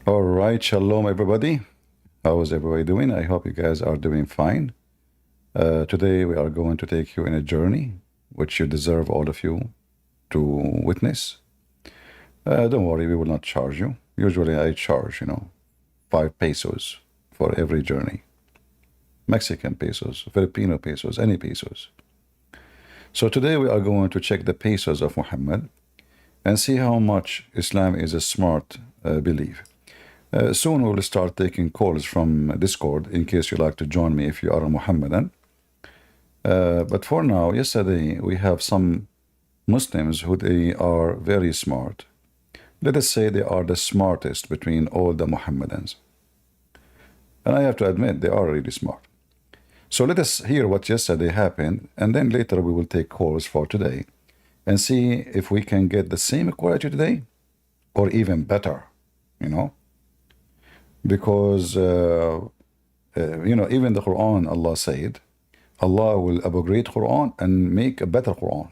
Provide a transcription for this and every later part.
All right, shalom everybody. How is everybody doing? I hope you guys are doing fine. Today we are going to take you in a journey which you deserve, all of you, to witness. Don't worry, we will not charge you. Usually I charge, 5 pesos for every journey. Mexican pesos, Filipino pesos, any pesos. So today we are going to check the pesos of Muhammad and see how much Islam is a smart belief. Soon we will start taking calls from Discord in case you like to join me if you are a Muhammadan. But for now, yesterday we have some Muslims who they are very smart. Let us say they are the smartest between all the Muhammadans. And I have to admit, they are really smart. So let us hear what yesterday happened, and then later we will take calls for today and see if we can get the same quality today or even better, Because, even the Quran, Allah said, Allah will upgrade Quran and make a better Quran.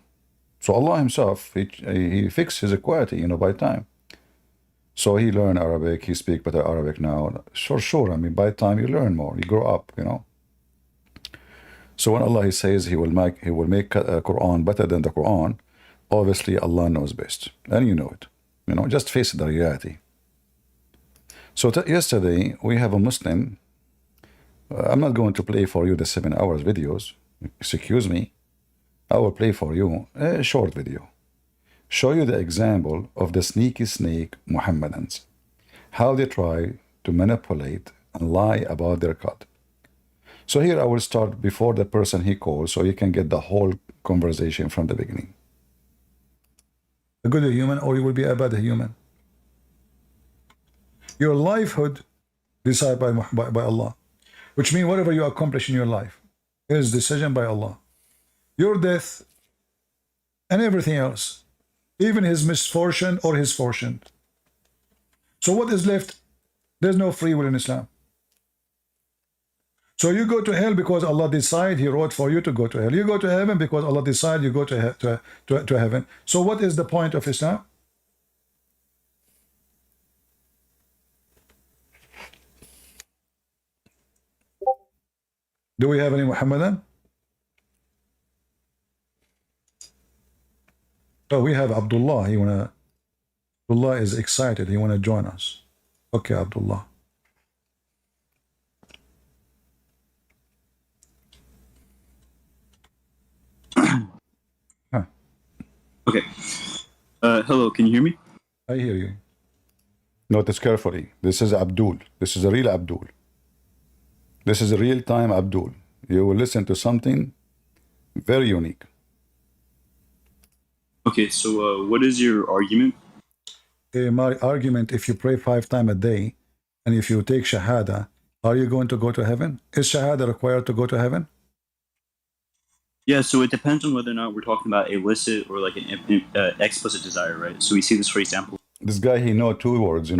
So Allah himself, he fixed his quality, by time. So he learned Arabic, he speaks better Arabic now. Sure. I mean, by time you learn more, you grow up, So when Allah he says he will make Quran better than the Quran, obviously Allah knows best, and you know it. Just face the reality. So yesterday we have a Muslim. I'm not going to play for you the 7 hours videos. Excuse me. I will play for you a short video. Show you the example of the sneaky snake Muhammadans. How they try to manipulate and lie about their God. So here I will start before the person he calls so you can get the whole conversation from the beginning. A good human or you will be a bad human. Your livelihood decided by Allah, which means whatever you accomplish in your life is decision by Allah. Your death and everything else, even his misfortune or his fortune. So what is left? There's no free will in Islam. So you go to hell because Allah decided, He wrote for you to go to hell. You go to heaven because Allah decided you go to heaven. So what is the point of Islam? Do we have any Muhammadan? Oh, we have Abdullah. Abdullah is excited. He wanna join us. Okay, Abdullah. Huh. Okay. Hello, can you hear me? I hear you. Notice carefully. This is Abdul. This is a real Abdul. This is a real-time Abdul. You will listen to something very unique. Okay, so what is your argument? My argument, if you pray 5 times a day, and if you take Shahada, are you going to go to heaven? Is Shahada required to go to heaven? Yeah, so it depends on whether or not we're talking about illicit or like an explicit desire, right? So we see this, for example. This guy, he know 2 words,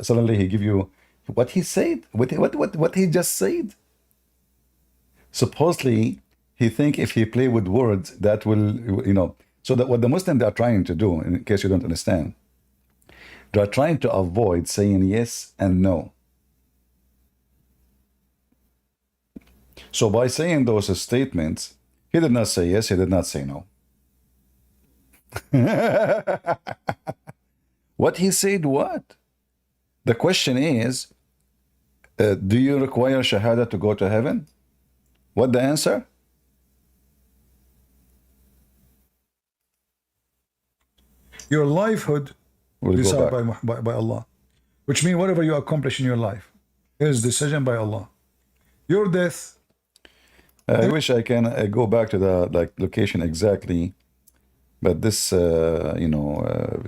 suddenly he give you what he said, what he just said. Supposedly, he think if he play with words, that will, so that what the Muslims are trying to do, in case you don't understand, they are trying to avoid saying yes and no. So by saying those statements, he did not say yes, he did not say no. What he said, what? The question is, do you require Shahada to go to heaven? What the answer? Your livelihood will decided by Allah, which means whatever you accomplish in your life is decision by Allah. Your death. I wish I can go back to the location exactly, but this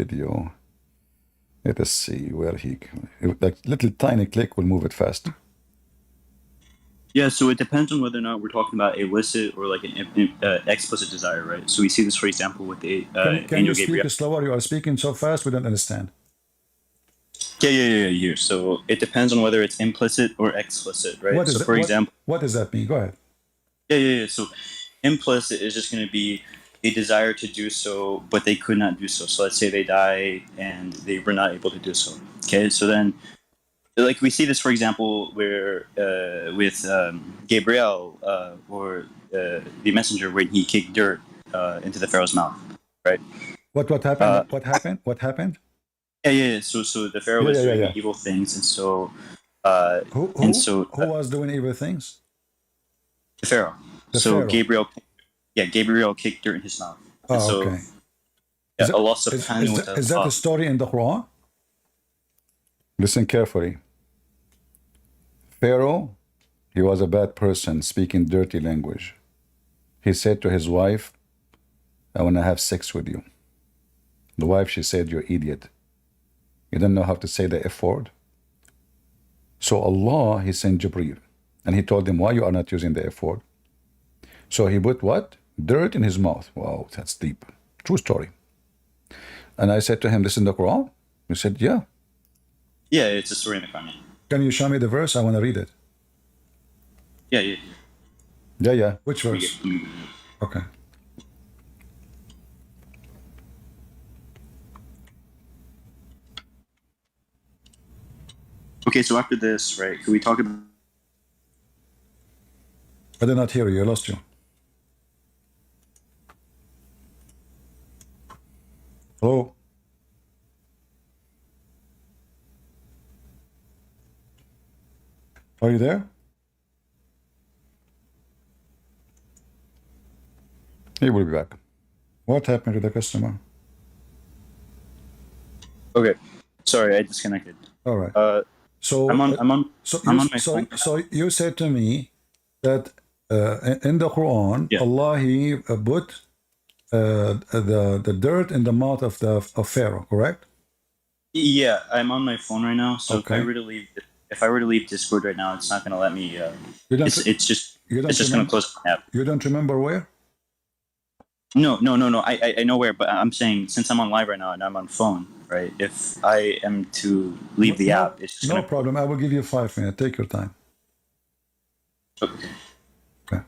video. Let us see where little tiny click will move it fast. Yeah, so it depends on whether or not we're talking about illicit or like an explicit desire, right? So we see this, for example, with the can you speak slower? You are speaking so fast we don't understand. Yeah. Here, so it depends on whether it's implicit or explicit, right? So for example, what does that mean? Go ahead. Yeah. So implicit is just going to be a desire to do so, but they could not do so. So let's say they die and they were not able to do so. Okay, so then like we see this, for example, where with Gabriel or the messenger when he kicked dirt into the Pharaoh's mouth, right? What happened? What happened? What happened? Yeah. So the Pharaoh Yeah, was yeah, yeah, doing yeah. evil things, uh, Who and who so who was doing evil things? the Pharaoh. The So Pharaoh. Gabriel kicked dirt in his mouth, and Oh, so okay. Is that, Allah is, Subhanahu is, wa that, is that a Taala. story in the Quran? Listen carefully. Pharaoh, he was a bad person speaking dirty language. He said to his wife, I want to have sex with you. The wife, she said, you're idiot. You don't know how to say the F word. So Allah, he sent Jibreel. And he told him, why you are not using the F word? So he put what? Dirt in his mouth. Wow, that's deep. True story. And I said to him, this is in the Quran? He said, yeah. Yeah, it's a story in the Quran. Can you show me the verse? I want to read it. Yeah. Yeah, yeah. Which Let me verse? get- Okay. Okay, so after this, right? Can we talk about? I did not hear you. I lost you. Hello? Are you there? He will be back. What happened to the customer? Okay, sorry, I disconnected. All right. So I'm on my phone. So you said to me that in the Quran, Yeah. Allah he put the dirt in the mouth of Pharaoh, correct? Yeah, I'm on my phone right now. So Okay. if I were to leave Discord right now, it's not gonna let me. You don't It's just you don't gonna remember close my app. you don't remember where? No. I know where, but I'm saying since I'm on live right now and I'm on phone, right? If I am to leave the app, it's just No gonna. problem. I will give you 5 minutes. Take your time. Okay. Okay.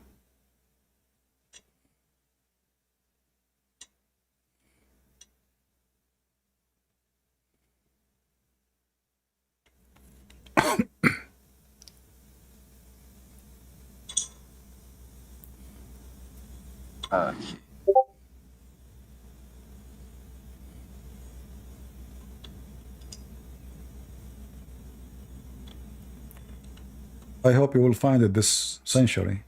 Uh, I hope you will find it this century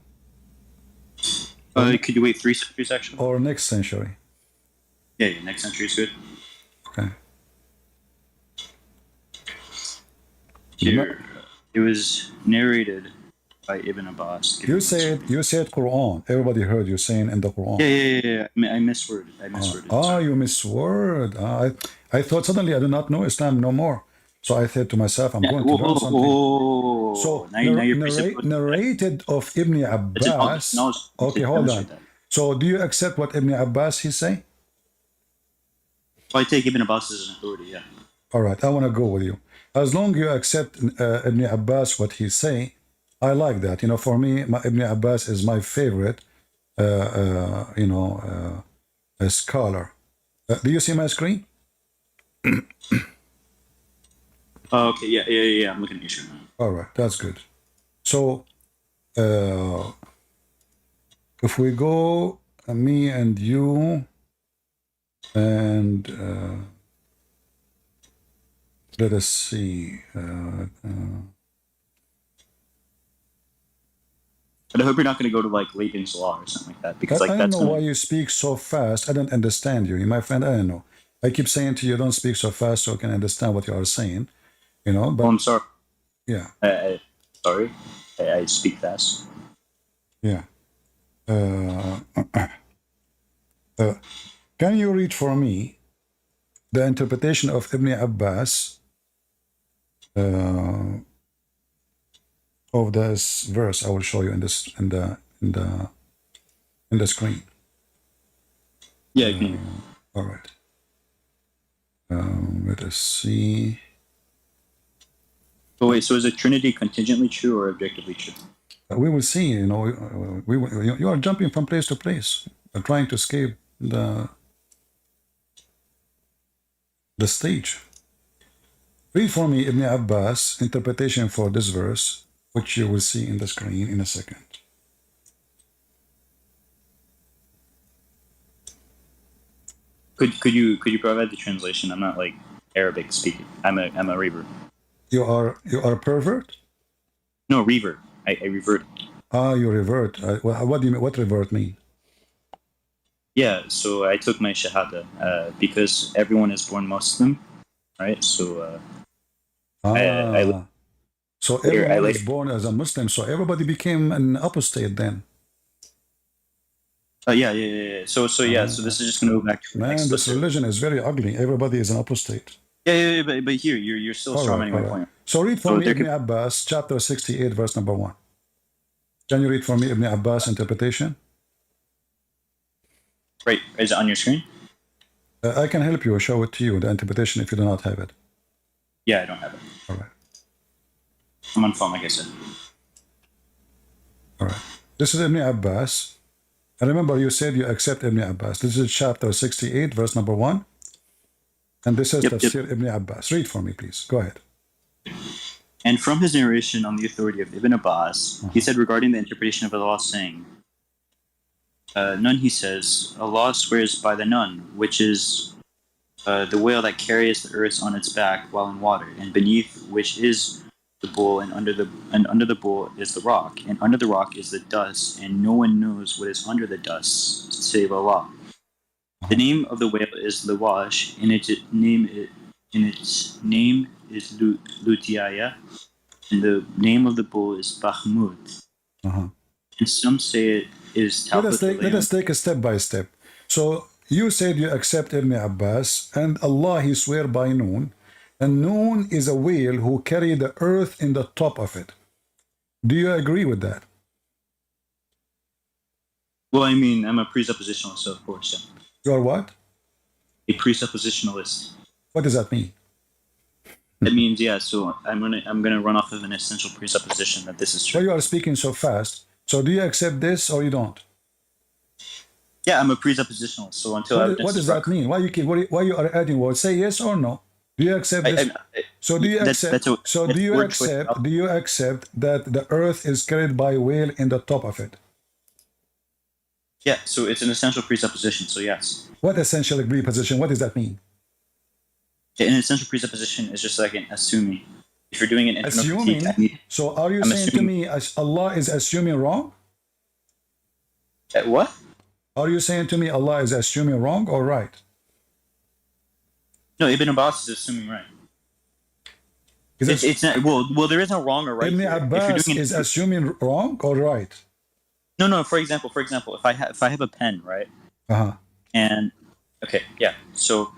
could you wait 3 centuries actually? or next century. Yeah, next century is good. Okay. Here, it was narrated by Ibn Abbas. You said Quran. Everybody heard you saying in the Quran. Yeah. I misworded. You misword. I thought suddenly I do not know Islam no more. So I said to myself, I'm going to learn something. So Now you're presupposing. narrated of Ibn It's an Abbas. knowledge Okay, to hold on. demonstrate that. So do you accept what Ibn Abbas he say? Well, I take Ibn Abbas as an authority. Yeah. All right, I want to go with you. As long you accept Ibn Abbas what he say, I like that. For me, Ibn Abbas is my favorite. A scholar. Do you see my screen? Okay. Yeah. I'm looking at your screen now. All right, that's good. So, if we go, me and you, and let us see. But I hope you're not going to go to like Lincoln's Law or something like that, because I like don't that's know why gonna. you speak so fast. I don't understand you. My friend, I don't know. I keep saying to you, don't speak so fast so I can understand what you are saying. But Oh, I'm sorry. yeah, Sorry. I speak fast. yeah. Can you read for me the interpretation of Ibn Abbas of this verse? I will show you in the screen. Yeah. I can. All right. Let us see. Oh wait. So is it Trinity contingently true or objectively true? We will see. You are jumping from place to place, trying to escape the stage. Read for me Ibn Abbas interpretation for this verse, which you will see in the screen in a second. Could you provide the translation? I'm not like Arabic speaking. I'm a reaver. You are a pervert? No, reaver. I revert. Ah, you revert. What do you mean? What revert mean? Yeah, so I took my shahada because everyone is born Muslim, right? So So later, everyone is born as a Muslim, so everybody became an apostate then. yeah. So this is just gonna go back to an Man, this explicit. religion is very ugly. Everybody is an apostate. Yeah, but here you're still strawmanning my point. So read for So me there Ibn Abbas, chapter 68, verse number 1. Can you read for me Ibn Abbas interpretation? Right, is it on your screen? I can help you, show it to you, the interpretation, if you do not have it. Yeah, I don't have it. All right. I'm on phone, like I said. All right. This is Ibn Abbas. And remember, you said you accept Ibn Abbas. This is chapter 68, verse number 1. And this is Tafsir Ibn Abbas. Read for me, please. Go ahead. And from his narration on the authority of Ibn Abbas, he said regarding the interpretation of Allah, saying, Nun, he says, Allah swears by the nun, which is the whale that carries the earth on its back while in water, and beneath which is the bull, and under the bull is the rock, and under the rock is the dust, and no one knows what is under the dust save Allah. The name of the whale is Lawash, and its name is Lutiaya, and the name of the bull is Bahmud. And some say it is Let us take a step by step. So you said you accept Ibn Abbas, and Allah he swear by Noon, and Noon is a whale who carry the earth in the top of it. Do you agree with that? Well, I mean, I'm a presuppositionalist, so of course, yeah. You are what? A presuppositionalist. What does that mean? That means, yeah, so I'm gonna run off of an essential presupposition that this is true. Well, you are speaking so fast. So do you accept this or you don't? Yeah, I'm a presuppositionalist. So until what does that mean? Why you are adding words? Say yes or no. Do you accept this? So do you accept? Do you accept that the earth is carried by a whale in the top of it? Yeah. So it's an essential presupposition. So yes. What essential presupposition? What does that mean? Yeah, an essential presupposition is just like an assuming. If you're doing an internal critique, so are you saying to me Allah is assuming wrong? What? Are you saying to me Allah is assuming wrong or right? No, Ibn Abbas is assuming right. It's not, well, there is no wrong or right. Ibn Abbas is assuming wrong or right? No. For example, if I have a pen, right? And okay, yeah. So,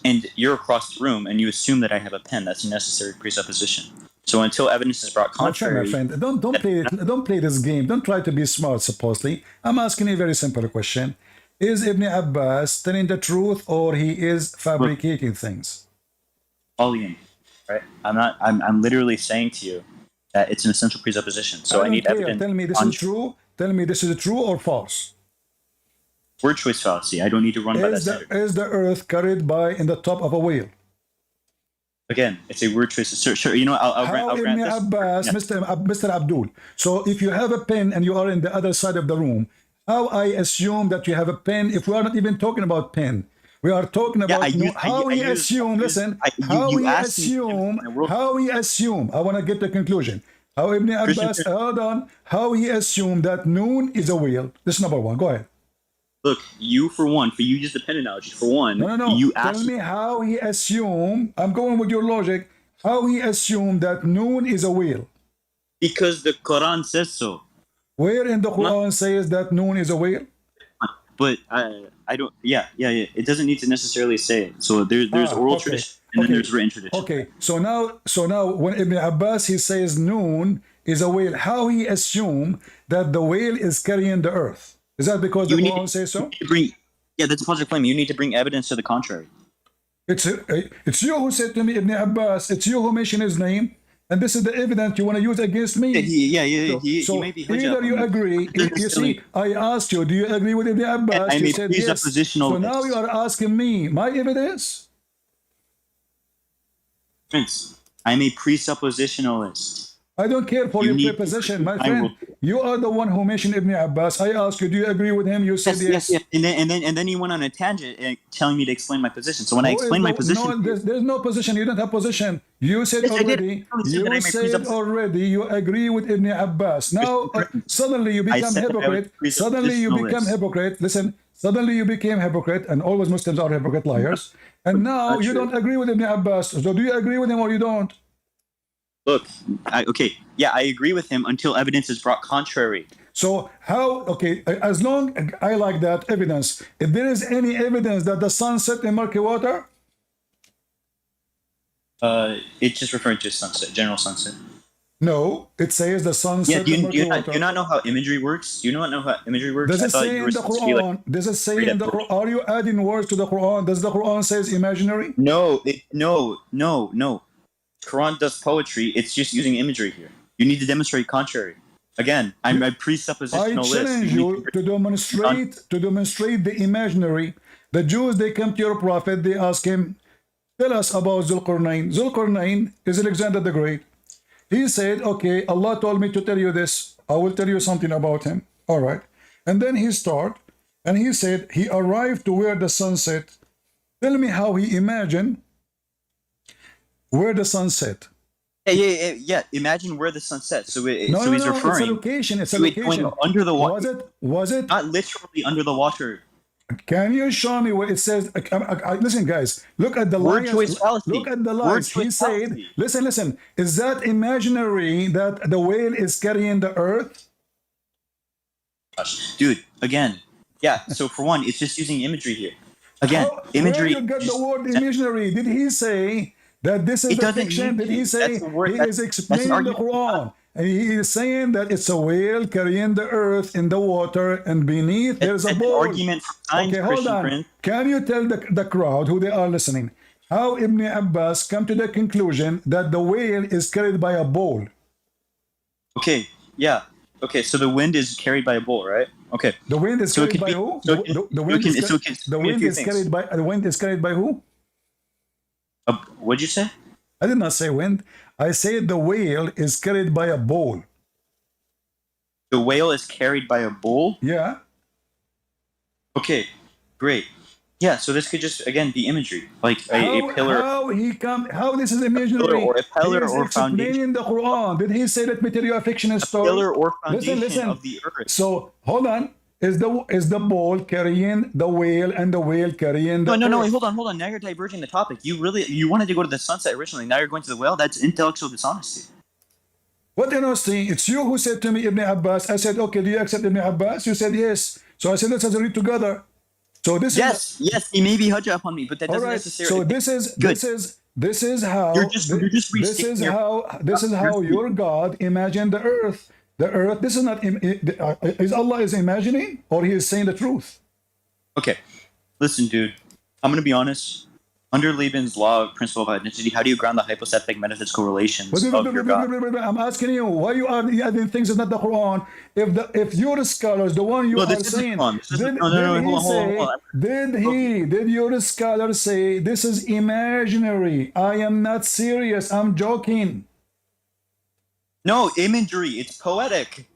and you're across the room, and you assume that I have a pen. That's a necessary presupposition. So until evidence is brought contrary, my friend, don't play this game. Don't try to be smart. Supposedly, I'm asking you a very simple question: is Ibn Abbas telling the truth, or he is fabricating things? Right? I'm not. I'm literally saying to you that it's an essential presupposition. So I need evidence. Tell me this is true. Tell me this is true or false. Word choice fallacy. I don't need to run by that standard. Is the earth carried by in the top of a whale? Again, it's a word choice. Sure. You know, I'll grant this. Abbas, Mr. Abdul. So if you have a pen and you are in the other side of the room, how I assume that you have a pen if we are not even talking about pen? We are talking about how we assume. Listen, how we assume. I want to get the conclusion. How Ibn Abbas, hold on, how he assumed that Noon is a whale. This is number one. Go ahead. Look, you use the pen analogy. For one, no. Tell me how he assumed. I'm going with your logic. How he assumed that Noon is a whale. Because the Quran says so. Where in the Quran says that Noon is a whale? But I don't. Yeah. It doesn't need to necessarily say it. So there's oral tradition and then there's written tradition. Okay. So now when Ibn Abbas he says Noon is a whale, how he assumed that the whale is carrying the earth? Is that because the Quran says so? That's a positive claim. You need to bring evidence to the contrary. It's you who said to me, Ibn Abbas, it's you who mentioned his name, and this is the evidence you want to use against me. He may be either you agree. You see, I asked you, do you agree with Ibn Abbas? You said yes. So now you are asking me my evidence? Prince, I'm a presuppositionalist. I don't care for You your need to preposition, my I will. friend. You are the one who mentioned Ibn Abbas. I asked you, do you agree with him? You said Yes. yes. And then he went on a tangent telling me to explain my position. So when I Who is explain my the position, no? There's no position. You don't have position. You said yes, I did. already. I said that You I'm a said presuppositionalist. already. You agree with Ibn Abbas. Now suddenly you I become said that I was hypocrite. a Suddenly you become presuppositionalist. hypocrite. Listen. Suddenly you became hypocrite, and always Muslims are hypocrite liars. And now Not you true. don't agree with Ibn Abbas. So do you agree with him or you don't? Look, okay, yeah, I agree with him until evidence is brought contrary. So how? Okay, as long I like that evidence. If there is any evidence that the sun set in murky water, It's just referring to sunset, general sunset. no, it says the sun Yeah, set in murky do water. you not know how imagery works? Do you not know how imagery works? Does I it thought say you in were the supposed to be like Quran? Does it say great in the at Quran? Are you adding words to the Quran? Does the Quran says imaginary? No, no. Quran does poetry. It's just using imagery here. You need to demonstrate contrary. Again, I'm a I presuppositionalist. challenge you to demonstrate the imaginary. The Jews, they come to your prophet, they ask him, tell us about Zulqarnain. Zulqarnain is Alexander the Great. He said, okay, Allah told me to tell you this. I will tell you something about him. All right. And then he started, and he said, he arrived to where the sun set. Tell me how he imagined where the sun set. Yeah. Imagine where the sun sets. So No, he's no, no. It's a referring location. It's a to it going location. under the water. Was it? Was it? Not literally under the water. Can you show me where it says? Listen, guys. Look at the Word lines. choice fallacy. Look at the Word lines. He choice said, fallacy. "Listen, listen. Is that imaginary that the whale is carrying the earth?" Gosh, dude, again, yeah. So for one, it's just using imagery here. Again, Where imagery. you get the word imaginary? Did he say that this is It the doesn't fiction? need Did to. he say That's a word. he That's is an explaining the argument. Quran? And he is saying that it's a whale carrying the earth in the water, and beneath there's a That's an bowl. argument for science, Okay, hold Christian on. Prince. Can you tell the crowd who they are listening how Ibn Abbas come to the conclusion that the whale is carried by a bowl? Okay, yeah. Okay, so the wind is carried by a bull, right? Okay. The wind is So it carried could by be. who? So it can, The so it wind can, is so it can, the be a wind few is things. carried by who? What'd you say? I did not say wind. I said the whale is carried by a bowl. The whale is carried by a bull? Yeah. Okay, great. Yeah, so this could just, again, be imagery. Like a pillar. How this is imaginary? Or a pillar He is or explaining foundation. the Quran. Did he say that material fiction is story? Pillar or foundation Listen. of the earth. So hold on. Is the ball carrying the whale and the whale carrying the No, earth? wait, hold on. Now you're diverging the topic. You wanted to go to the sunset originally. Now you're going to the whale. That's intellectual dishonesty. What honesty? It's you who said to me Ibn Abbas. I said, okay, do you accept Ibn Abbas? You said yes. So I said, let's read together. So this Yes, he may be hujjah upon me, but that all doesn't right. necessarily. So this is Good. this is how You're just restating this is how your God imagined the earth. The earth. This is not is Allah is imagining or he is saying the truth. Okay, listen, dude. I'm gonna be honest. Under Liebman's law of principle of identity, how do you ground the hypostatic metaphysical relations of your God? I'm asking you why you are adding things that's not the Quran. If your scholars, the one you No, are this isn't saying, Quran. This isn't- did your scholar say this is imaginary? I am not serious. I'm joking. No, imagery. It's poetic.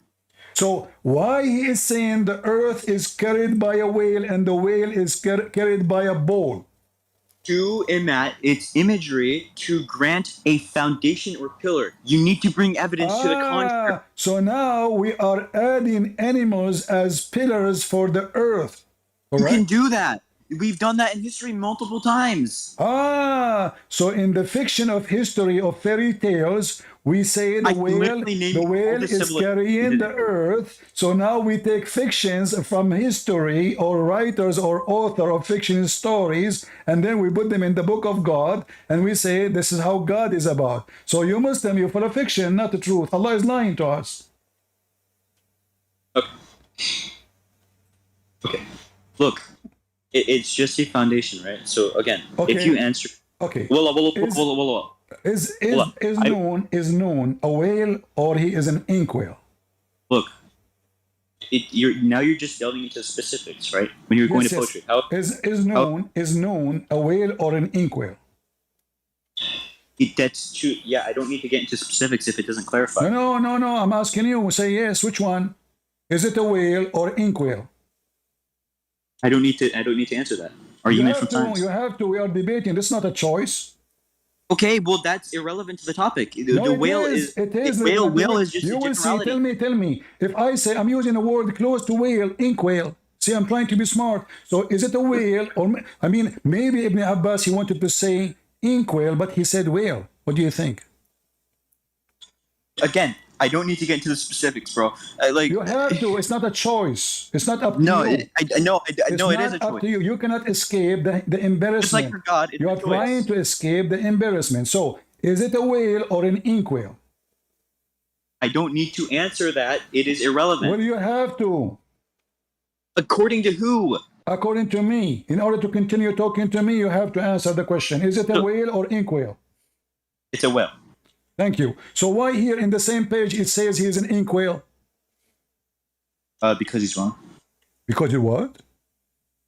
So why he is saying the earth is carried by a whale and the whale is carried by a bowl? It's imagery to grant a foundation or pillar. You need to bring evidence to the contrary. So now we are adding animals as pillars for the earth. You can do that. We've done that in history multiple times. So in the fiction of history of fairy tales, we say the whale is carrying the earth. So now we take fictions from history or writers or author of fiction stories, and then we put them in the book of God, and we say this is how God is about. So you Muslim, you're full of fiction, not the truth. Allah is lying to us. Okay. Look. It's just a foundation, right? So again, if you answer, is known a whale or he is an inkwhale? Look, you're just delving into specifics, right? When you're going to poetry, is known a whale or an inkwhale? That's true. Yeah, I don't need to get into specifics if it doesn't clarify. No. I'm asking you. Say yes. Which one? Is it a whale or ink whale? I don't need to answer that. Argument from science. You have to. We are debating. This is not a choice. Okay, well that's irrelevant to the topic. No, The whale is whale is just you a will see. generality. Tell me. If I say I'm using a word close to whale, ink whale. See, I'm trying to be smart. So is it a whale or I mean maybe Ibn Abbas he wanted to say ink whale, but he said whale. What do you think? Again, I don't need to get into the specifics, bro. You have to. It's not a choice. It's not up to no, you. It is a choice. To you. You cannot escape the embarrassment. Just like your God, you are trying to escape the embarrassment. So, is it a whale or an ink whale? I don't need to answer that. It is irrelevant. Well, you have to. According to who? According to me. In order to continue talking to me, you have to answer the question. Is it a whale or ink whale? It's a whale. Thank you. So why here in the same page it says he is an ink whale? Because he's wrong. Because you what?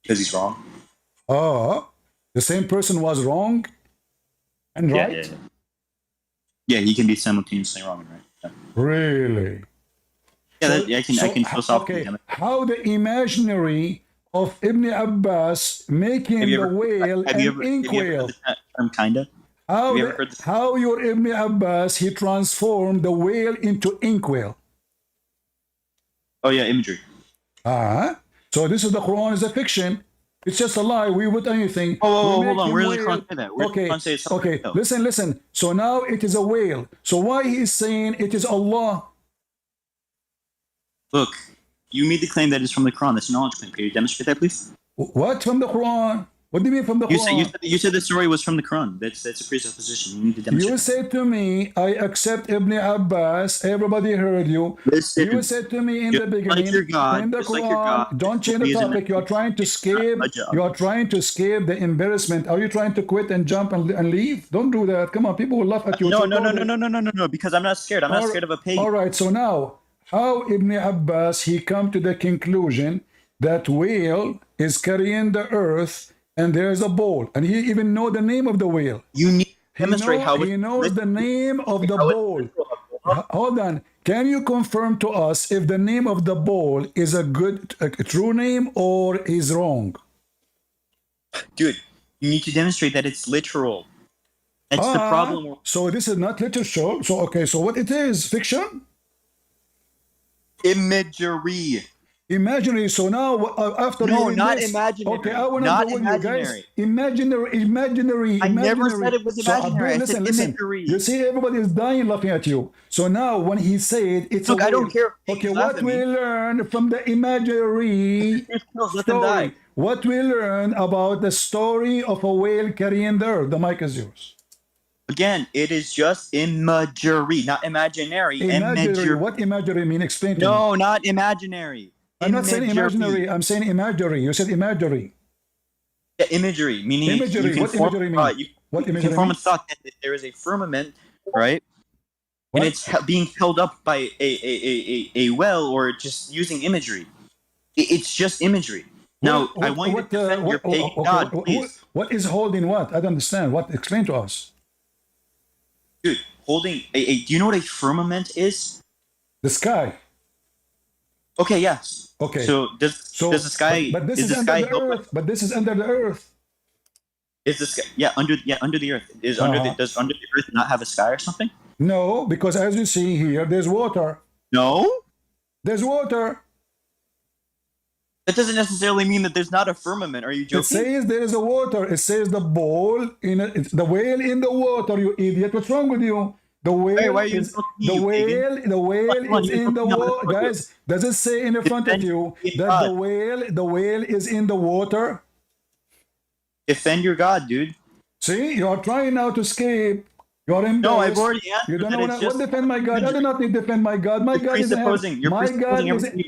Because he's wrong. The same person was wrong and right? Yeah, he can be simultaneously wrong and right. Yeah. Really? Yeah, I can philosophically. Okay. How the imaginary of Ibn Abbas making the whale an ink whale? Kinda. How your Ibn Abbas he transformed the whale into ink whale? Oh yeah, imagery. So this is the Quran is a fiction. It's just a lie. We would anything. Oh, hold on. Where does the Quran say that? Okay. Listen. So now it is a whale. So why he is saying it is Allah? Look, you made the claim that it's from the Quran. That's a knowledge claim. Can you demonstrate that, please? What from the Quran? What do you mean from the Quran? You said the story was from the Quran. That's a presupposition. You need to demonstrate. You said to me, I accept Ibn Abbas. Everybody heard you. Listen, you said to me in the beginning, like your God, in the Quran, like your God, don't change the topic. You are trying to escape. You are trying to escape the embarrassment. Are you trying to quit and jump and leave? Don't do that. Come on, people will laugh at you. No. Because I'm not scared. I'm not scared of a pagan. All right. So now, how Ibn Abbas he come to the conclusion that whale is carrying the earth? And there's a bowl, and he even know the name of the whale. You need to demonstrate how he knows the name of the bowl. Hold on. Can you confirm to us if the name of the bowl is a true name or is wrong? Dude, you need to demonstrate that it's literal. That's the problem. So this is not literature. So okay. So what it is? Fiction? Imagery. Imaginary. So now after not this, imaginary. Okay, I want to go with you guys. Imaginary. I never said it was imaginary. So, listen. Imagery. You see, everybody is dying laughing at you. So now when he said it's Look, a whale, I don't care. Okay, what we learn from the imaginary story? What we learn about the story of a whale carrying the earth? The mic is yours. Again, it is just imagery, not imaginary. Imagery. What imagery mean? Explain to me. No, not imaginary. I'm not saying imaginary. I'm saying imagery. You said imagery. Yeah, imagery, meaning imagery. What imagery mean? You can form a thought that there is a firmament, right? What? And it's being held up by a well, or just using imagery. It's just imagery. Now, I want you to defend your pagan God, please. What is holding what? I don't understand. What? Explain to us. Dude, holding do you know what a firmament is? The sky. Okay, yes. Okay. So does the sky? But this is under the earth. But this is under the earth. Is the sky? Under the earth. Does under the earth not have a sky or something? No, because as you see here, there's water. No. There's water. That doesn't necessarily mean that there's not a firmament. Are you joking? It says there is a water. It says the bowl it's the whale in the water. You idiot! What's wrong with you? The whale is the whale is in the water. Guys, does it say in the front of you that the whale is in the water? Defend your God, dude. See, you are trying now to escape. You are embarrassed. No, I've already answered. You don't know what defend my God. I do not need to defend my God. My God is in heaven.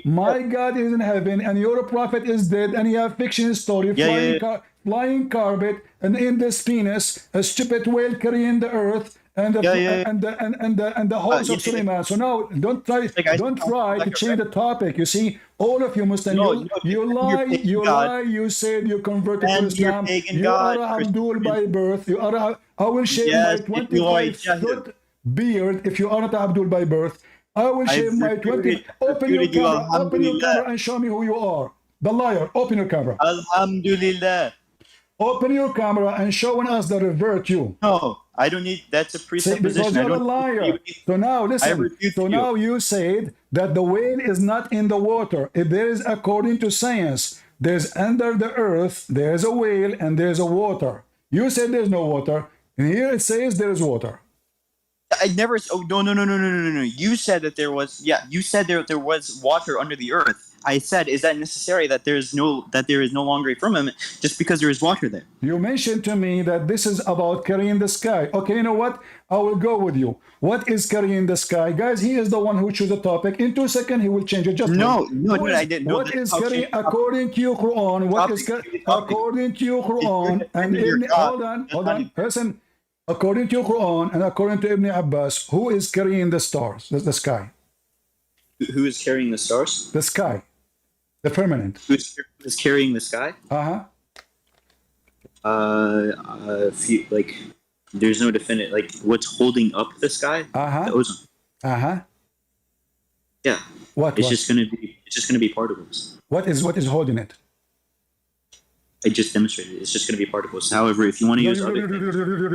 My God is in heaven, and your prophet is dead, and you have fiction story, flying carpet, and in this penis, a stupid whale carrying the earth. and the Yeah, yeah, yeah. and the horse Yeah, of Suleiman. So now don't try like I don't said, try to like a change the topic. You see, all of you Muslim, no, no, you lie. You said you converted to and your Islam. pagan You are god, a Abdul Christian. by birth. You are a, I will shave my Yes, and you are a 25 Jahil. foot beard if you are not Abdul by birth. I will shave my 20. Open your refuted you, camera. Open your alhamdulillah. camera and show me who you are. The liar. Open your camera. Alhamdulillah. Open your camera and showing us the revert you. No, I don't need, that's a See, presupposition. because I you're a don't liar. So now I listen. refute So you. now you said that the whale is not in the water. If there is, according to science, there's under the earth, there's a whale and there's a water. You said there's no water, and here it says there is water. I never. Oh no! You said that there was. Yeah, you said there was water under the earth. I said, is that necessary that there is no longer a firmament just because there is water there? You mentioned to me that this is about carrying the sky. Okay, you know what? I will go with you. What is carrying the sky, guys? He is the one who chose the topic. In 2 seconds, he will change it. Just No, wait. I didn't know. What is carrying according to your Quran? What is according to your Quran and Ibn? Hold on. Listen. According to your Quran and according to Ibn Abbas, who is carrying the stars, the sky? Who is carrying the stars? The sky, the firmament. Who is carrying the sky? Like, there's no definite. Like, what's holding up the sky? The ozone. Yeah. It's just gonna be particles. What is holding it? I just demonstrated it. It's just going to be particles. However, if you want to use other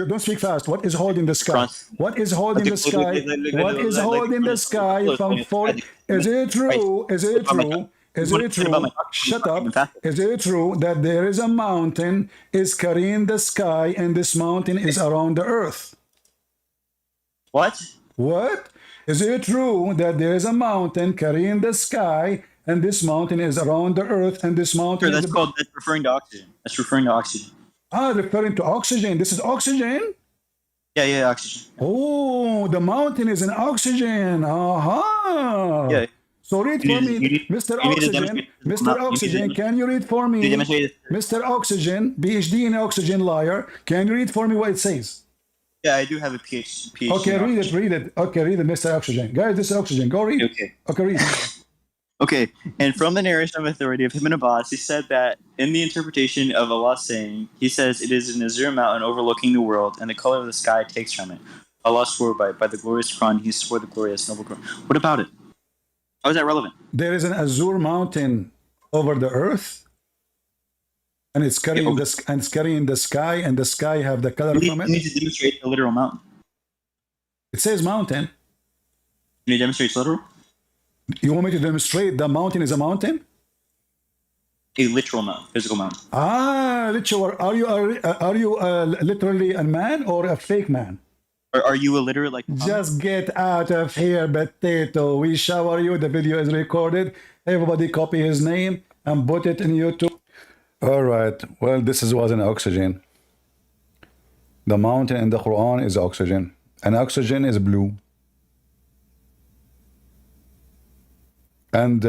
don't speak fast. What is holding the sky? What is holding the sky? What is holding the sky from falling? Is it true? Is it true? Is it true? Shut up. Is it true that there is a mountain is carrying the sky and this mountain is around the earth? What? What? Is it true that there is a mountain carrying the sky and this mountain is around the earth and this mountain that's referring to oxygen. That's referring to oxygen. Referring to oxygen. This is oxygen? Yeah, oxygen. Oh, the mountain is in oxygen. Yeah. So read for me, Mr. Oxygen. Mr. Oxygen, can you read for me? Mr. Oxygen, PhD in oxygen liar. Can you read for me what it says? Yeah, I do have a PhD. Okay, read it. Okay, read it, Mr. Oxygen. Guys, this is oxygen. Go read. Okay, read. Okay, and from the narration of authority of Ibn Abbas, he said that in the interpretation of Allah's saying, he says it is an azure mountain overlooking the world, and the color of the sky takes from it. Allah swore by the glorious Quran, he swore the glorious noble Quran. What about it? How is that relevant? There is an azure mountain over the earth, and it's carrying the sky, and the sky have the color from it. You need to demonstrate the literal mountain. It says mountain. Can you demonstrate literal? You want me to demonstrate the mountain is a mountain? A literal mountain, physical mountain. Literal. Are you literally a man or a fake man? Or are you illiterate like Muhammad? Just get out of here, potato. We shower you. The video is recorded. Everybody copy his name and put it in YouTube. All right. Well, this was an oxygen. The mountain in the Quran is oxygen. And oxygen is blue. And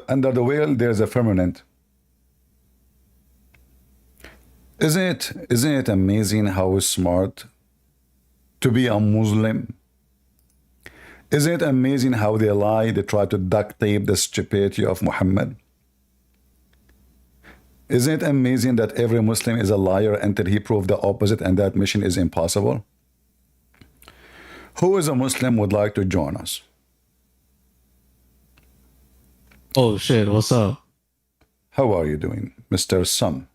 under the whale, there's a firmament. Isn't it amazing how smart to be a Muslim? Isn't it amazing how they lie? They try to duct tape the stupidity of Muhammad. Isn't it amazing that every Muslim is a liar until he proved the opposite, and that mission is impossible? Who is a Muslim would like to join us? Oh shit, what's up? How are you doing, Mr. Sum?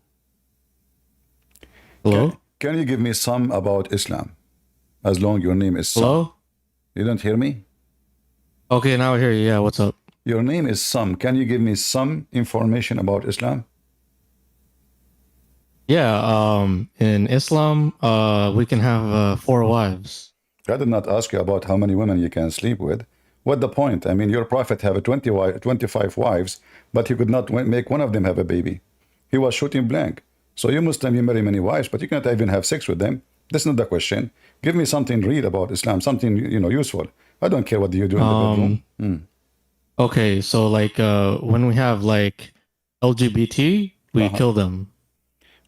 Hello? Can you give me some about Islam? As long your name is Sum. Hello? You don't hear me? Okay, now I hear you. Yeah, what's up? Your name is Sum. Can you give me some information about Islam? Yeah, in Islam, we can have 4 wives. I did not ask you about how many women you can sleep with. What the point? I mean, your prophet have 25 wives, but he could not make one of them have a baby. He was shooting blank. So you Muslim, you marry many wives, but you cannot even have sex with them. That's not the question. Give me something to read about Islam, something useful. I don't care what you do in the bedroom. Okay, so like when we have like LGBT, we kill them.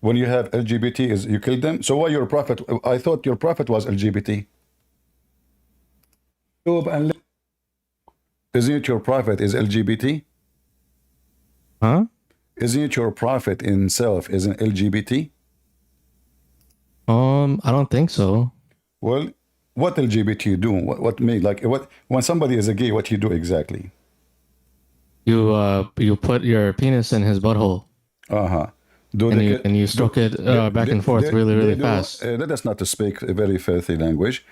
When you have LGBT, you kill them? So why your prophet? I thought your prophet was LGBT. Isn't it your prophet is LGBT? Huh? Isn't it your prophet in self is an LGBT? I don't think so. Well, what LGBT do? What made like what when somebody is a gay? What you do exactly? You put your penis in his butthole Do and they you stroke it back and forth really do, fast. let us not to speak a very filthy language.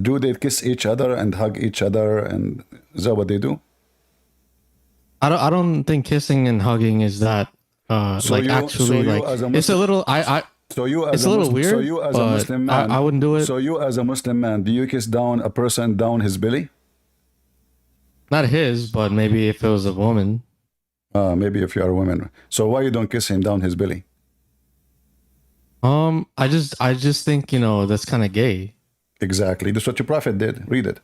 Do they kiss each other and hug each other? And is that what they do? I don't think kissing and hugging is that So like you, actually like as a it's a Muslim, little I so you as it's a a little Muslim, so weird, you as a but Muslim man, I wouldn't do it. So you as a Muslim man, do you kiss down a person down his belly? Not his, but maybe if it was a woman. Maybe if you are a woman. So why you don't kiss him down his belly? I just think, you know, that's kind of gay. Exactly. That's what your prophet did. Read it.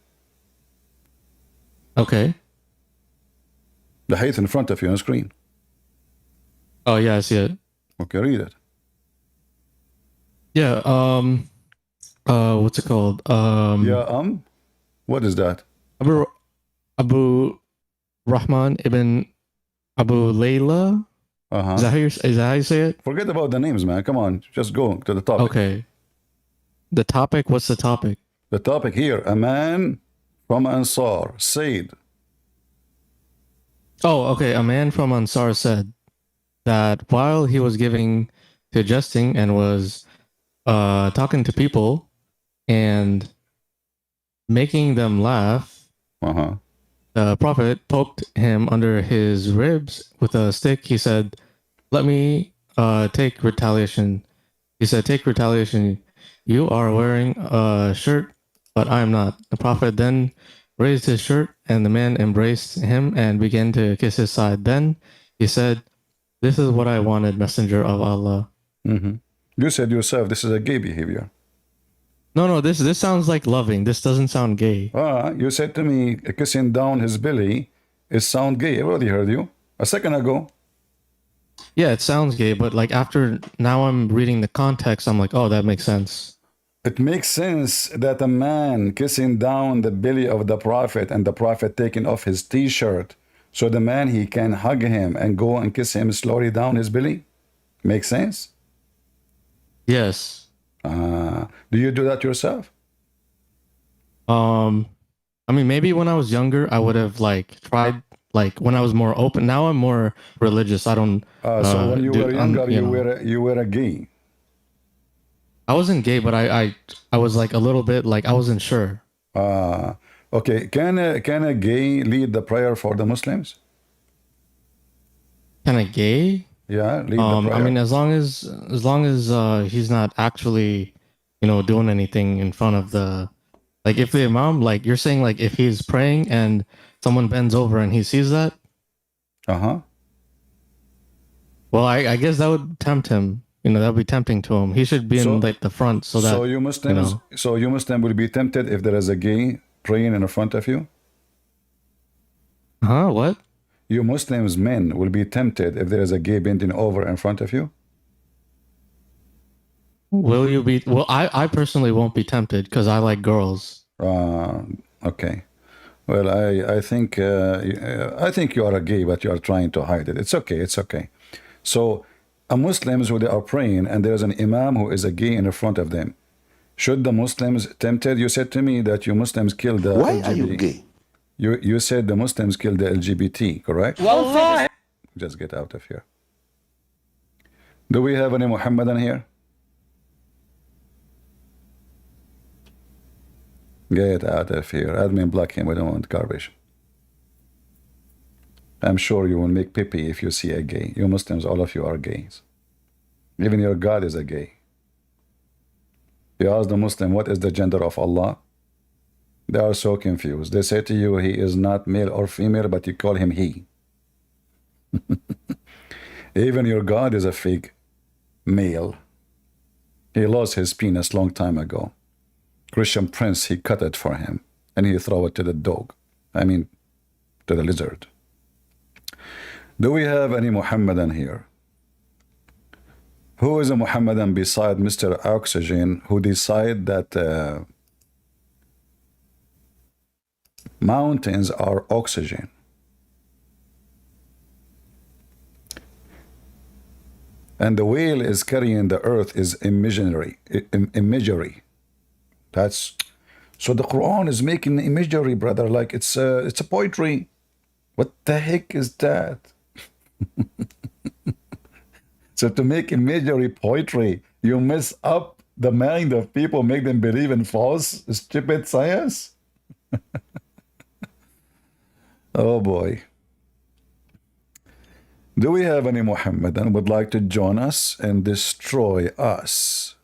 Okay. The height in front of you on the screen. Oh yeah, I see it. Okay, read it. Yeah. What's it called? Yeah. What is that? Abu Rahman ibn Abu Layla. Is that how you say it? Forget about the names, man. Come on, just go to the topic. Okay. The topic. What's the topic? The topic here: a man from Ansar said. Oh, okay. A man from Ansar said that while he was suggesting and was talking to people and making them laugh, the Prophet poked him under his ribs with a stick. He said, "Let me take retaliation." He said, "Take retaliation. You are wearing a shirt, but I am not." The Prophet then raised his shirt, and the man embraced him and began to kiss his side. Then he said, "This is what I wanted, Messenger of Allah." You said yourself this is a gay behavior. No, this sounds like loving. This doesn't sound gay. You said to me kissing down his belly is sound gay. Everybody heard you a second ago. Yeah, it sounds gay, but like after now I'm reading the context, I'm like, oh, that makes sense. It makes sense that a man kissing down the belly of the Prophet and the Prophet taking off his t-shirt so the man he can hug him and go and kiss him slowly down his belly. Makes sense? Yes. Do you do that yourself? I mean, maybe when I was younger, I would have like tried, like when I was more open. Now I'm more religious. I don't. So when you were younger, you were a gay. I wasn't gay, but I was like a little bit like I wasn't sure. Okay. Can a gay lead the prayer for the Muslims? Can a gay? Yeah, lead the prayer. I mean, as long as he's not actually, you know, doing anything in front of the, like if the imam, like you're saying, like if he's praying and someone bends over and he sees that. Well, I guess that would tempt him. You know, that would be tempting to him. He should be in like the front so that. So you Muslims, so you Muslim will be tempted if there is a gay praying in front of you. What? You Muslims men will be tempted if there is a gay bending over in front of you. Will you be? Well, I personally won't be tempted because I like girls. Okay. Well, I think you are a gay, but you are trying to hide it. It's okay. It's okay. So, a Muslims who they are praying and there is an imam who is a gay in front of them. Should the Muslims tempted? You said to me that you Muslims killed the Why LGBT. are you gay? You said the Muslims killed the LGBT, correct? Wallahi. Just get out of here. Do we have any Muhammadan here? Get out of here. Admin block him. We don't want garbage. I'm sure you will make pee if you see a gay. You Muslims, all of you are gays. Even your God is a gay. You ask the Muslim, what is the gender of Allah? They are so confused. They say to you, he is not male or female, but you call him he. Even your God is a fake male. He lost his penis long time ago. Christian prince, he cut it for him, and he throw it to the dog. I mean, to the lizard. Do we have any Muhammadan here? Who is a Muhammadan beside Mr. Oxygen who decide that Mountains are oxygen. And the whale is carrying the earth is imaginary. Imagery. That's so the Quran is making imagery, brother, like it's a poetry. What the heck is that? So to make imagery poetry, you mess up the mind of people, make them believe in false, stupid science? Oh boy. Do we have any Muhammadan would like to join us and destroy us?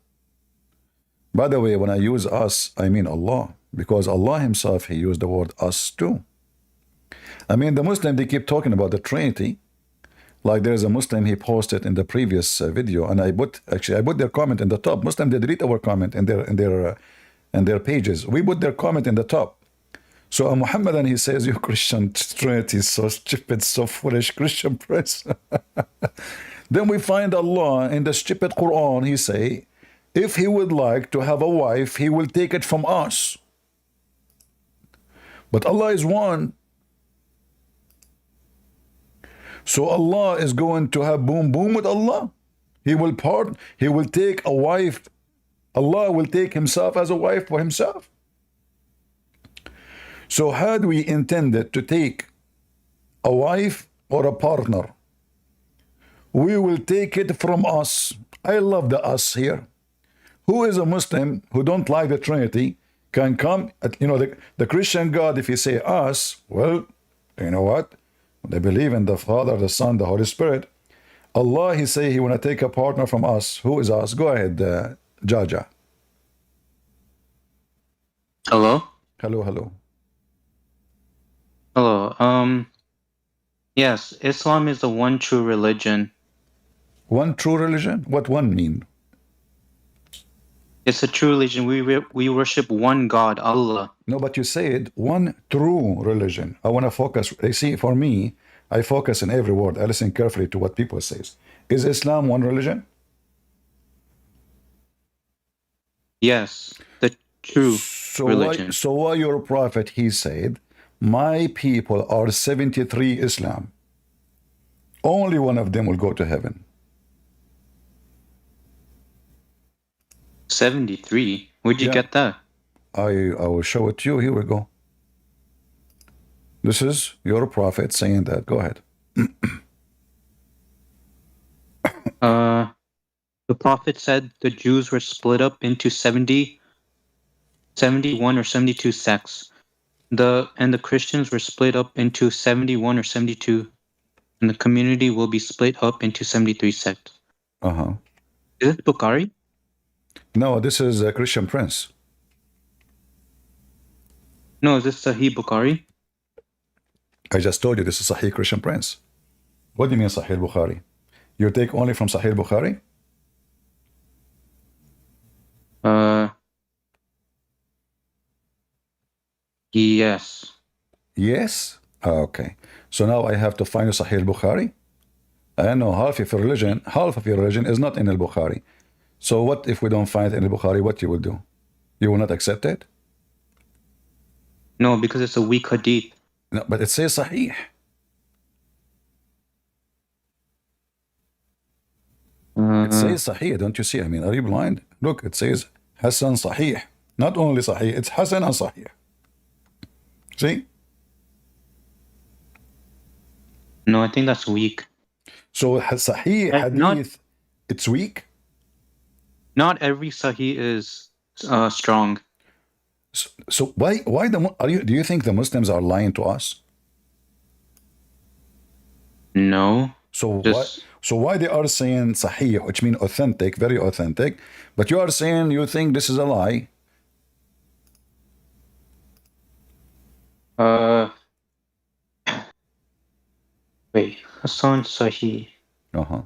By the way, when I use us, I mean Allah, because Allah himself, he used the word us too. I mean, the Muslim, they keep talking about the Trinity. Like there's a Muslim, he posted in the previous video, and I put their comment in the top. Muslim, they delete our comment in their pages. We put their comment in the top. So a Muhammadan, he says, your Christian Trinity is so stupid, so foolish, Christian press. Then we find Allah in the stupid Quran, he say, if he would like to have a wife, he will take it from us. But Allah is one. So Allah is going to have boom boom with Allah. He will take a wife. Allah will take himself as a wife for himself. So had we intended to take a wife or a partner, we will take it from us. I love the us here. Who is a Muslim who don't like the Trinity can come, the Christian God, if he say us, well, you know what? They believe in the Father, the Son, the Holy Spirit. Allah, he say he want to take a partner from us. Who is us? Go ahead, Jaja. Hello? Hello, hello. Hello. Yes, Islam is the one true religion. One true religion? What one mean? It's a true religion. We worship one God, Allah. No, but you said one true religion. I want to focus. You see, for me, I focus in every word. I listen carefully to what people say. Is Islam one religion? Yes, the true religion. So why your prophet, he said, my people are 73 Islam. Only one of them will go to heaven. 73? Where'd you get that? I will show it to you. Here we go. This is your prophet saying that. Go ahead. The prophet said the Jews were split up into 70, 71 or 72 sects. And the Christians were split up into 71 or 72. And the community will be split up into 73 sects. Uh-huh. Is it Bukhari? No, this is a Christian Prince. No, is this Sahih Bukhari? I just told you this is Sahih Christian Prince. What do you mean Sahih Bukhari? You take only from Sahih Bukhari? Yes. Yes? Okay. So now I have to find Sahih Bukhari? I know half of your religion is not in al-Bukhari. So what if we don't find it in al-Bukhari? What you will do? You will not accept it? No, because it's a weak hadith. No, but it says Sahih. It says Sahih, don't you see? I mean, are you blind? Look, it says Hassan Sahih. Not only Sahih, it's Hassan and Sahih. See? No, I think that's weak. So Sahih hadith, it's weak? Not every Sahih is strong. So why do you think the Muslims are lying to us? No. So why they are saying Sahih, which means authentic, very authentic, but you are saying you think this is a lie? Wait, Hassan Sahih. Uh-huh.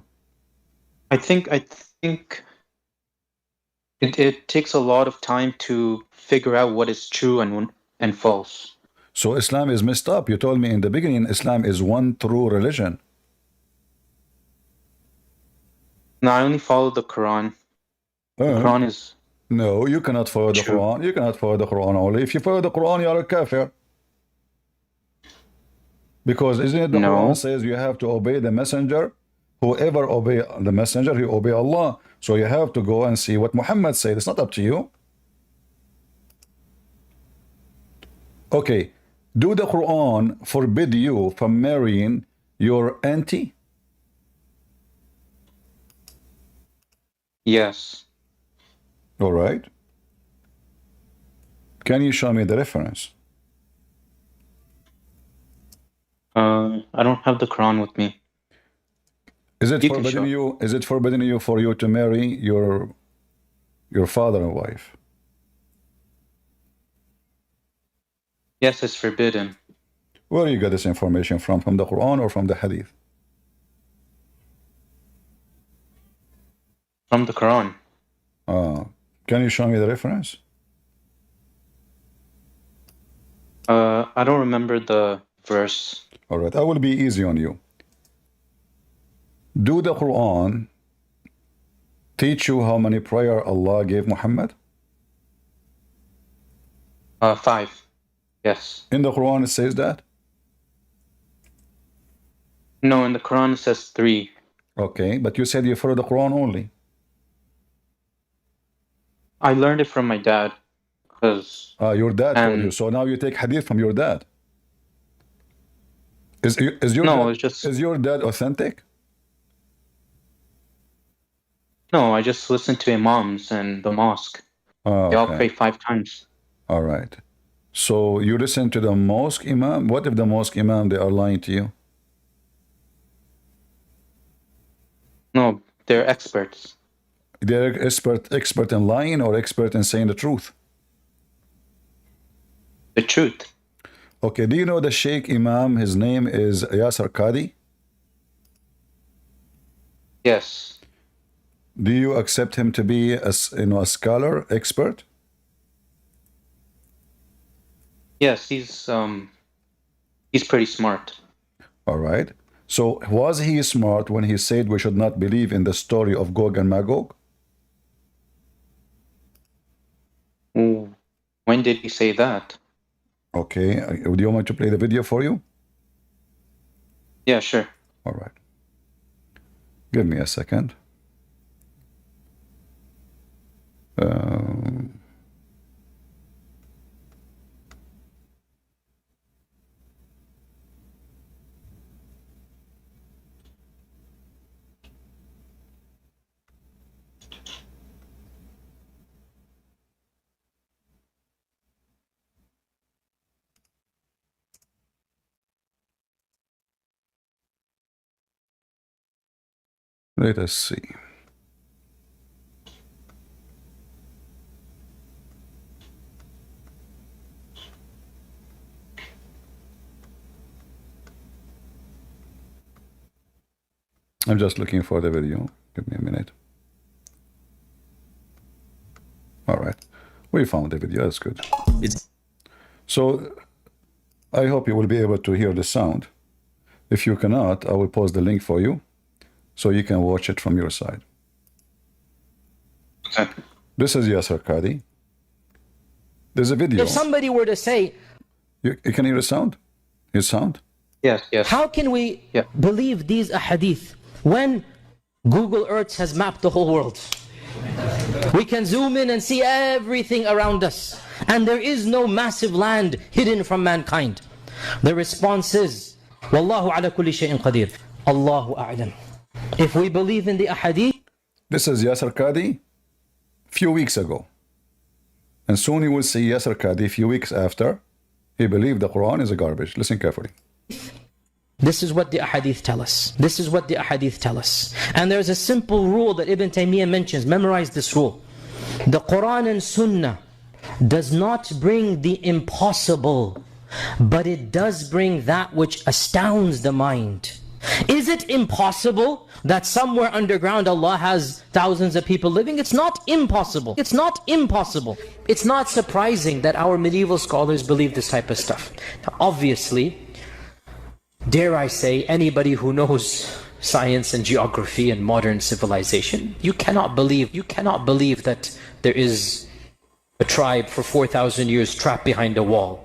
I think it takes a lot of time to figure out what is true and false. So Islam is messed up. You told me in the beginning Islam is one true religion. No, I only follow the Quran. The Quran is... No, you cannot follow the Quran. You cannot follow the Quran only. If you follow the Quran, you are a kafir. Because isn't it the No. Quran says you have to obey the messenger? Whoever obey the messenger, he obey Allah. So you have to go and see what Muhammad said. It's not up to you. Okay. Do the Quran forbid you from marrying your auntie? Yes. All right. Can you show me the reference? I don't have the Quran with me. Is it You can forbidden show. you? Is it forbidden you for you to marry your father and wife? Yes, it's forbidden. Where do you get this information from? From the Quran or from the Hadith? From the Quran. Can you show me the reference? I don't remember the verse. All right, I will be easy on you. Do the Quran teach you how many prayer Allah gave Muhammad? 5. Yes. In the Quran it says that? No, in the Quran it says 3. Okay, but you said you follow the Quran only. I learned it from my dad. Because Your dad told you, so now you take hadith from your dad. Is your no, dad, it's just is your dad authentic? no. I just listen to imams and the mosque. They all pray 5 times. All right. So you listen to the mosque imam. What if the mosque imam they are lying to you? No, they're experts. They're expert in lying or expert in saying the truth? The truth. Okay, do you know the Sheikh Imam, his name is Yasser Qadi? Yes. Do you accept him to be a scholar, expert? Yes, he's pretty smart. All right. So was he smart when he said we should not believe in the story of Gog and Magog? When did he say that? Okay. Do you want me to play the video for you? Yeah, sure. All right. Give me a second. Let us see. I'm just looking for the video. Give me a minute. All right. We found the video. That's good. So I hope you will be able to hear the sound. If you cannot, I will post the link for you so you can watch it from your side. Okay. This is Yasser Qadi. There's a video. If somebody were to say, You can hear the sound? His sound? Yes, yes. how can we believe these ahadith when Google Earth has mapped the whole world? We can zoom in and see everything around us, and there is no massive land hidden from mankind. The response is, Wallahu ala kulli shay'in qadir. Allahu a'lam. If we believe in the ahadith, This is Yasser Qadi few weeks ago. And soon you will see Yasser Qadi few weeks after. He believed the Quran is a garbage. Listen carefully. this is what the ahadith tell us. This is what the ahadith tell us. And there's a simple rule that Ibn Taymiyyah mentions. Memorize this rule. The Quran and Sunnah does not bring the impossible, but it does bring that which astounds the mind. Is it impossible that somewhere underground Allah has thousands of people living? It's not impossible. It's not impossible. It's not surprising that our medieval scholars believe this type of stuff. Now, obviously, dare I say, anybody who knows science and geography and modern civilization, you cannot believe that there is a tribe for 4,000 years trapped behind a wall.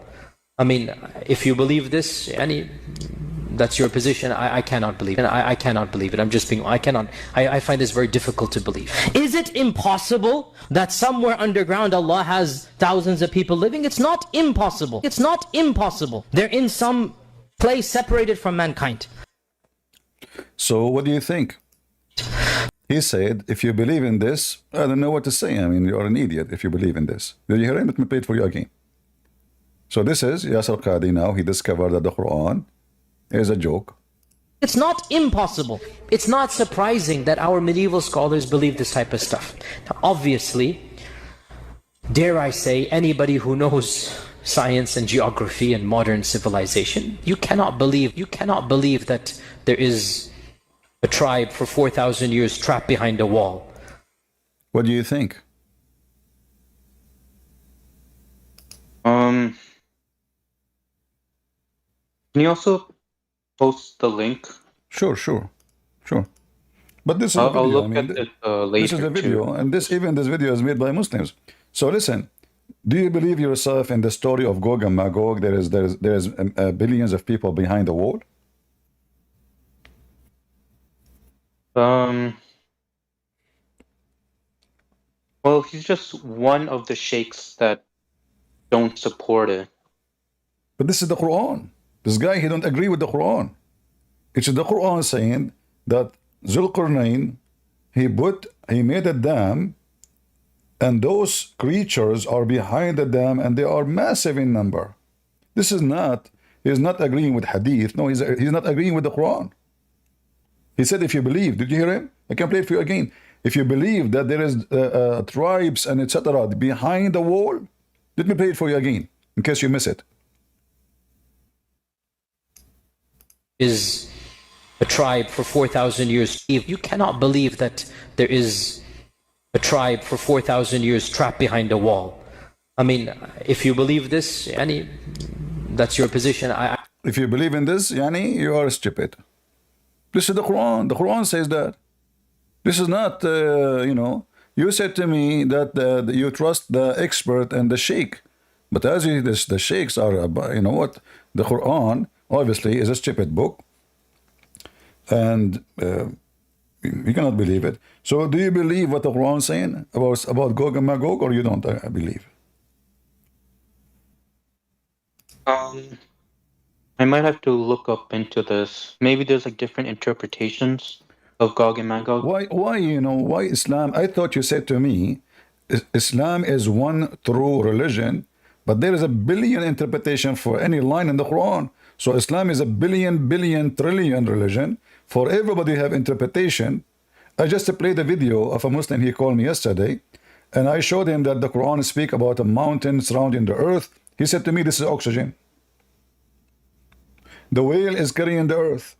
I mean, if you believe this, that's your position. I cannot believe it. I cannot believe it. I'm just being, I find this very difficult to believe. Is it impossible that somewhere underground Allah has thousands of people living? It's not impossible. It's not impossible. They're in some place separated from mankind. So what do you think? He said, if you believe in this, I don't know what to say. I mean, you are an idiot if you believe in this. Did you hear him? Let me play it for you again. So this is Yasser Qadi now. He discovered that the Quran is a joke. It's not impossible. It's not surprising that our medieval scholars believe this type of stuff. Now, obviously, dare I say, anybody who knows science and geography and modern civilization, you cannot believe that there is a tribe for 4,000 years trapped behind a wall. What do you think? Can you also post the link? Sure. But this is a video. I'll look I mean, at it later. this is a video, too. and this video is made by Muslims. So listen, do you believe yourself in the story of Gog and Magog? There is billions of people behind the wall. Well, he's just one of the sheikhs that don't support it. But this is the Quran. This guy, he don't agree with the Quran. It's the Quran saying that Zulqarnain, he made a dam, and those creatures are behind the dam, and they are massive in number. This is not, he's not agreeing with Hadith. No, he's not agreeing with the Quran. He said, if you believe, did you hear him? I can play it for you again. If you believe that there is tribes and etc. behind the wall, let me play it for you again, in case you miss it. Is a tribe for 4,000 years. You cannot believe that there is a tribe for 4,000 years trapped behind a wall. I mean, if you believe this, Yani, that's your position. If you believe in this, Yani, you are stupid. This is the Quran. The Quran says that. This is not, you said to me that you trust the expert and the sheikh. But as the sheikhs are, the Quran, obviously, is a stupid book. And you cannot believe it. So do you believe what the Quran is saying about Gog and Magog, or you don't believe? I might have to look up into this. Maybe there's like different interpretations of Gog and Magog. Why Islam? I thought you said to me, Islam is one true religion, but there is a billion interpretation for any line in the Quran. So Islam is a billion, trillion religion. For everybody have interpretation. I just played a video of a Muslim. He called me yesterday, and I showed him that the Quran speak about a mountain surrounding the earth. He said to me, this is oxygen. The whale is carrying the earth.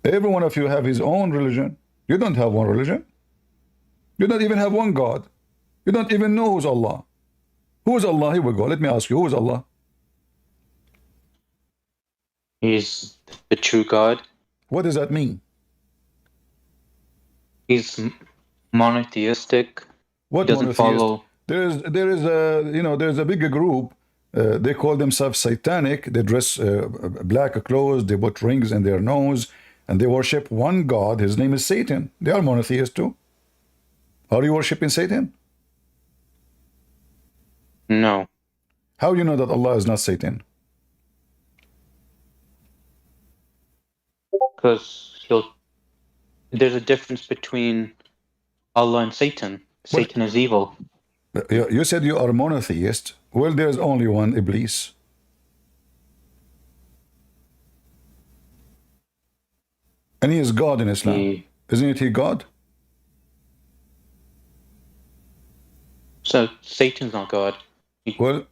Every one of you have his own religion. You don't have one religion. You don't even have one God. You don't even know who's Allah. Who is Allah? Here we go. Let me ask you, who is Allah? He's the true God. What does that mean? He's monotheistic. What He doesn't follow. There's a bigger group. They call themselves satanic. They dress black clothes. They put rings in their nose, and they worship one God. His name is Satan. They are monotheists too. Are you worshiping Satan? No. How do you know that Allah is not Satan? Because there's a difference between Allah and Satan. Satan is evil. You said you are monotheist. Well, there's only one Iblis. And he is God in Islam. Isn't he God? So Satan's not God. Well,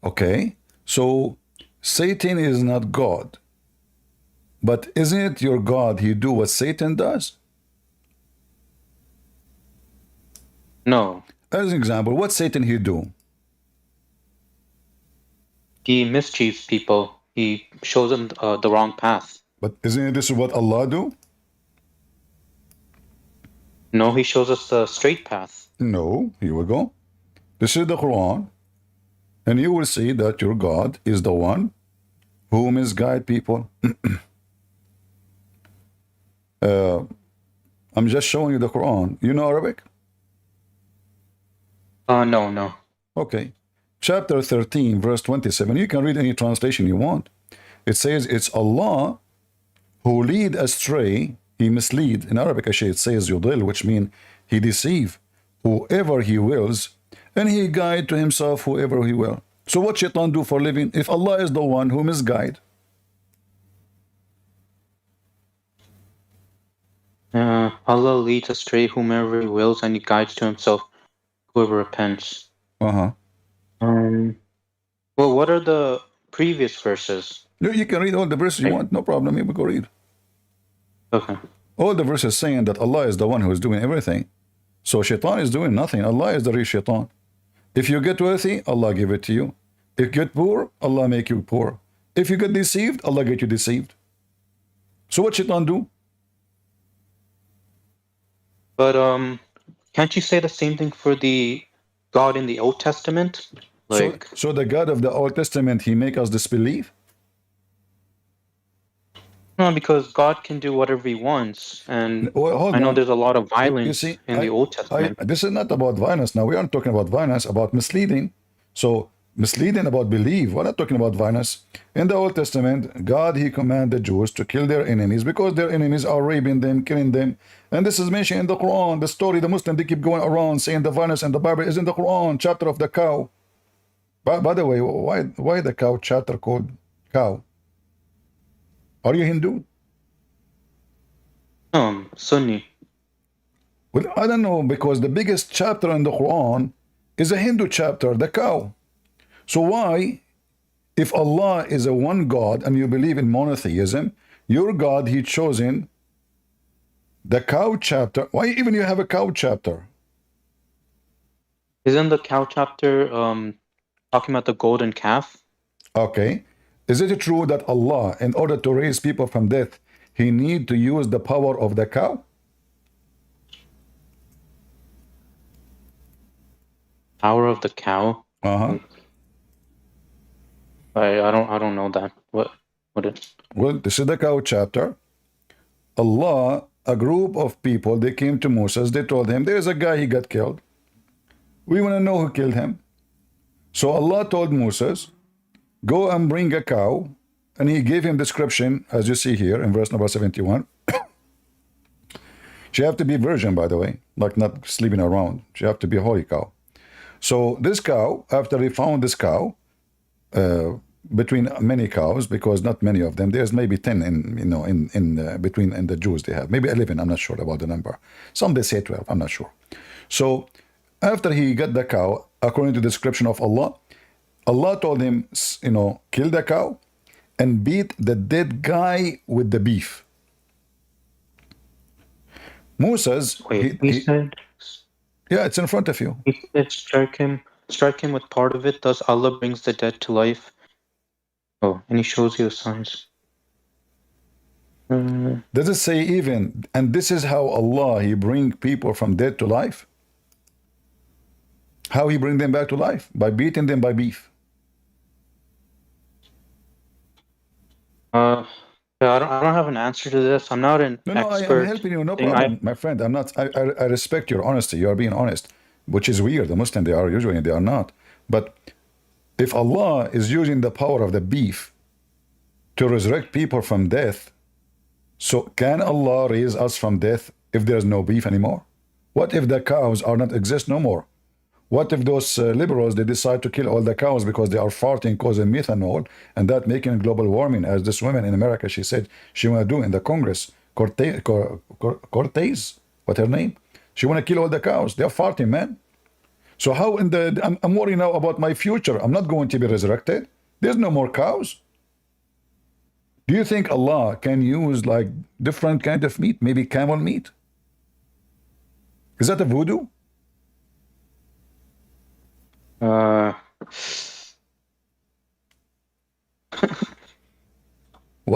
okay. So Satan is not God. But isn't it your God, he do what Satan does? No. As an example, what Satan he do? He mischiefs people. He shows them the wrong path. But isn't this what Allah do? No, he shows us the straight path. No, here we go. This is the Quran. And you will see that your God is the one who misguide people. I'm just showing you the Quran. You know Arabic? No. Okay. Chapter 13, verse 27. You can read any translation you want. It says it's Allah who lead astray, he mislead. In Arabic, actually, it says yudil, which means he deceive whoever he wills, and he guide to himself whoever he will. So what shaitan do for living if Allah is the one who misguide? Allah leads astray whomever he wills, and he guides to himself whoever repents. Uh-huh. Well, what are the previous verses? No, you can read all the verses you want, no problem. You will go read. Okay. All the verses saying that Allah is the one who is doing everything. So shaitan is doing nothing. Allah is the real shaitan. If you get wealthy, Allah give it to you. If you get poor, Allah make you poor. If you get deceived, Allah get you deceived. So what shaitan do? But can't you say the same thing for the God in the Old Testament? Like, So the God of the Old Testament, he make us disbelieve? no, because God can do whatever he wants, and Well, hold I know on. there's a lot of You violence see, in the Old Testament. this is not about violence. Now, we aren't talking about violence, about misleading. So, misleading about belief. We're not talking about violence. In the Old Testament, God, he commanded Jews to kill their enemies because their enemies are raping them, killing them. And this is mentioned in the Quran. The story, the Muslim, they keep going around saying the violence in the Bible is in the Quran, chapter of the cow. By the way, why the cow chapter called cow? Are you Hindu? Sunni. Well, I don't know, because the biggest chapter in the Quran is a Hindu chapter, the cow. So why, if Allah is a one God and you believe in monotheism, your God, he chosen the cow chapter. Why even you have a cow chapter? Isn't the cow chapter talking about the golden calf? Okay. Is it true that Allah, in order to raise people from death, he need to use the power of the cow? Power of the cow? Uh-huh. I don't know that. What is? Well, this is the cow chapter. Allah, a group of people, they came to Moses, they told him, there is a guy, he got killed. We want to know who killed him. So Allah told Moses, go and bring a cow, and he gave him description, as you see here in verse number 71. She have to be virgin, by the way, like not sleeping around. She have to be a holy cow. So this cow, after he found this cow, between many cows, because not many of them, there's maybe 10 in between in the Jews they have, maybe 11, I'm not sure about the number. Some they say 12, I'm not sure. So after he got the cow, according to the description of Allah, Allah told him, kill the cow and beat the dead guy with the beef. Moses, Wait, he said, yeah, it's in front of you. he said strike him with part of it, thus Allah brings the dead to life. Oh, and he shows you the signs. Does it say even, and this is how Allah, he bring people from dead to life? How he bring them back to life? By beating them by beef. I don't have an answer to this. I'm not an No, expert. I'm helping you, no problem, my friend. I'm not. I respect your honesty. You are being honest, which is weird. The Muslim, they are usually, they are not. But if Allah is using the power of the beef to resurrect people from death, so can Allah raise us from death if there's no beef anymore? What if the cows are not exist no more? What if those liberals, they decide to kill all the cows because they are farting, causing methanol, and that making global warming, as this woman in America, she said she want to do in the Congress, Cortez, what her name? She want to kill all the cows. They are farting, man. So how I'm worried now about my future. I'm not going to be resurrected. There's no more cows. Do you think Allah can use like different kind of meat, maybe camel meat? Is that a voodoo? Why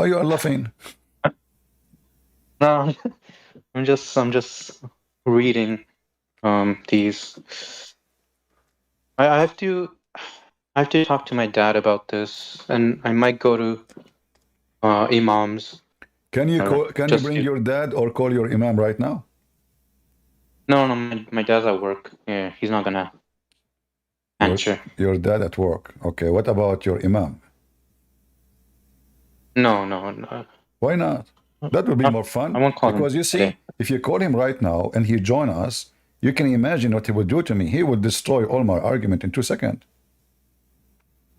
you are laughing? No, I'm just reading these. I have to. I have to talk to my dad about this, and I might go to imams. Can you Just bring to- your dad or call your imam right now? No, my dad's at work. Yeah, he's not gonna answer. Your dad at work. Okay, what about your imam? No. Why not? That would be more fun. I won't call Because him you see, today. if you call him right now and he join us, you can imagine what he would do to me. He would destroy all my argument in 2 seconds.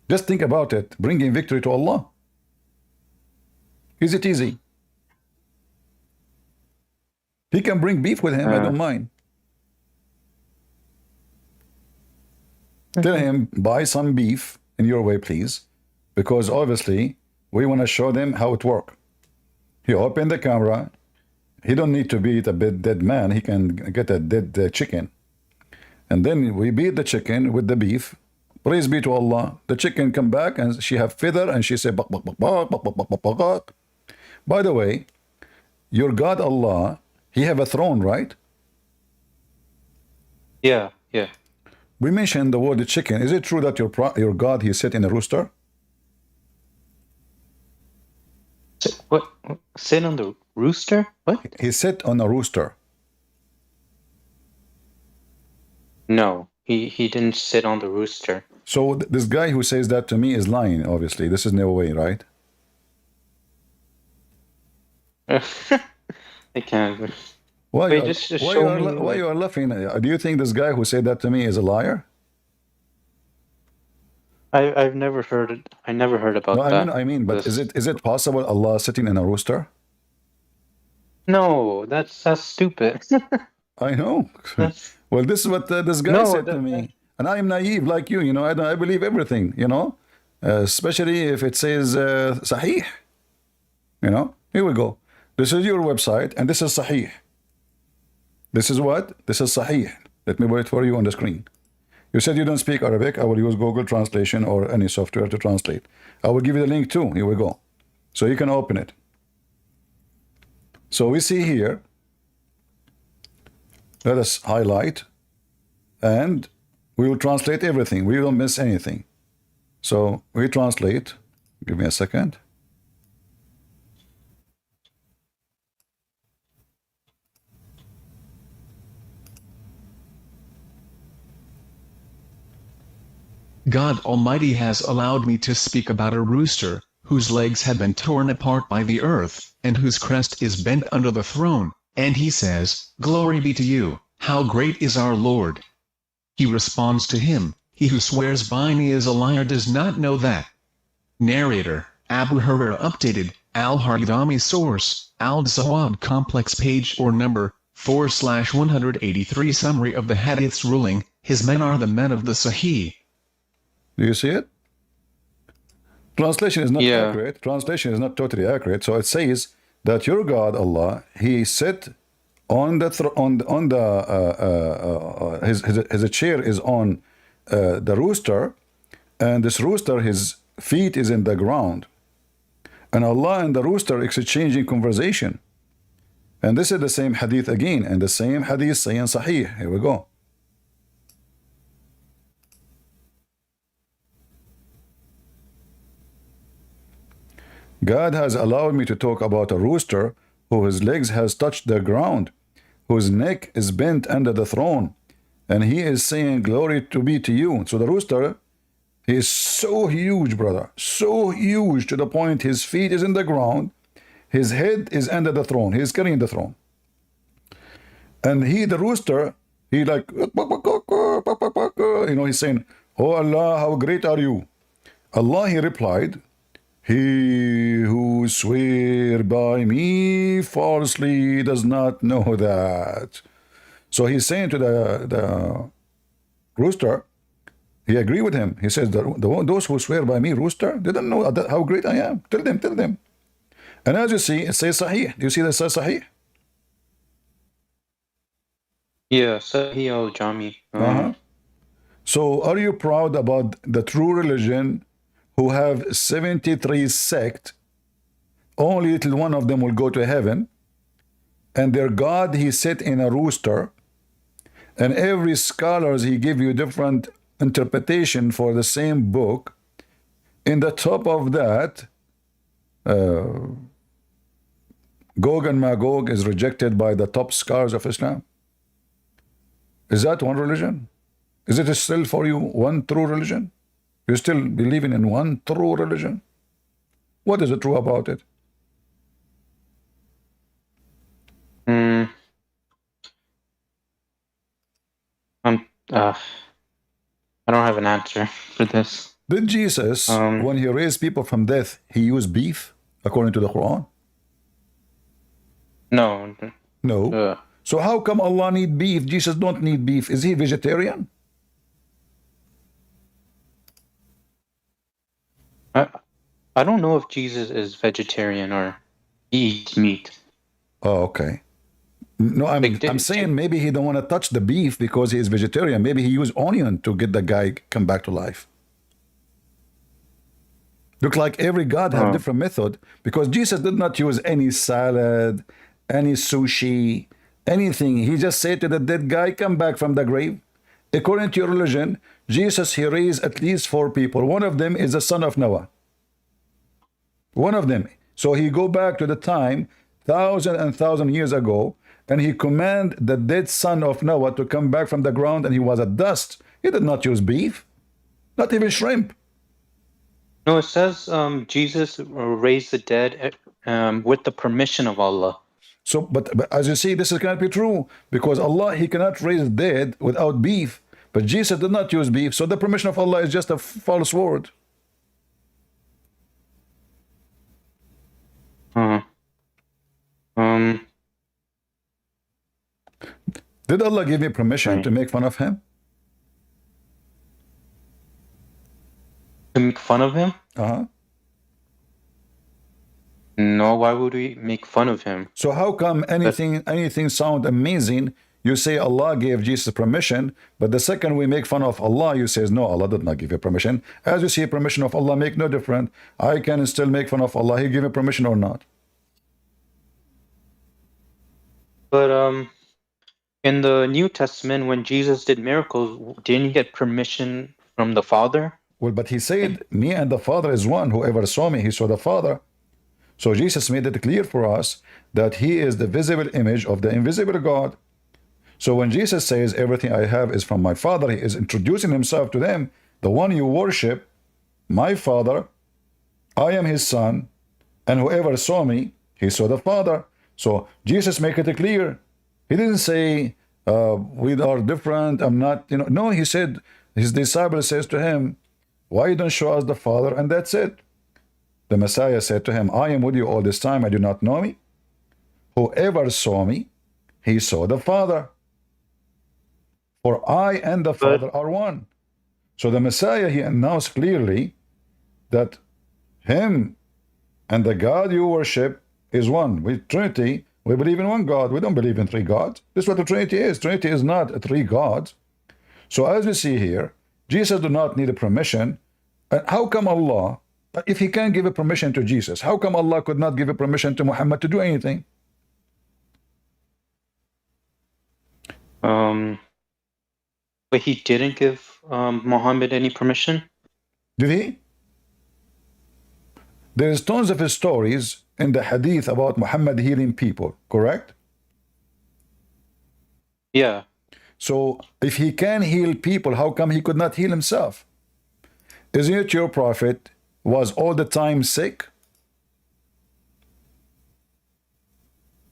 Just think about it. Bringing victory to Allah. Is it easy? He can bring beef with him. I don't mind. Tell him, buy some beef in your way, please. Because obviously, we want to show them how it works. He opened the camera. He don't need to beat a dead man. He can get a dead chicken. And then we beat the chicken with the beef. Praise be to Allah. The chicken come back and she have feather and she say, bak, bak, bak, bak, bak, bak, bak, bak, bak. By the way, your God Allah, he have a throne, right? Yeah. We mentioned the word chicken. Is it true that your God, he sit in a rooster? What? Sit on the rooster? What? He sit on a rooster. No, he didn't sit on the rooster. So this guy who says that to me is lying, obviously. This is no way, right? I can't. Why, Wait, just why, show me, why you are laughing? Do you think this guy who said that to me is a liar? I've never heard it. I never heard about No, that. I mean, but is it possible Allah sitting in a rooster? No, that's stupid. I know. That's- Well, this is what this guy No, said to me, and I am naive like you. You know, I believe everything. You know, especially if it says Sahih. You know, here we go. This is your website, and this is Sahih. This is what? This is Sahih. Let me wait for you on the screen. You said you don't speak Arabic. I will use Google Translation or any software to translate. I will give you the link too. Here we go. So you can open it. So we see here. Let us highlight. And we will translate everything. We don't miss anything. So we translate. Give me a second. God Almighty has allowed me to speak about a rooster, whose legs have been torn apart by the earth, and whose crest is bent under the throne, and he says, Glory be to you, how great is our Lord. He responds to him, he who swears by me is a liar does not know that. Narrator, Abu Hurairah updated, Al-Haridami source, Al-Zawad complex page or number, 4/183 summary of the hadith's ruling, his men are the men of the Sahih. Do you see it? Translation is not Yeah. accurate. Translation is not totally accurate. So it says that your God Allah, he sit on the his chair is on the rooster, and this rooster, his feet is in the ground, and Allah and the rooster exchanging conversation. And this is the same hadith again, and the same hadith saying Sahih. Here we go. God has allowed me to talk about a rooster whose legs has touched the ground, whose neck is bent under the throne, and he is saying, glory to be to you. So the rooster, he is so huge, brother, so huge to the point his feet is in the ground, his head is under the throne, he is carrying the throne. And he, the rooster, he like, you know, he's saying, oh Allah, how great are you? Allah, he replied, he who swear by me falsely does not know that. So he's saying to the rooster, he agreed with him. He says, those who swear by me, rooster, they don't know how great I am. Tell them. And as you see, it says Sahih. Do you see that it says Sahih? Yeah, Sahih al-Jami. So are you proud about the true religion who have 73 sects? Only little one of them will go to heaven, and their God, he sit in a rooster, and every scholars, he give you different interpretation for the same book. In the top of that, Gog and Magog is rejected by the top scholars of Islam. Is that one religion? Is it still for you one true religion? You still believing in one true religion? What is true about it? I don't have an answer for this. Did Jesus, when he raised people from death, he used beef according to the Quran? No. No. So how come Allah need beef? Jesus don't need beef. Is he vegetarian? I don't know if Jesus is vegetarian or eats meat. Oh, okay. No, I'm saying maybe he don't want to touch the beef because he is vegetarian. Maybe he used onion to get the guy come back to life. Look like every God have different method, because Jesus did not use any salad, any sushi, anything. He just said to the dead guy, come back from the grave. According to your religion, Jesus, he raised at least 4 people. One of them is the son of Noah. One of them. So he go back to the time, 1,000 years ago, and he command the dead son of Noah to come back from the ground, and he was a dust. He did not use beef, not even shrimp. No, it says Jesus raised the dead with the permission of Allah. So, but as you see, this cannot be true, because Allah, he cannot raise the dead without beef. But Jesus did not use beef, so the permission of Allah is just a false word. Did Allah give me permission to make fun of him? To make fun of him? No, why would we make fun of him? So how come anything sound amazing, you say Allah gave Jesus permission, but the second we make fun of Allah, you say, no, Allah did not give you permission. As you see, permission of Allah make no difference. I can still make fun of Allah. He give me permission or not. But in the New Testament, when Jesus did miracles, didn't he get permission from the Father? Well, but he said, me and the Father is one. Whoever saw me, he saw the Father. So Jesus made it clear for us that he is the visible image of the invisible God. So when Jesus says, everything I have is from my Father, he is introducing himself to them. The one you worship, my Father, I am his Son, and whoever saw me, he saw the Father. So Jesus make it clear. He didn't say, we are different, I'm not, No, he said, his disciple says to him, why you don't show us the Father? And that's it. The Messiah said to him, I am with you all this time, I do not know me. Whoever saw me, he saw the Father. For I and the Father are one. So the Messiah, he announced clearly that him and the God you worship is one. With Trinity, we believe in one God. We don't believe in 3 gods. This is what the Trinity is. Trinity is not 3 gods. So as we see here, Jesus do not need a permission. And how come Allah, if he can't give a permission to Jesus, how come Allah could not give a permission to Muhammad to do anything? But he didn't give Muhammad any permission? Did he? There's tons of stories in the hadith about Muhammad healing people, correct? Yeah. So if he can heal people, how come he could not heal himself? Isn't it your prophet was all the time sick?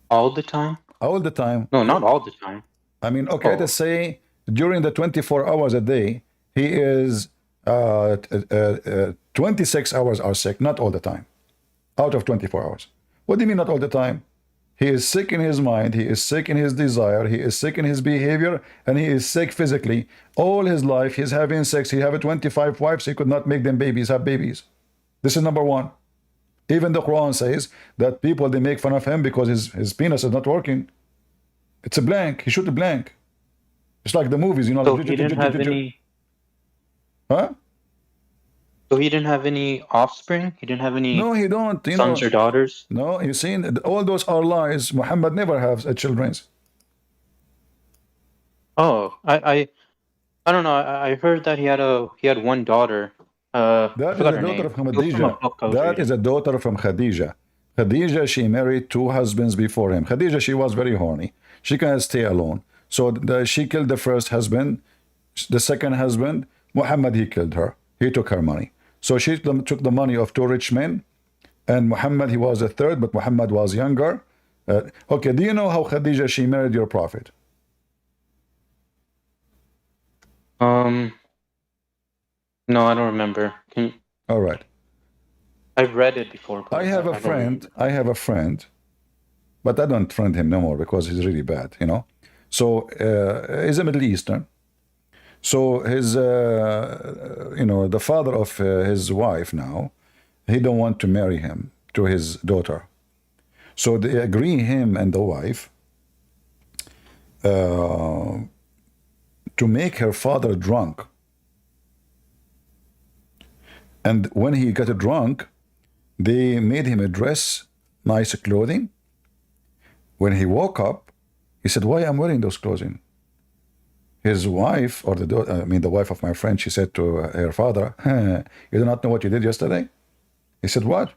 All the time? All the time. No, not all the time. I mean, okay, let's say during the 24 hours a day, he is 26 hours are sick, not all the time. Out of 24 hours. What do you mean not all the time? He is sick in his mind, he is sick in his desire, he is sick in his behavior, and he is sick physically. All his life, he's having sex. He have 25 wives, he could not make them have babies. This is number one. Even the Quran says that people, they make fun of him because his penis is not working. It's a blank. He shoot a blank. It's like the movies, So he didn't have any... Huh? So he didn't have any offspring? He didn't have any No, he don't. sons or daughters? No, you see, all those are lies. Muhammad never has children. Oh, I don't know. I heard that he had one daughter. I That is forgot a her daughter name. of It was from a Khadija. book I was That reading. is a daughter from Khadija. Khadija, she married two husbands before him. Khadija, she was very horny. She cannot stay alone. So she killed the first husband. The second husband, Muhammad, he killed her. He took her money. So she took the money of two rich men. And Muhammad, he was a third, but Muhammad was younger. Okay, do you know how Khadija, she married your prophet? No, I don't remember. All right. I've read it before, but I have a I don't remember. friend, but I don't friend him no more because he's really bad, you know. So he's a Middle Eastern. So his, you know, the father of his wife now, he don't want to marry him to his daughter. So they agree, him and the wife, to make her father drunk. And when he got drunk, they made him dress nice clothing. When he woke up, he said, "Why I'm wearing those clothing?" His wife, or the wife of my friend, she said to her father, "You do not know what you did yesterday?" He said, "What?"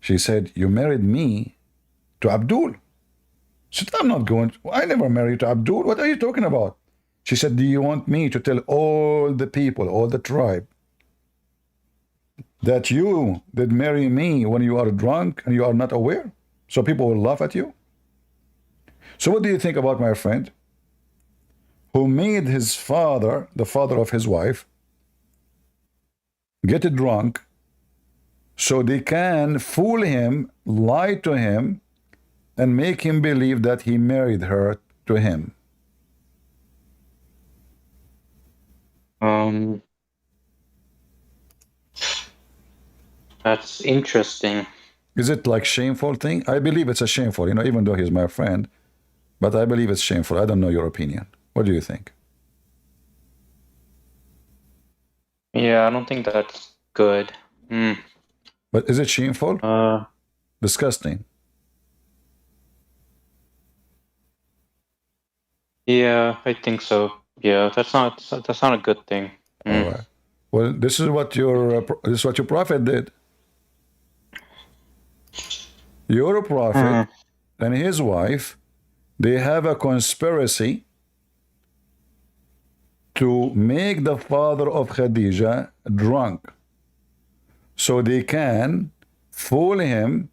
She said, "You married me to Abdul." She said, "I'm not going. I never married to Abdul. What are you talking about?" She said, "Do you want me to tell all the people, all the tribe, that you did marry me when you are drunk and you are not aware? So people will laugh at you?" So what do you think about my friend who made his father, the father of his wife, get drunk so they can fool him, lie to him, and make him believe that he married her to him? That's interesting. Is it like shameful thing? I believe it's a shameful, you know, even though he's my friend, but I believe it's shameful. I don't know your opinion. What do you think? Yeah, I don't think that's good. But is it shameful? Disgusting. Yeah, I think so. Yeah, that's not a good thing. All right. Well, this is what your prophet did. Your prophet and his wife, they have a conspiracy to make the father of Khadija drunk, so they can fool him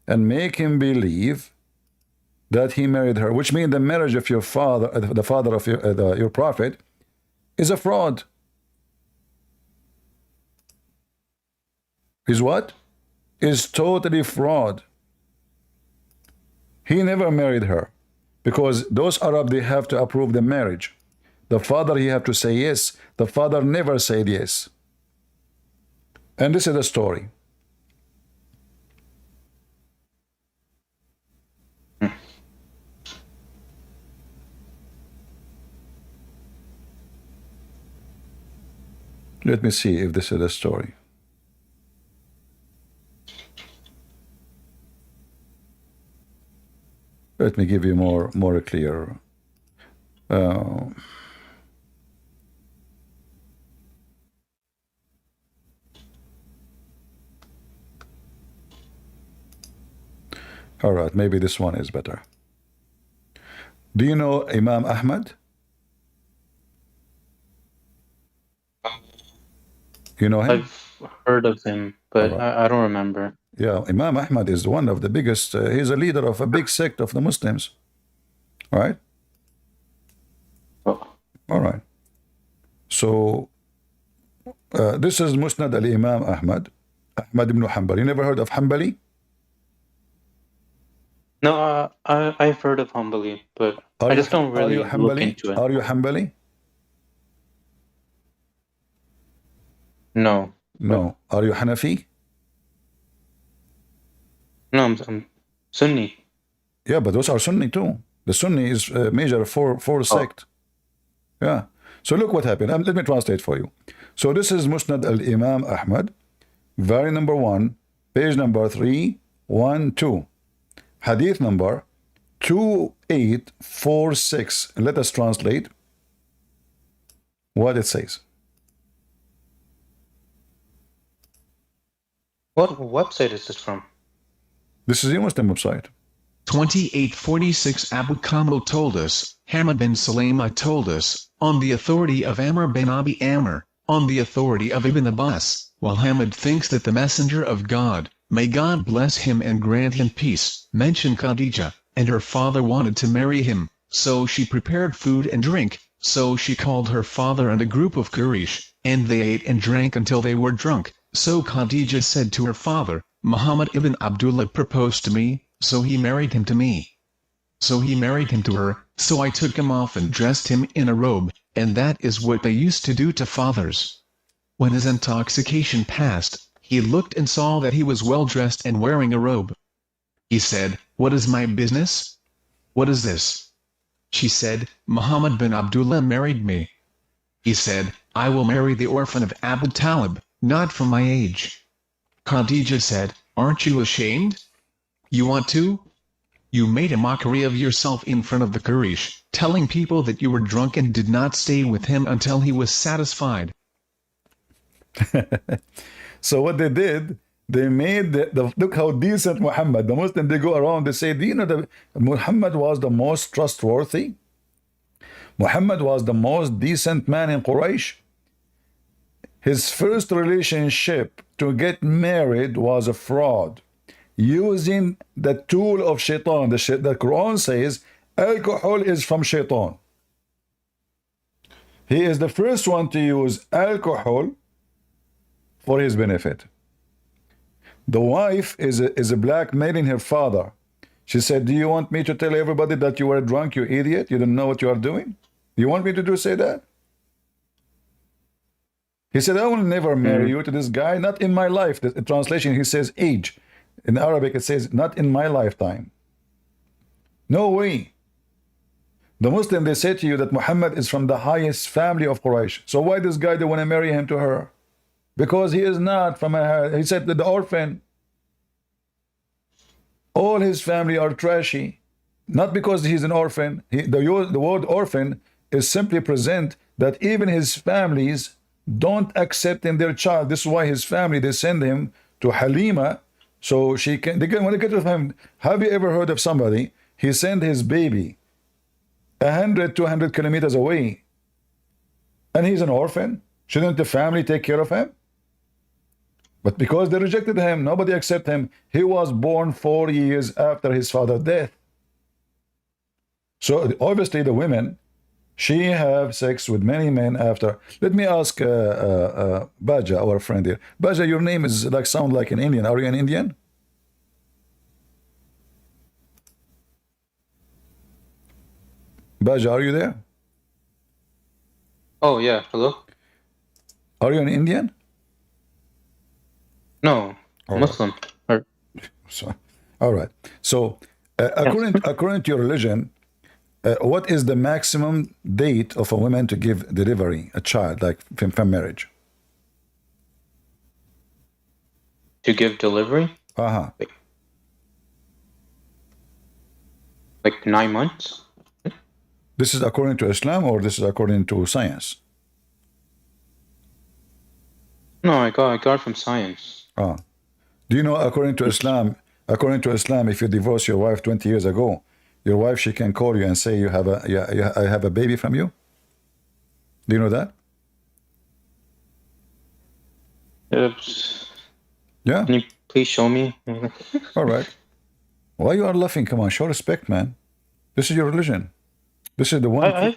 and make him believe that he married her, which means the marriage of your father, the father of your prophet, is a fraud. Is what? Is totally fraud. He never married her because those Arab, they have to approve the marriage. The father, he have to say yes. The father never said yes. And this is the story. Let me see if this is the story. Let me give you more clear. All right, maybe this one is better. Do you know Imam Ahmad? You know him? I've heard of him, but right. I don't remember. Yeah, Imam Ahmad is one of the biggest, he's a leader of a big sect of the Muslims. Right? Oh. All right. So, this is Musnad al-Imam Ahmad ibn Hanbal. You never heard of Hanbali? No, I've heard of Hanbali, but I just don't really look into it. Are you Hanbali? No. No. Are you Hanafi? No, I'm Sunni. Yeah, but those are Sunni too. The Sunni is major four sect. Yeah. So look what happened. Let me translate for you. So this is Musnad al-Imam Ahmad, volume number 1, page number 312. Hadith number 2846. Let us translate. what it says. What website is this from? This is the Muslim website. 2846 Abu Kamil told us, Hamad bin Salama told us, on the authority of Amr bin Abi Amr, on the authority of Ibn Abbas, while Hamad thinks that the Messenger of God, may God bless him and grant him peace, mentioned Khadija, and her father wanted to marry him, so she prepared food and drink, so she called her father and a group of Quraysh, and they ate and drank until they were drunk, so Khadija said to her father, Muhammad ibn Abdullah proposed to me, so he married him to me. So he married him to her, so I took him off and dressed him in a robe, and that is what they used to do to fathers. When his intoxication passed, he looked and saw that he was well dressed and wearing a robe. He said, What is my business? What is this? She said, Muhammad bin Abdullah married me. He said, I will marry the orphan of Abu Talib, not from my age. Khadija said, Aren't you ashamed? You want to? You made a mockery of yourself in front of the Quraysh, telling people that you were drunk and did not stay with him until he was satisfied. So what they did, they made look how decent Muhammad, the Muslim, they go around, they say, do you know that Muhammad was the most trustworthy? Muhammad was the most decent man in Quraysh. His first relationship to get married was a fraud, using the tool of shaitan. The Quran says alcohol is from shaitan. He is the first one to use alcohol for his benefit. The wife is a blackmailing her father. She said, do you want me to tell everybody that you were drunk, you idiot? You don't know what you are doing? You want me to say that? He said, I will never marry you to this guy, not in my life. The translation, he says age. In Arabic, it says, not in my lifetime. No way. The Muslim, they say to you that Muhammad is from the highest family of Quraysh. So why this guy, they want to marry him to her? Because he is not from a, he said that the orphan, all his family are trashy. Not because he's an orphan. The word orphan is simply present that even his families don't accept in their child. This is why his family, they send him to Halima, so she can, when they get with him, have you ever heard of somebody, he sent his baby 100, 200 kilometers away, and he's an orphan? Shouldn't the family take care of him? But because they rejected him, nobody accepted him. He was born 4 years after his father's death. So obviously the women, she have sex with many men after. Let me ask Baja, our friend here. Baja, your name is like sound like an Indian. Are you an Indian? Baja, are you there? Oh yeah, hello? Are you an Indian? No, Muslim. Or So, all right. So according to your religion, what is the maximum date of a woman to give delivery, a child, like from marriage? to give delivery? Uh-huh. Like 9 months? This is according to Islam or this is according to science? No, I got it from science. Ah. Do you know according to Islam, if you divorce your wife 20 years ago, your wife, she can call you and say, I have a baby from you? Do you know that? Yeah. Can you please show me? All right. Why you are laughing? Come on, show respect, man. This is your religion. This is the one. I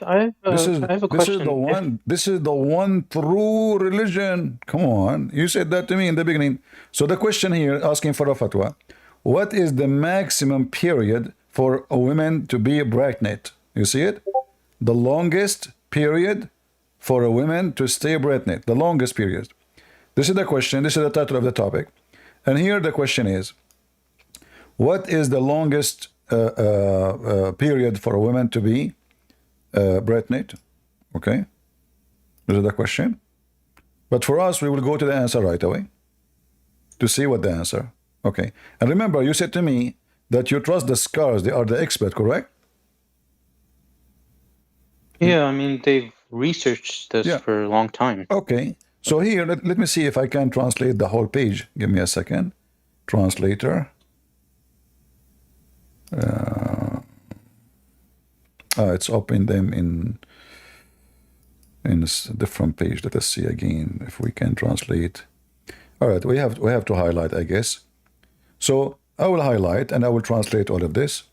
have a question. This is the one true religion. Come on, you said that to me in the beginning. So the question here, asking for a fatwa, what is the maximum period for a woman to be pregnant? You see it? The longest period for a woman to stay pregnant. The longest period. This is the question. This is the title of the topic. And here the question is, what is the longest period for a woman to be pregnant? Okay. This is the question. But for us, we will go to the answer right away to see what the answer. Okay. And remember, you said to me that you trust the scholars. They are the expert, correct? Yeah, I mean, they've researched this Yeah. for a long time. Okay. So here, let me see if I can translate the whole page. Give me a second. Translator. It's open them in a different page. Let us see again if we can translate. All right, we have to highlight, I guess. So I will highlight and I will translate all of this.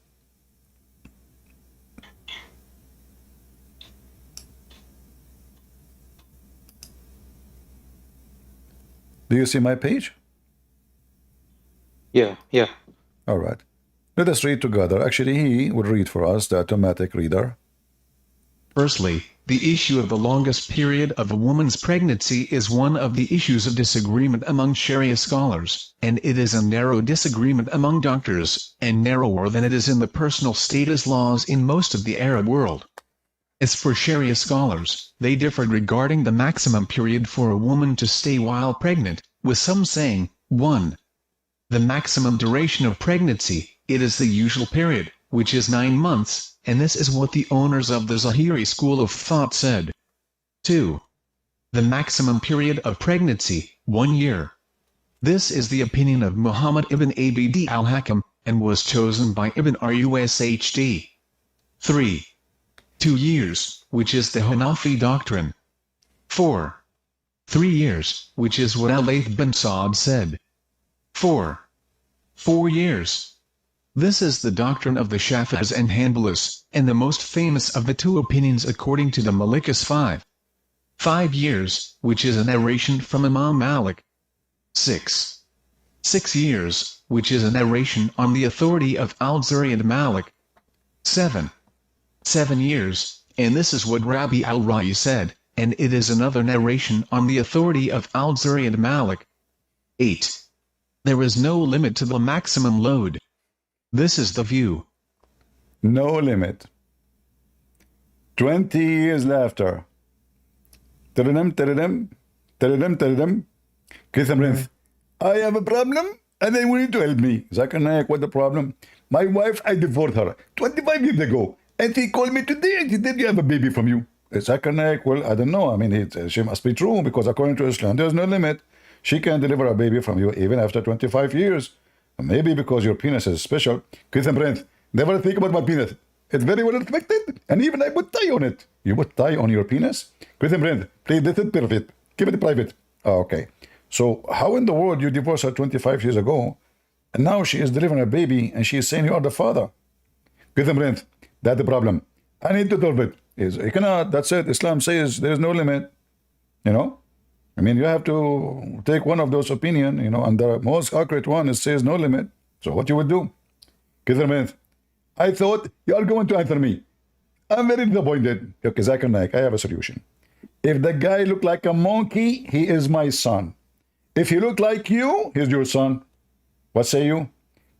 Do you see my page? Yeah, yeah. All right. Let us read together. Actually, he will read for us, the automatic reader. Firstly, the issue of the longest period of a woman's pregnancy is one of the issues of disagreement among Sharia scholars, and it is a narrow disagreement among doctors, and narrower than it is in the personal status laws in most of the Arab world. As for Sharia scholars, they differed regarding the maximum period for a woman to stay while pregnant, with some saying, 1. The maximum duration of pregnancy, it is the usual period, which is 9 months, and this is what the owners of the Zahiri school of thought said. 2. The maximum period of pregnancy, 1 year. This is the opinion of Muhammad ibn Abd al-Hakam, and was chosen by Ibn Rushd. 3. 2 years, which is the Hanafi doctrine. 4. 3 years, which is what Al-Layth bin Sa'd said. 4. 4 years. This is the doctrine of the Shafi'is and Hanbalis, and the most famous of the two opinions according to the Malikas 5. 5 years, which is a narration from Imam Malik. 6. 6 years, which is a narration on the authority of Al-Zuri and Malik. 7. 7 years, and this is what Rabbi al-Ra'i said, and it is another narration on the authority of Al-Zuri and Malik. 8. There is no limit to the maximum load. This is the view. No limit. 20 years after. I have a problem and I want you to help me. Zakir Naik, what the problem? My wife, I divorced her 25 years ago. And she called me today and she said, you have a baby from you. Zakir Naik, well, I don't know. I mean, she must be true because according to Islam, there's no limit. She can deliver a baby from you even after 25 years. Maybe because your penis is special. Kiss and friends, never think about my penis. It's very well respected. And even I put tie on it. You put tie on your penis? Kiss and friends, please, this is perfect. Keep it private. Oh, okay. So how in the world you divorced her 25 years ago, and now she is delivering a baby, and she is saying you are the father? Kiss and friends, that's the problem. I need to solve it. You cannot, that's it. Islam says there is no limit. You know? I mean, you have to take one of those opinions, you know, and the most accurate one is says no limit. So what you would do? I thought you are going to answer me. I'm very disappointed. Okay, Zakir Naik, I have a solution. If the guy look like a monkey, he is my son. If he look like you, he's your son. What say you?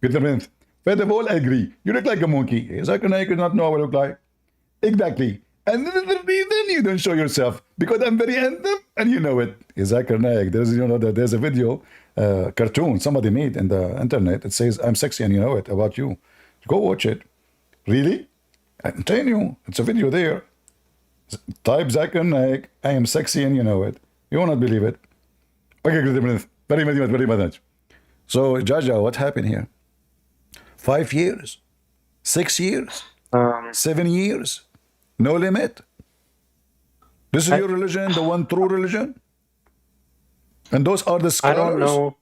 First of all, I agree. You look like a monkey. Zakir Naik does not know what I look like. Exactly. And this is the reason you don't show yourself, because I'm very handsome and you know it. Zakir Naik, there's a video, cartoon somebody made in the internet. It says, I'm sexy and you know it about you. Go watch it. Really? I'm telling you, it's a video there. Type Zakir Naik, I am sexy and you know it. You will not believe it. Okay, very much. So, Jaja, what happened here? 5 years? 6 years? 7 years? No limit? This is your religion, the one true religion? And those are the scholars? I don't know.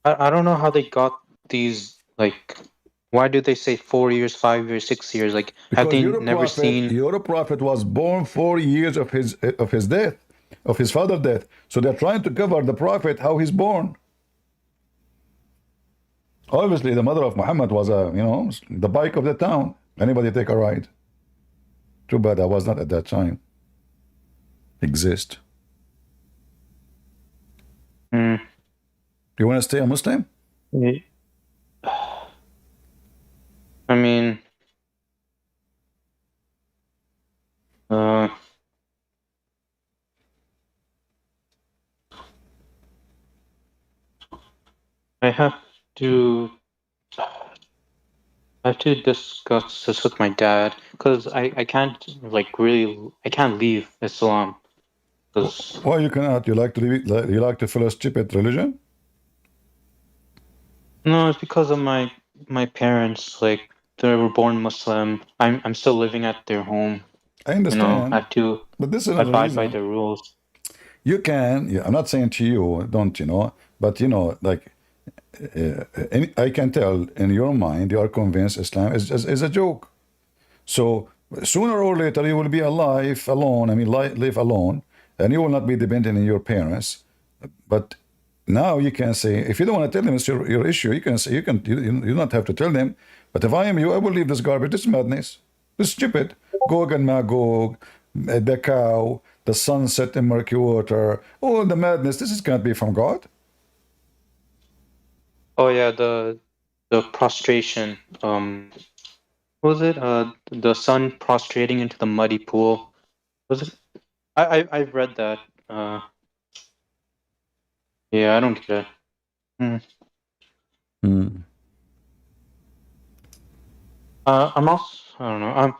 I don't know how they got these, like, why do they say 4 years, 5 years, 6 years? Like, have they never seen... Your prophet was born 4 years of his death, of his father's death. So they're trying to cover the prophet, how he's born. Obviously, the mother of Muhammad was, the bike of the town. Anybody take a ride? Too bad I was not at that time. Exist. You want to stay a Muslim? I mean, I have to... I have to discuss this with my dad because I can't like really I can't leave Islam because Why you cannot? You like to leave it, you like to follow stupid religion? no, it's because of my parents. Like they were born Muslim. I'm still living at their home. I You know, I understand, have to but this is not a abide by reason. the rules. You can, yeah, I'm not saying to you, don't, you know, but you know, like, I can tell in your mind, you are convinced Islam is a joke. So sooner or later, you will be alive alone. I mean, live alone, and you will not be dependent on your parents. But now you can say, if you don't want to tell them it's your issue, you can say, you don't have to tell them. But if I am you, I will leave this garbage. This is madness. This is stupid. Gog and Magog, the cow, the sunset in murky water, all the madness. Can't be from God. Oh yeah, the prostration. What was it? The son prostrating into the muddy pool. Was it? I've read that. Yeah, I don't get it. Hmm. Hmm. I'm also I don't know. I don't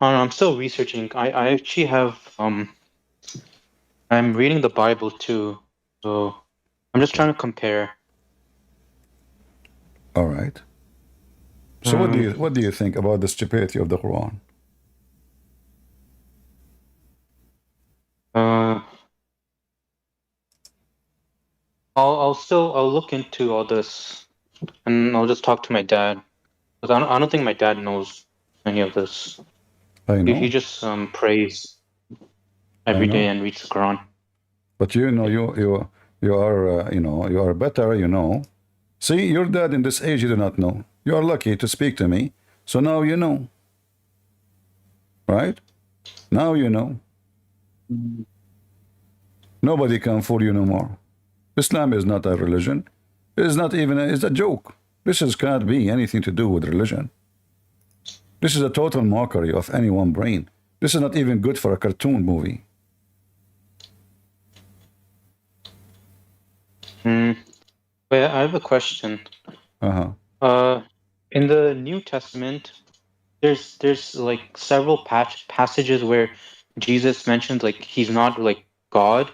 know, I'm still researching. I actually have I'm reading the Bible too, so I'm just trying to compare. All right. So Um, what do you think about the stupidity of the Quran? uh, I'll look into all this, and I'll just talk to my dad. Because I don't think my dad knows any of this. I He know, just prays I every day know. and reads the Quran. But you know, you are you know, you are better. You know. See, your dad in this age, you do not know. You are lucky to speak to me. So now you know, right? Now you know. Nobody can fool you no more. Islam is not a religion. It is not even it's a joke. Cannot be anything to do with religion. This is a total mockery of anyone's brain. This is not even good for a cartoon movie. Hmm. Wait, I have a question. Uh-huh. In the New Testament, there's like several passages where Jesus mentions like he's not like God,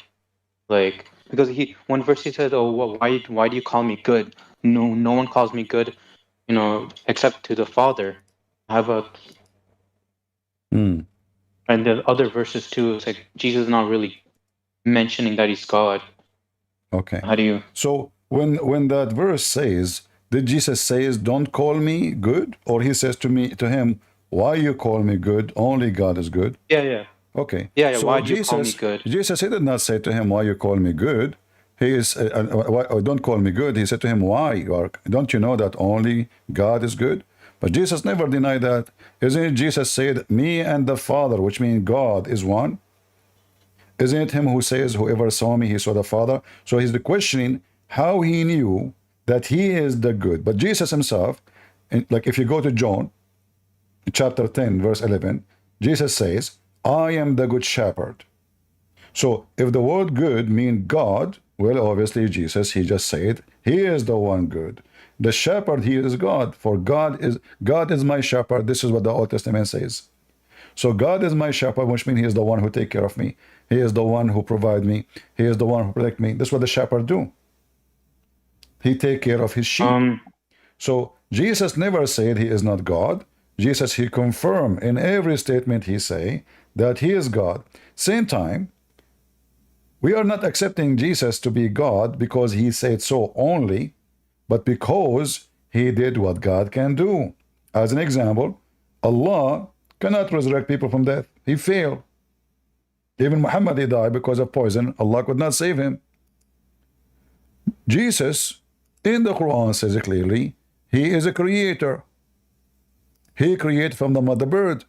like because he one verse he said, "Oh, why do you call me good? No one calls me good, you know, except to the Father." I have a Hmm. and the other verses too. It's like Jesus is not really mentioning that he's God. Okay. How do you? So when that verse says, did Jesus says, "Don't call me good," or he says to him, "Why you call me good? Only God is good." Yeah, yeah, Okay. yeah. So Why do you call me good? Jesus, he did not say to him, "Why you call me good?" He is, don't call me good. He said to him, "Why you are? Don't you know that only God is good?" But Jesus never denied that. Isn't it Jesus said, "Me and the Father," which means God is one? Isn't it him who says, "Whoever saw me, he saw the Father"? So he's questioning how he knew that he is the good. But Jesus himself, like if you go to John chapter 10, verse 11, Jesus says, "I am the good shepherd." So if the word good mean God, well, obviously Jesus, he just said, he is the one good. The shepherd, he is God. For God is my shepherd. This is what the Old Testament says. So God is my shepherd, which means he is the one who take care of me. He is the one who provide me. He is the one who protect me. That's what the shepherd do. He take care of his sheep. Um, So Jesus never said he is not God. Jesus, he confirmed in every statement he say that he is God. Same time, we are not accepting Jesus to be God because he said so only, but because he did what God can do. As an example, Allah cannot resurrect people from death. He failed. Even Muhammad, he died because of poison. Allah could not save him. Jesus, in the Quran, says it clearly, he is a creator. He created from the mother bird.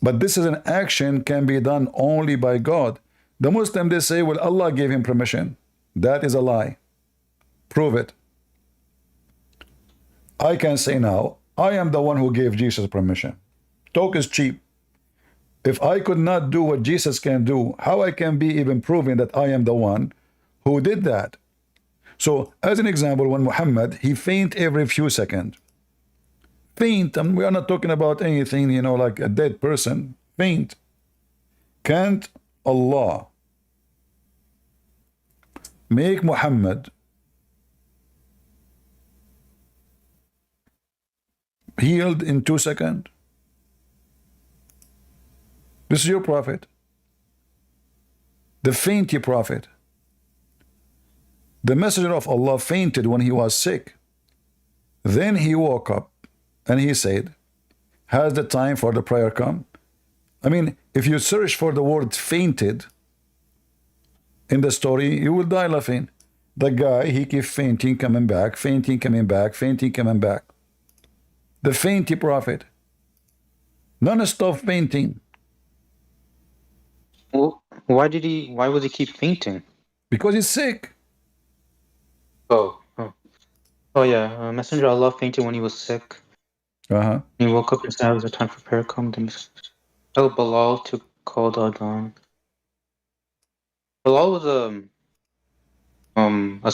But this is an action can be done only by God. The Muslim, they say, well, Allah gave him permission. That is a lie. Prove it. I can say now, I am the one who gave Jesus permission. Talk is cheap. If I could not do what Jesus can do, how I can be even proving that I am the one who did that? So, as an example, when Muhammad, he faint every few seconds. Faint. And we are not talking about anything, you know, like a dead person. Faint. Can't Allah make Muhammad healed in 2 seconds? This is your prophet, the fainty prophet. The messenger of Allah fainted when he was sick. Then he woke up and he said, has the time for the prayer come? I mean, if you search for the word fainted in the story, you will die laughing. The guy, he keeps fainting, coming back, fainting, coming back, fainting, coming back. The fainty prophet. Non-stop fainting. Well, why was he keep fainting? Because he's sick. Oh yeah, Messenger of Allah fainted when he was sick. Uh-huh. He woke up and said it was a time for prayer come. Then tell Bilal to call the adhan. Bilal was a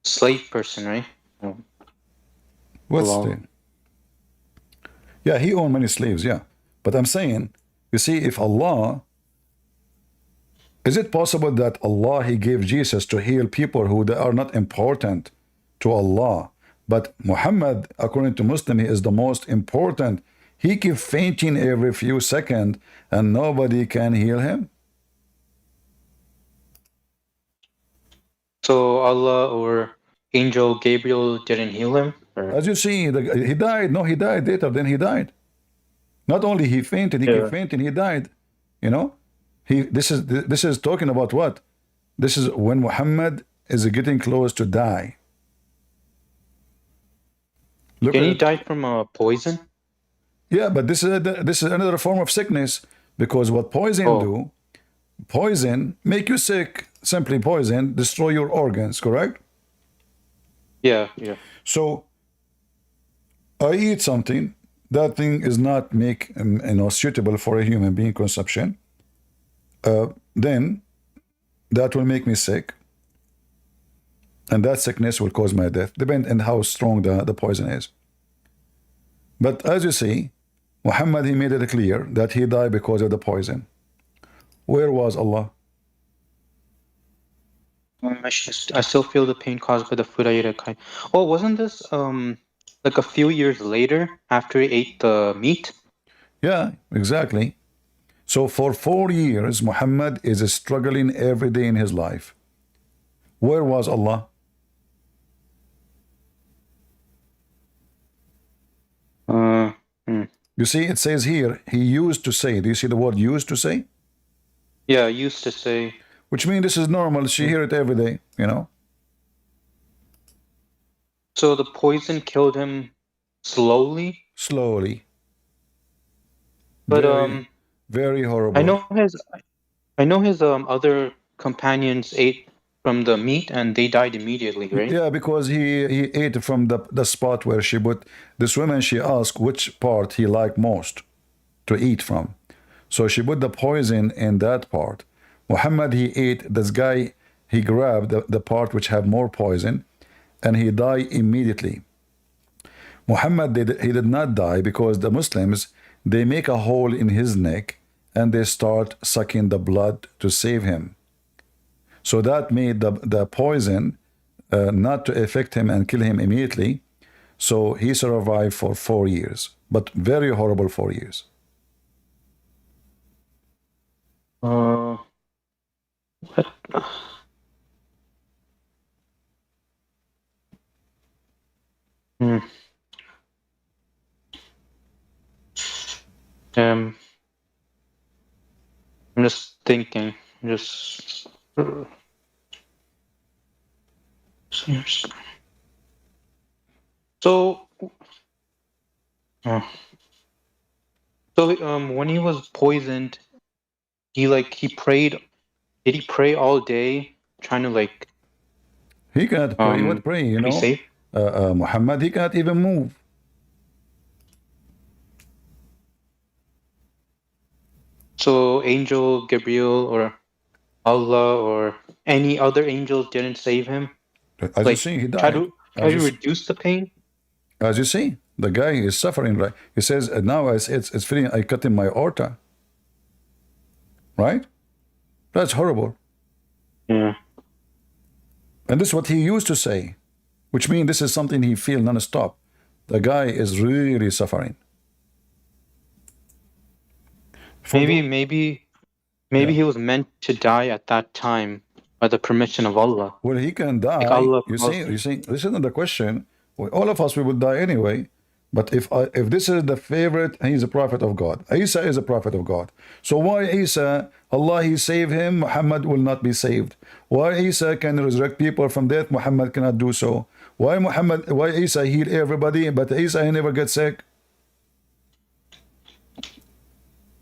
slave person, right? What's Bilal. the... Yeah, he owned many slaves, yeah. But I'm saying, you see, if Allah... Is it possible that Allah, he gave Jesus to heal people who they are not important to Allah? But Muhammad, according to Muslim, he is the most important. He keeps fainting every few seconds and nobody can heal him. So Allah or Angel Gabriel didn't heal him? Or? As you see, he died. No, he died later. Then he died. Not only he fainted, he kept fainting, he died. You know? This is talking about what? This is when Muhammad is getting close to die. Look Did he die from poison? Yeah, but this is another form of sickness, because what poison do? Poison make you sick. Simply poison destroy your organs. Correct? Yeah. So I eat something. That thing is not suitable for a human being consumption. Then that will make me sick, and that sickness will cause my death, depending on how strong the poison is. But as you see, Muhammad, he made it clear that he died because of the poison. Where was Allah? I still feel the pain caused by the food I ate. Oh, wasn't this like a few years later after he ate the meat? Yeah, exactly. So for 4 years, Muhammad is struggling every day in his life. Where was Allah? You see, it says here, he used to say. Do you see the word used to say? Yeah, used to say. Which means this is normal. She hear it every day, you know? So the poison killed him slowly? Slowly. But very horrible. I know his other companions ate from the meat and they died immediately, right? Yeah, because he ate from the spot where she put. This woman, she asked which part he liked most to eat from. So she put the poison in that part. Muhammad, he ate, this guy, he grabbed the part which had more poison, and he died immediately. Muhammad, he did not die because the Muslims, they make a hole in his neck and they start sucking the blood to save him. So that made the poison not to affect him and kill him immediately. So he survived for 4 years, but very horrible 4 years. What? I'm just thinking. So when he was poisoned, he prayed. Did he pray all day, trying to He cannot pray. What pray? You know, safe? Muhammad, he cannot even move. So Angel Gabriel or Allah or any other angels didn't save him. As you see, he died. Can you reduce the pain? As you see, the guy is suffering. Right? He says, now it's feeling I cut in my aorta. Right? That's horrible. Yeah. And this is what he used to say, which means this is something he feels non-stop. The guy is really suffering. Maybe he was meant to die at that time by the permission of Allah. Well, he can die. Like Allah You see, this isn't the question. Well, all of us, we would die anyway. But if this is the favorite, he's a prophet of God. Isa is a prophet of God. So why Isa, Allah, he saved him, Muhammad will not be saved? Why Isa can resurrect people from death, Muhammad cannot do so? Why Isa heal everybody, but Isa, he never gets sick?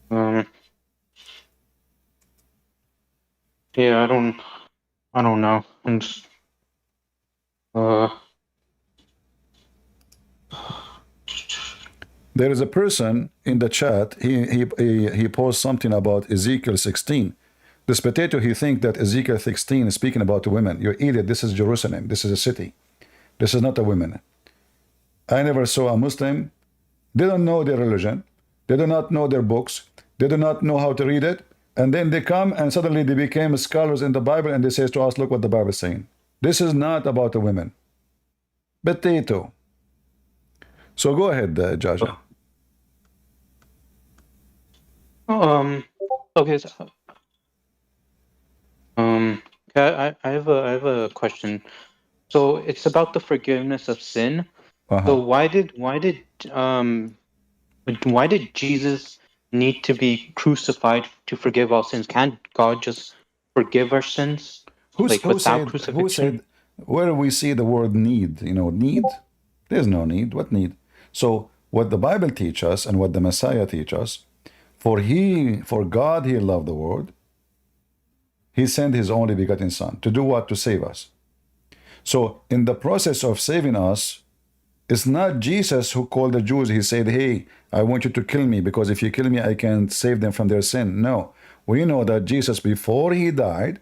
Yeah, I don't know. I'm just, There is a person in the chat, he posed something about Ezekiel 16. This potato, he thinks that Ezekiel 16 is speaking about the women. You eat it, this is Jerusalem, this is a city. This is not a women. I never saw a Muslim, they don't know their religion, they do not know their books, they do not know how to read it, and then they come and suddenly they became scholars in the Bible and they say to us, look what the Bible is saying. This is not about the women. Potato. So go ahead, Jaja. Okay. So, I have a question. So it's about the forgiveness of sin. So why did Jesus need to be crucified to forgive all sins? Can't God just forgive our sins without crucifixion? Who said, where we see the word need, need? There's no need. What need? So what the Bible teaches us and what the Messiah teaches us, for God he loved the world, he sent his only begotten Son. To do what? To save us. So in the process of saving us, it's not Jesus who called the Jews. He said, hey, I want you to kill me because if you kill me, I can save them from their sin. No, we know that Jesus, before he died,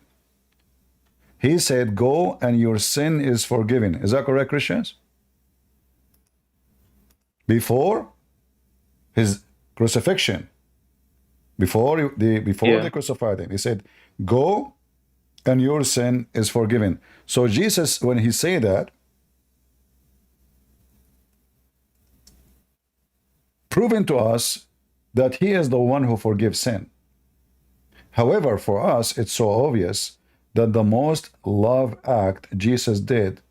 he said, go and your sin is forgiven. Is that correct, Christians? Before his crucifixion, before they crucified him, he said, go and your sin is forgiven. So Jesus, when he said that, proving to us that he is the one who forgives sin. However, for us, it's so obvious that the most love act Jesus did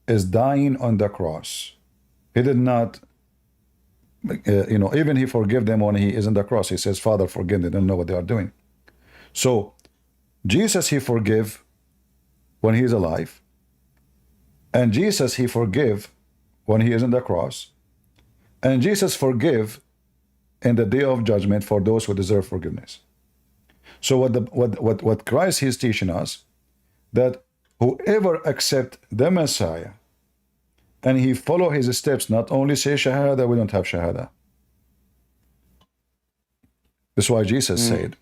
is dying on the cross. He did not, even he forgave them when he is on the cross. He says, Father, forgive them, they don't know what they are doing. So, Jesus, he forgive when he is alive. And Jesus, he forgive when he is on the cross. And Jesus forgive in the day of judgment for those who deserve forgiveness. So what Christ is teaching us, that whoever accept the Messiah and he follow his steps, not only say Shahada, we don't have Shahada. That's why Jesus said,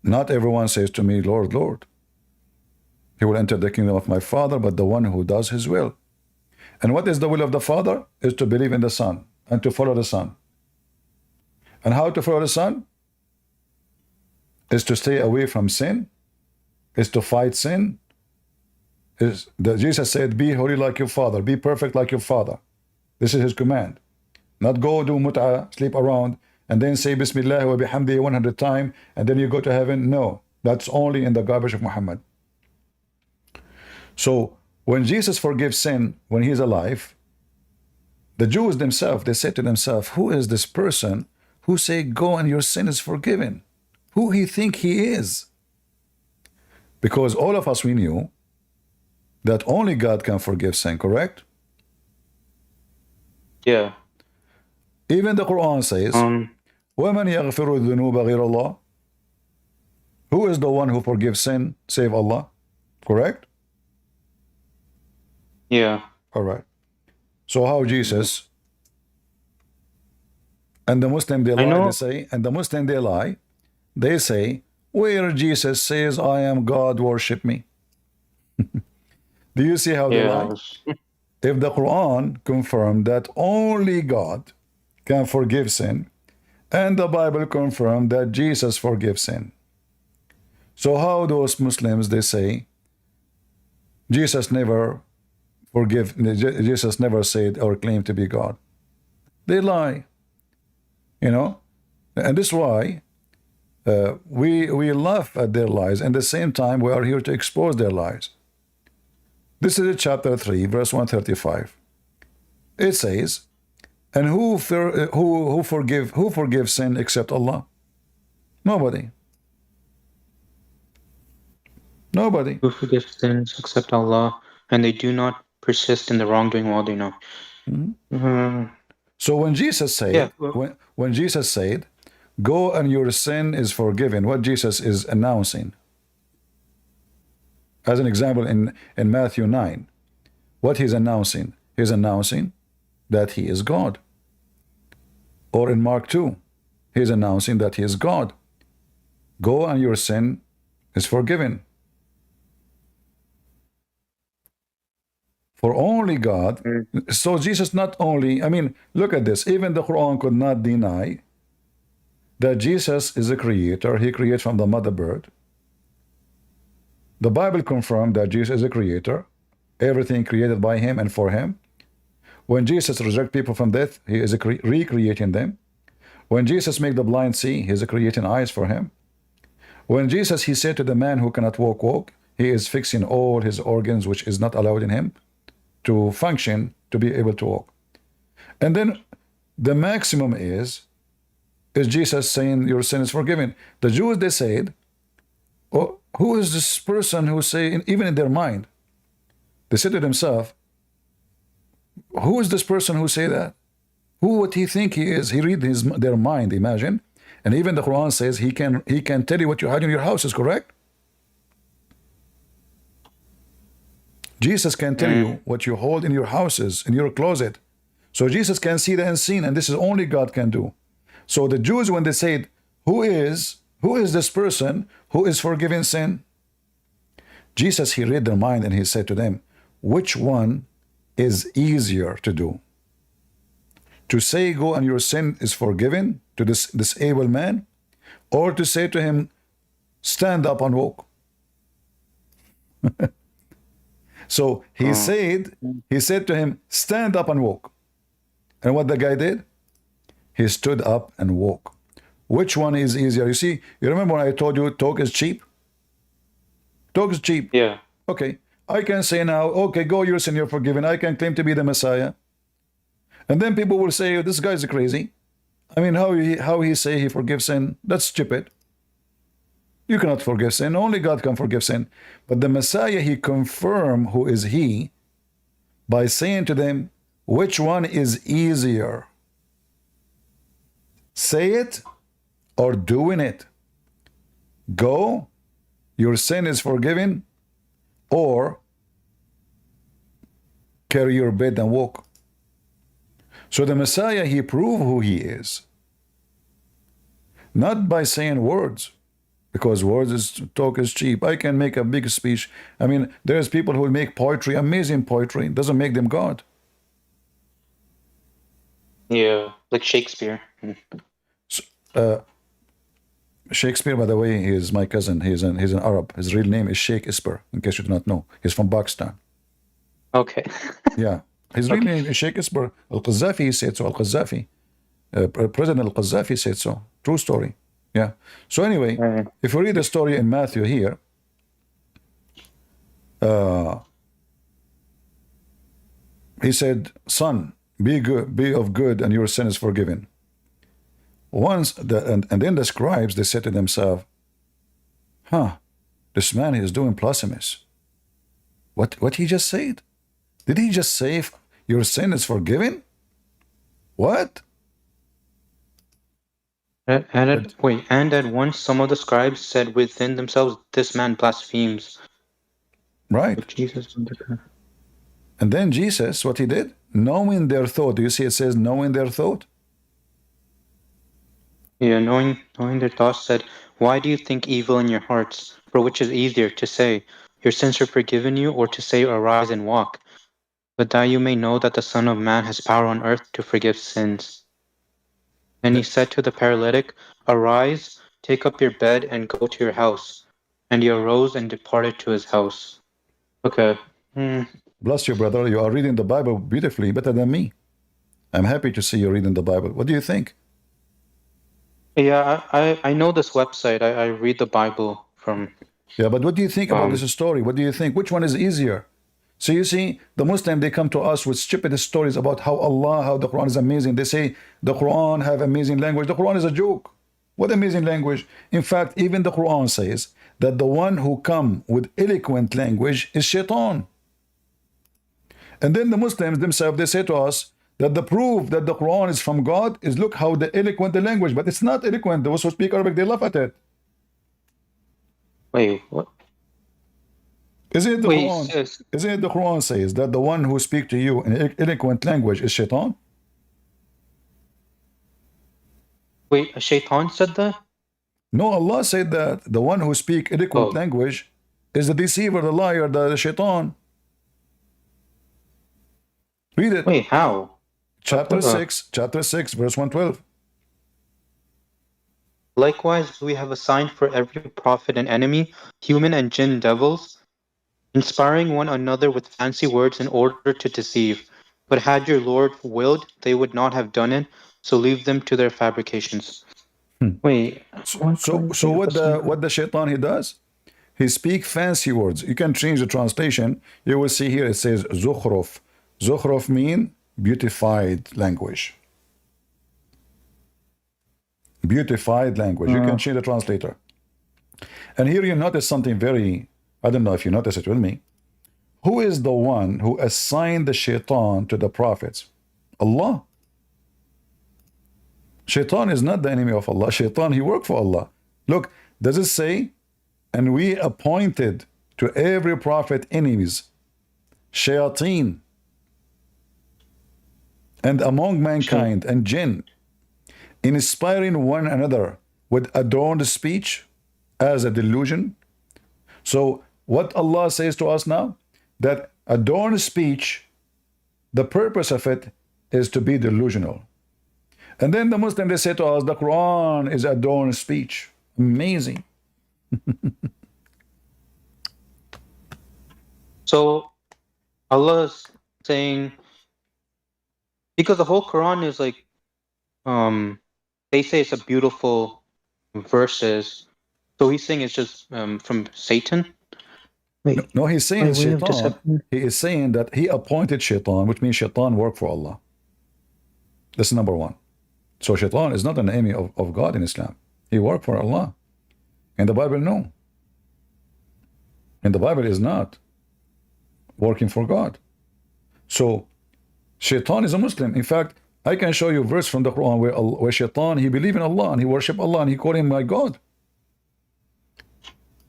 not everyone says to me, Lord, Lord. He will enter the kingdom of my Father, but the one who does his will. And what is the will of the Father? Is to believe in the Son and to follow the Son. And how to follow the Son? Is to stay away from sin, is to fight sin. Jesus said, be holy like your Father, be perfect like your Father. This is his command. Not go do mut'ah, sleep around, and then say Bismillah wa bihamdihi 100 times, and then you go to heaven. No, that's only in the garbage of Muhammad. So, when Jesus forgives sin when he is alive, the Jews themselves, they said to themselves, who is this person who say, go and your sin is forgiven? Who he think he is? Because all of us, we knew that only God can forgive sin, correct? Yeah. Even the Quran says, وَمَنْ يَغْفِرُ الذُّنُوبَ غَيْرَ اللَّهِ? Who is the one who forgives sin, save Allah? Correct? Yeah. All right. So how Jesus and the Muslim they lie, they say, and the Muslim they lie, they say, where Jesus says, I am God, worship me. Do you see how they lie? Yeah. If the Quran confirmed that only God can forgive sin, and the Bible confirmed that Jesus forgives sin, so how those Muslims, they say Jesus never Jesus never said or claimed to be God? They lie, you know, and this is why we laugh at their lies, and at the same time we are here to expose their lies. This is chapter 3, verse 135. It says, and who forgives sin except Allah? Nobody. Nobody. Who forgives sins except Allah, and they do not persist in the wrongdoing while they know. So when Jesus said, Yeah, well- when Jesus said, go and your sin is forgiven, what Jesus is announcing? As an example, in Matthew 9, what he's announcing? He's announcing that he is God. Or in Mark 2, he's announcing that he is God. Go and your sin is forgiven. For only God. So Jesus not only, I mean, look at this. Even the Quran could not deny that Jesus is a creator. He creates from the mother bird. The Bible confirmed that Jesus is a creator. Everything created by him and for him. When Jesus resurrects people from death, he is recreating them. When Jesus makes the blind see, he is creating eyes for him. When Jesus, he said to the man who cannot walk, he is fixing all his organs which is not allowed in him to function, to be able to walk. And then the maximum is Jesus saying your sin is forgiven. The Jews, they said, oh, who is this person who say, even in their mind, they said to themselves, who is this person who say that? Who would he think he is? He read their mind, imagine. And even the Quran says he can tell you what you hide in your house is correct. Jesus can tell you what you hold in your houses, in your closet. So Jesus can see the unseen, and this is only God can do. So the Jews, when they said, who is this person who is forgiving sin? Jesus, he read their mind and he said to them, which one is easier to do? To say, go and your sin is forgiven to this able man, or to say to him, stand up and walk? So he said to him, stand up and walk. And what the guy did? He stood up and walked. Which one is easier? You see, you remember when I told you talk is cheap? Talk is cheap. Yeah. Okay. I can say now, okay, go, your sin, you're forgiven. I can claim to be the Messiah. And then people will say, this guy's crazy. I mean, how he say he forgives sin? That's stupid. You cannot forgive sin. Only God can forgive sin. But the Messiah, he confirmed who is he by saying to them, which one is easier? Say it or doing it. Go, your sin is forgiven, or carry your bed and walk. So the Messiah, he proved who he is. Not by saying words, because talk is cheap. I can make a big speech. I mean, there's people who will make poetry, amazing poetry. It doesn't make them God. Yeah, like Shakespeare. Shakespeare, by the way, he is my cousin. He's an Arab. His real name is Sheikh Isper, in case you do not know. He's from Pakistan. Okay. Yeah. His real name is Sheikh Isper. Al-Qaddafi, he said so. Al-Qaddafi. President Al-Qaddafi said so. True story. Yeah. So anyway, if we read the story in Matthew here, he said, son, be good, be of good, and your sin is forgiven. And then the scribes, they said to themselves, this man is doing blasphemous. What he just said? Did he just say your sin is forgiven? What? And at once some of the scribes said within themselves, this man blasphemes. Right. But Jesus. And then Jesus, what he did? Knowing their thought. Do you see it says knowing their thought? Yeah, knowing their thoughts, said, why do you think evil in your hearts? For which is easier to say, your sins are forgiven you, or to say, arise and walk, but that you may know that the Son of Man has power on earth to forgive sins. And he said to the paralytic, arise, take up your bed, and go to your house. And he arose and departed to his house. Okay. Bless you, brother. You are reading the Bible beautifully, better than me. I'm happy to see you reading the Bible. What do you think? Yeah, I know this website. I read the Bible from. Yeah, but what do you think about this story? What do you think? Which one is easier? So you see, the Muslim, they come to us with stupid stories about how the Quran is amazing. They say the Quran have amazing language. The Quran is a joke. What amazing language? In fact, even the Quran says that the one who come with eloquent language is shaitan. And then the Muslims themselves, they say to us that the proof that the Quran is from God is look how the eloquent the language, but it's not eloquent. Those who speak Arabic, they laugh at it. Wait, what? Isn't it the Wait, Quran? sis. Isn't it the Quran says that the one who speaks to you in eloquent language is shaitan? Wait, a shaitan said that? No, Allah said that the one who speaks eloquent language is the deceiver, the liar, the shaitan. Read it. Wait, how? Chapter 6, verse 112. Likewise, we have assigned for every prophet an enemy, human and jinn devils, inspiring one another with fancy words in order to deceive. But had your Lord willed, they would not have done it, so leave them to their fabrications. Wait. So what the shaitan he does? He speak fancy words. You can change the translation. You will see here it says zukhruf. Zukhruf mean beautified language. Beautified language. You can change the translator. And here you notice something very, I don't know if you notice it with me. Who is the one who assigned the shaitan to the prophets? Allah. Shaitan is not the enemy of Allah. Shaitan, he worked for Allah. Look, does it say, and we appointed to every prophet enemies, shayateen, and among mankind and jinn, inspiring one another with adorned speech as a delusion? So what Allah says to us now, that adorned speech, the purpose of it is to be delusional. And then the Muslim, they say to us, the Quran is adorned speech. Amazing. So Allah is saying, because the whole Quran is like, they say it's a beautiful verses. So he's saying it's just from Satan. Wait, no, he's saying shaitan. He is saying that he appointed shaitan, which means shaitan worked for Allah. That's number one. So shaitan is not an enemy of God in Islam. He worked for Allah. In the Bible, no. In the Bible is not working for God. So shaitan is a Muslim. In fact, I can show you a verse from the Quran where shaitan, he believed in Allah and he worshiped Allah and he called him my God.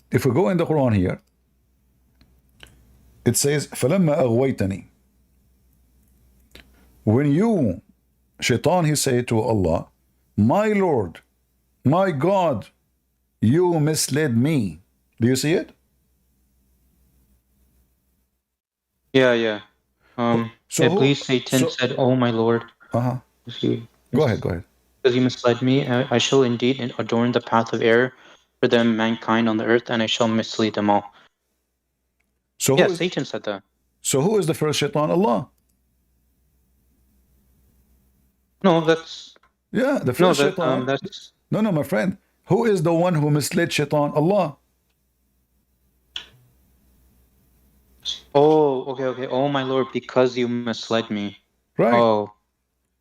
If we go in the Quran here, it says, فَلَمَّا أَغْوَيْتَنِي. When you, shaitan, he said to Allah, my Lord, my God, you misled me. Do you see it? Yeah. Iblis, Satan said, "Oh my Lord." Go ahead. Because you misled me, I shall indeed adorn the path of error for them, mankind on the earth, and I shall mislead them all. So yeah, Satan said that. So who is the first shaitan? Allah. No, that's... Yeah, the first shaitan. No, my friend. Who is the one who misled shaitan? Allah. Oh, okay. Oh, my Lord, because you misled me. Right. Oh.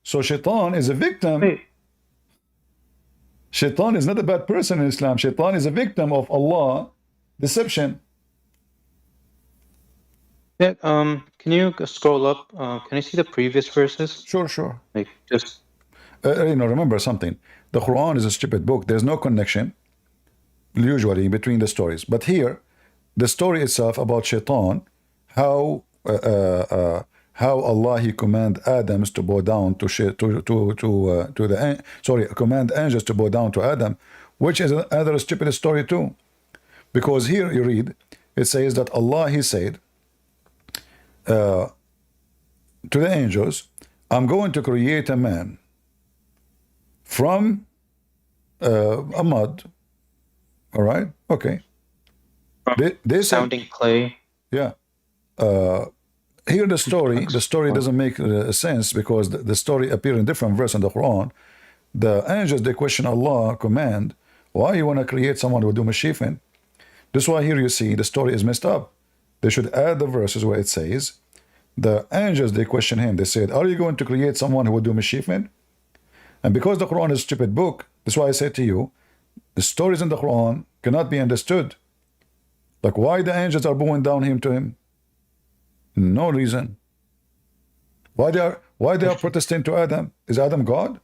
So shaitan is a victim. Wait. Shaitan is not a bad person in Islam. Shaitan is a victim of Allah deception. Yeah, can you scroll up? Can I see the previous verses? Sure. Like, just... remember something. The Quran is a stupid book. There's no connection, usually, between the stories. But here, the story itself about shaitan, how Allah, he command Adams to bow down command angels to bow down to Adam, which is another stupid story too. Because here you read, It says that Allah, He said to the angels, I'm going to create a man from a mud. All right? Okay. They said, Sounding clay. yeah. Here the story doesn't make sense because the story appears in different verse in the Quran. The angels, they question Allah command, why you want to create someone who will do mischief? This is why here you see the story is messed up. They should add the verses where it says, the angels, they question him. They said, are you going to create someone who will do mischief? And because the Quran is a stupid book, that's why I say to you, the stories in the Quran cannot be understood. Like why the angels are bowing down him to him? No reason. Why they are protesting to Adam? Is Adam God?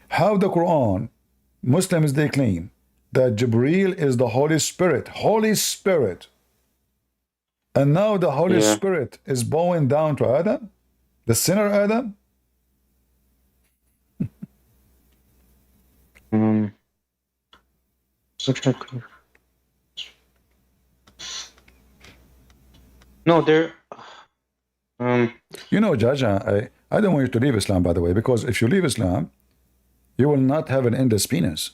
How the Quran, Muslims, they claim that Jibreel is the Holy Spirit. Holy Spirit. And now the Holy Spirit is bowing down to Adam? The sinner Adam? No, they're You know, Judge, I don't want you to leave Islam, by the way, because if you leave Islam, you will not have an endless penis.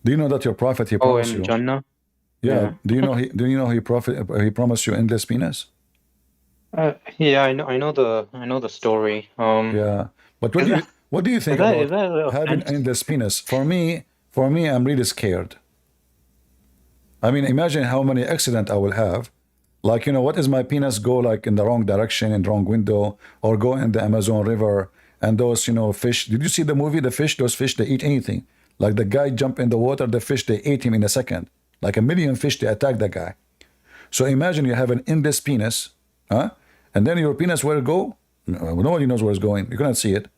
Do you know that your prophet, he promised you? Jannah? Yeah. Do you know he promised you endless penis? Yeah, I know the story. Yeah. But what do you think is about that having endless penis? For me, I'm really scared. I mean, imagine how many accidents I will have. Like, you know, what is my penis go like in the wrong direction, in the wrong window, or go in the Amazon River, and those, you know, fish. Did you see the movie, The Fish? Those fish, they eat anything. Like the guy jump in the water, the fish, they ate him in a second. Like a million fish, they attack that guy. So imagine you have an endless penis, huh? And then your penis, where it go? Nobody knows where it's going. You cannot see it.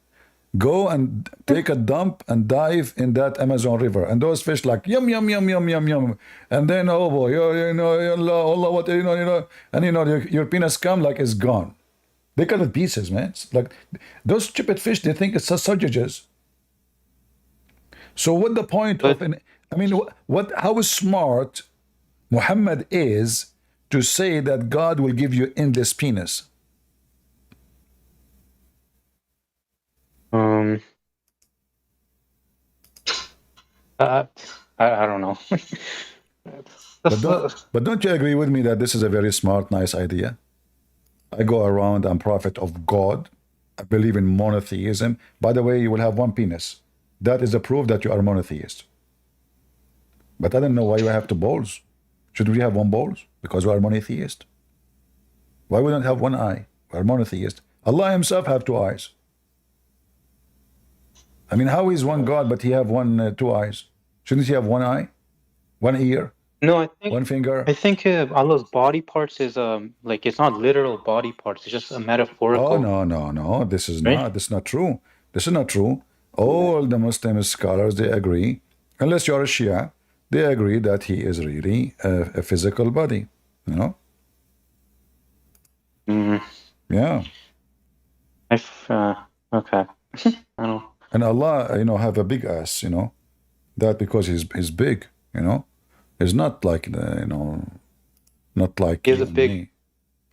Go and take a dump and dive in that Amazon River, and those fish like yum yum yum yum yum yum, and then oh boy, you know Allah, what you know, and you know your penis come like it's gone. They cut it pieces, man. It's like those stupid fish, they think it's sausages. So what the point of an? I mean, how smart Muhammad is to say that God will give you endless penis. I don't know. But don't you agree with me that this is a very smart, nice idea? I go around, I'm prophet of God. I believe in monotheism. By the way, you will have one penis. That is a proof that you are a monotheist. But I don't know why you have two balls. Should we have one balls? Because we are monotheist. Why we don't have one eye? We are monotheist. Allah himself have two eyes. I mean, how is one God, but he have two eyes? Shouldn't he have one eye, one ear, No, I think one finger? I think Allah's body parts is like it's not literal body parts. It's just a metaphorical. Oh no! This is Right? not. This is not true. This is not true. All the Muslim scholars, they agree, unless you are a Shia, they agree that he is really a physical body. You know? Yeah. Okay. I don't. And Allah, you know, have a big ass. You know, that because he's big. You know, it's not like you know, not like He has you a and big- me.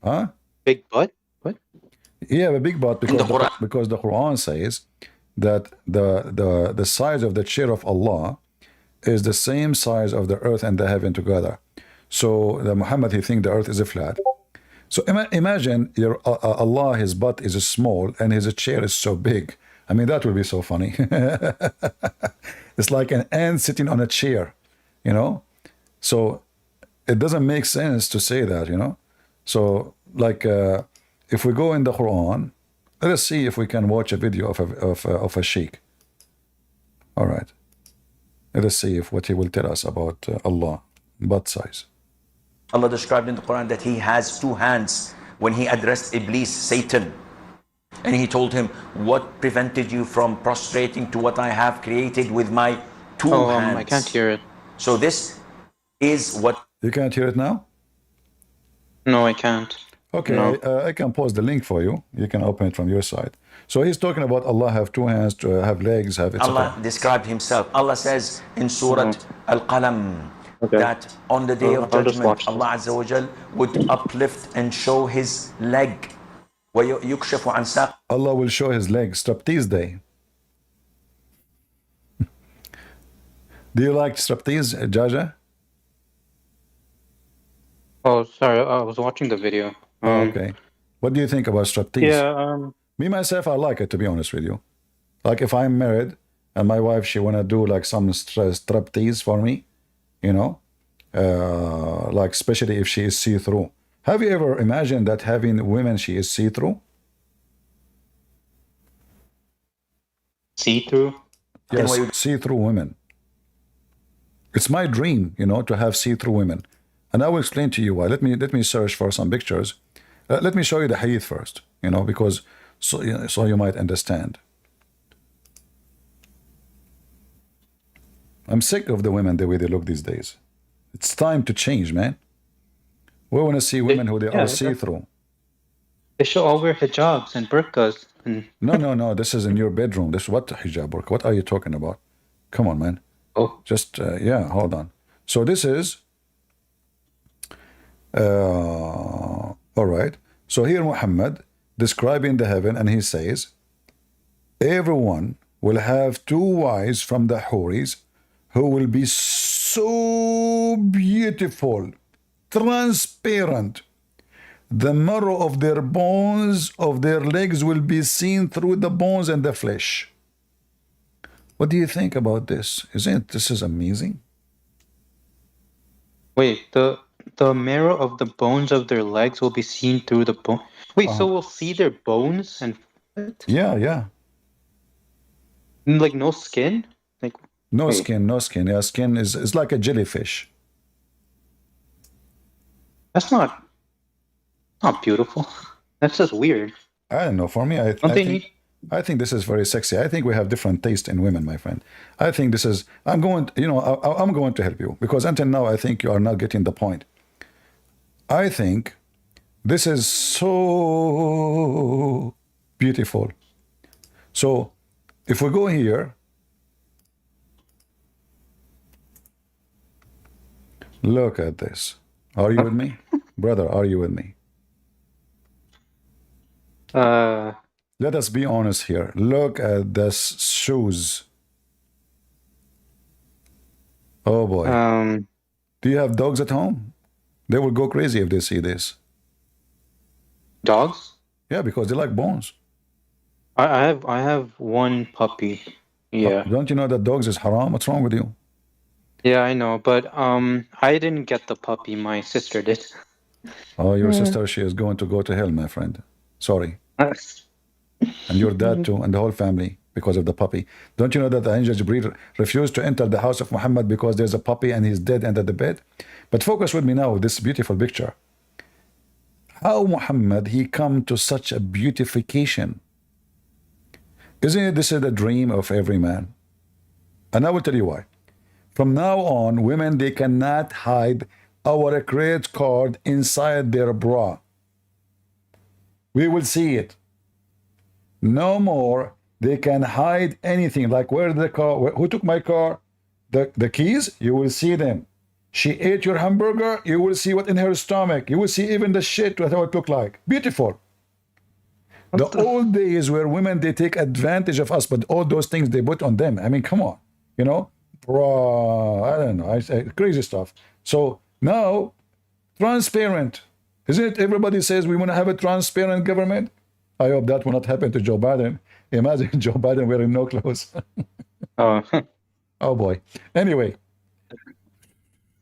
Huh? Big butt? What? Yeah, a big butt because the Quran says that the size of the chair of Allah is the same size of the earth and the heaven together. So the Muhammad, he think the earth is a flat. So imagine your Allah, his butt is small and his chair is so big. I mean, that would be so funny. It's like an ant sitting on a chair, you know. So it doesn't make sense to say that, you know. So like if we go in the Quran, let us see if we can watch a video of a sheikh. All right. Let us see what he will tell us about Allah, butt size. Allah described in the Quran that he has two hands when he addressed Iblis, Satan. And he told him, what prevented you from prostrating to what I have created with my two hands? I can't hear it. So this is what... You can't hear it now? No, I can't. Okay, No. I can post the link for you. You can open it from your side. So he's talking about Allah have two hands, to have legs, have etc. Allah described himself. Allah says in Surah Al-Qalam Okay. that on the day of I'll just judgment, watch Allah Azza wa Jal would uplift and show his leg. وَيُكْشَفُ عَنْ سَاقٍ. Allah will show his legs. Striptease day. Do you like striptease, Jaja? Oh, sorry. I was watching the video. Okay. What do you think about striptease? Yeah. Me myself, I like it, to be honest with you. Like if I'm married and my wife, she wanna do like some striptease for me, you know, like especially if she is see-through. Have you ever imagined that having women she is see-through? See-through. Yes, see-through women. It's my dream, you know, to have see-through women, and I will explain to you why. Let me search for some pictures. Let me show you the hadith first, you know, because so you might understand. I'm sick of the women the way they look these days. It's time to change, man. We want to see women who they are see-through. They should all wear hijabs and burqas. And No. This is in your bedroom. This what hijab burqa? What are you talking about? Come on, man. oh, Just yeah, hold on. So this is all right. So here Muhammad describing the heaven, and he says, everyone will have two wives from the Houris who will be so beautiful, transparent. The marrow of their bones, of their legs will be seen through the bones and the flesh. What do you think about this? Isn't this is amazing? wait. The marrow of the bones of their legs will be seen through the bone. Wait, so we'll see their bones and what? Yeah. Like no skin? Like No wait. skin, no skin. Yeah, skin is like a jellyfish. That's not beautiful. That's just weird. I don't know. For me, Don't they need? I think this is very sexy. I think we have different taste in women, my friend. I think this is. I'm going. You know, I'm going to help you because until now, I think you are not getting the point. I think this is so beautiful. So, if we go here, look at this. Are you with me, brother? Are you with me? Let us be honest here. Look at this shoes. Oh boy. Do you have dogs at home? They will go crazy if they see this. Dogs? Yeah, because they like bones. I have one puppy. Yeah. Don't you know that dogs is haram? What's wrong with you? Yeah, I know, but I didn't get the puppy. My sister did. Oh, your sister, she is going to go to hell, my friend. Sorry. And your dad too, and the whole family, because of the puppy. Don't you know that the angel Jibreel refused to enter the house of Muhammad because there's a puppy and he's dead under the bed? But focus with me now, this beautiful picture. How Muhammad, he come to such a beautification. Isn't it this is the dream of every man? And I will tell you why. From now on, women, they cannot hide our credit card inside their bra. We will see it. No more. They can hide anything. Like where the car? Who took my car? The keys. You will see them. She ate your hamburger. You will see what in her stomach. You will see even the shit what it looked like. Beautiful. The old days where women they take advantage of us, but all those things they put on them. I mean, come on, you know, bro. I don't know. I say crazy stuff. So now, transparent. Isn't it? Everybody says we want to have a transparent government. I hope that will not happen to Joe Biden. Imagine Joe Biden wearing no clothes. Oh, Oh boy. Anyway,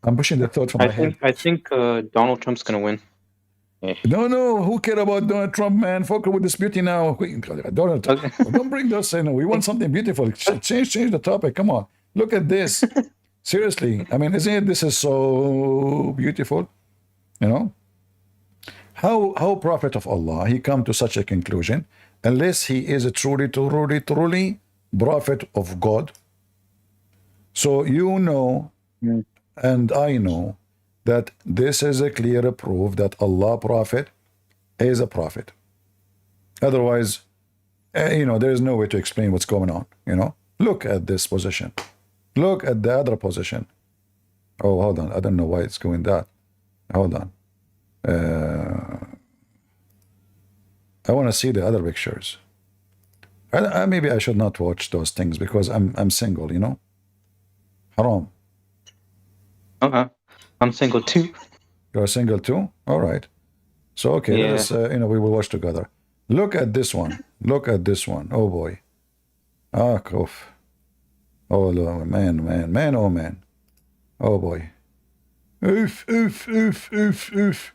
I'm pushing the thought from my head. I think Donald Trump's gonna win. No. Who care about Donald Trump, man? Focus with this beauty now. Donald Trump. Don't bring this in. We want something beautiful. Change the topic. Come on. Look at this. Seriously. I mean, isn't it? This is so beautiful. You know? How prophet of Allah, he come to such a conclusion, unless he is a truly prophet of God. So you know, and I know, that this is a clear proof that Allah prophet He is a prophet. Otherwise, there is no way to explain what's going on. Look at this position. Look at the other position. Oh, hold on. I don't know why it's going that. Hold on. I want to see the other pictures. Maybe I should not watch those things because I'm single. Haram. I'm single too. You're single too? All right. So okay, Yeah. let us. We will watch together. Look at this one. Look at this one. Oh boy. Ah, koof. Oh man, oh man. Oh boy. Oof, oof, oof, oof, oof.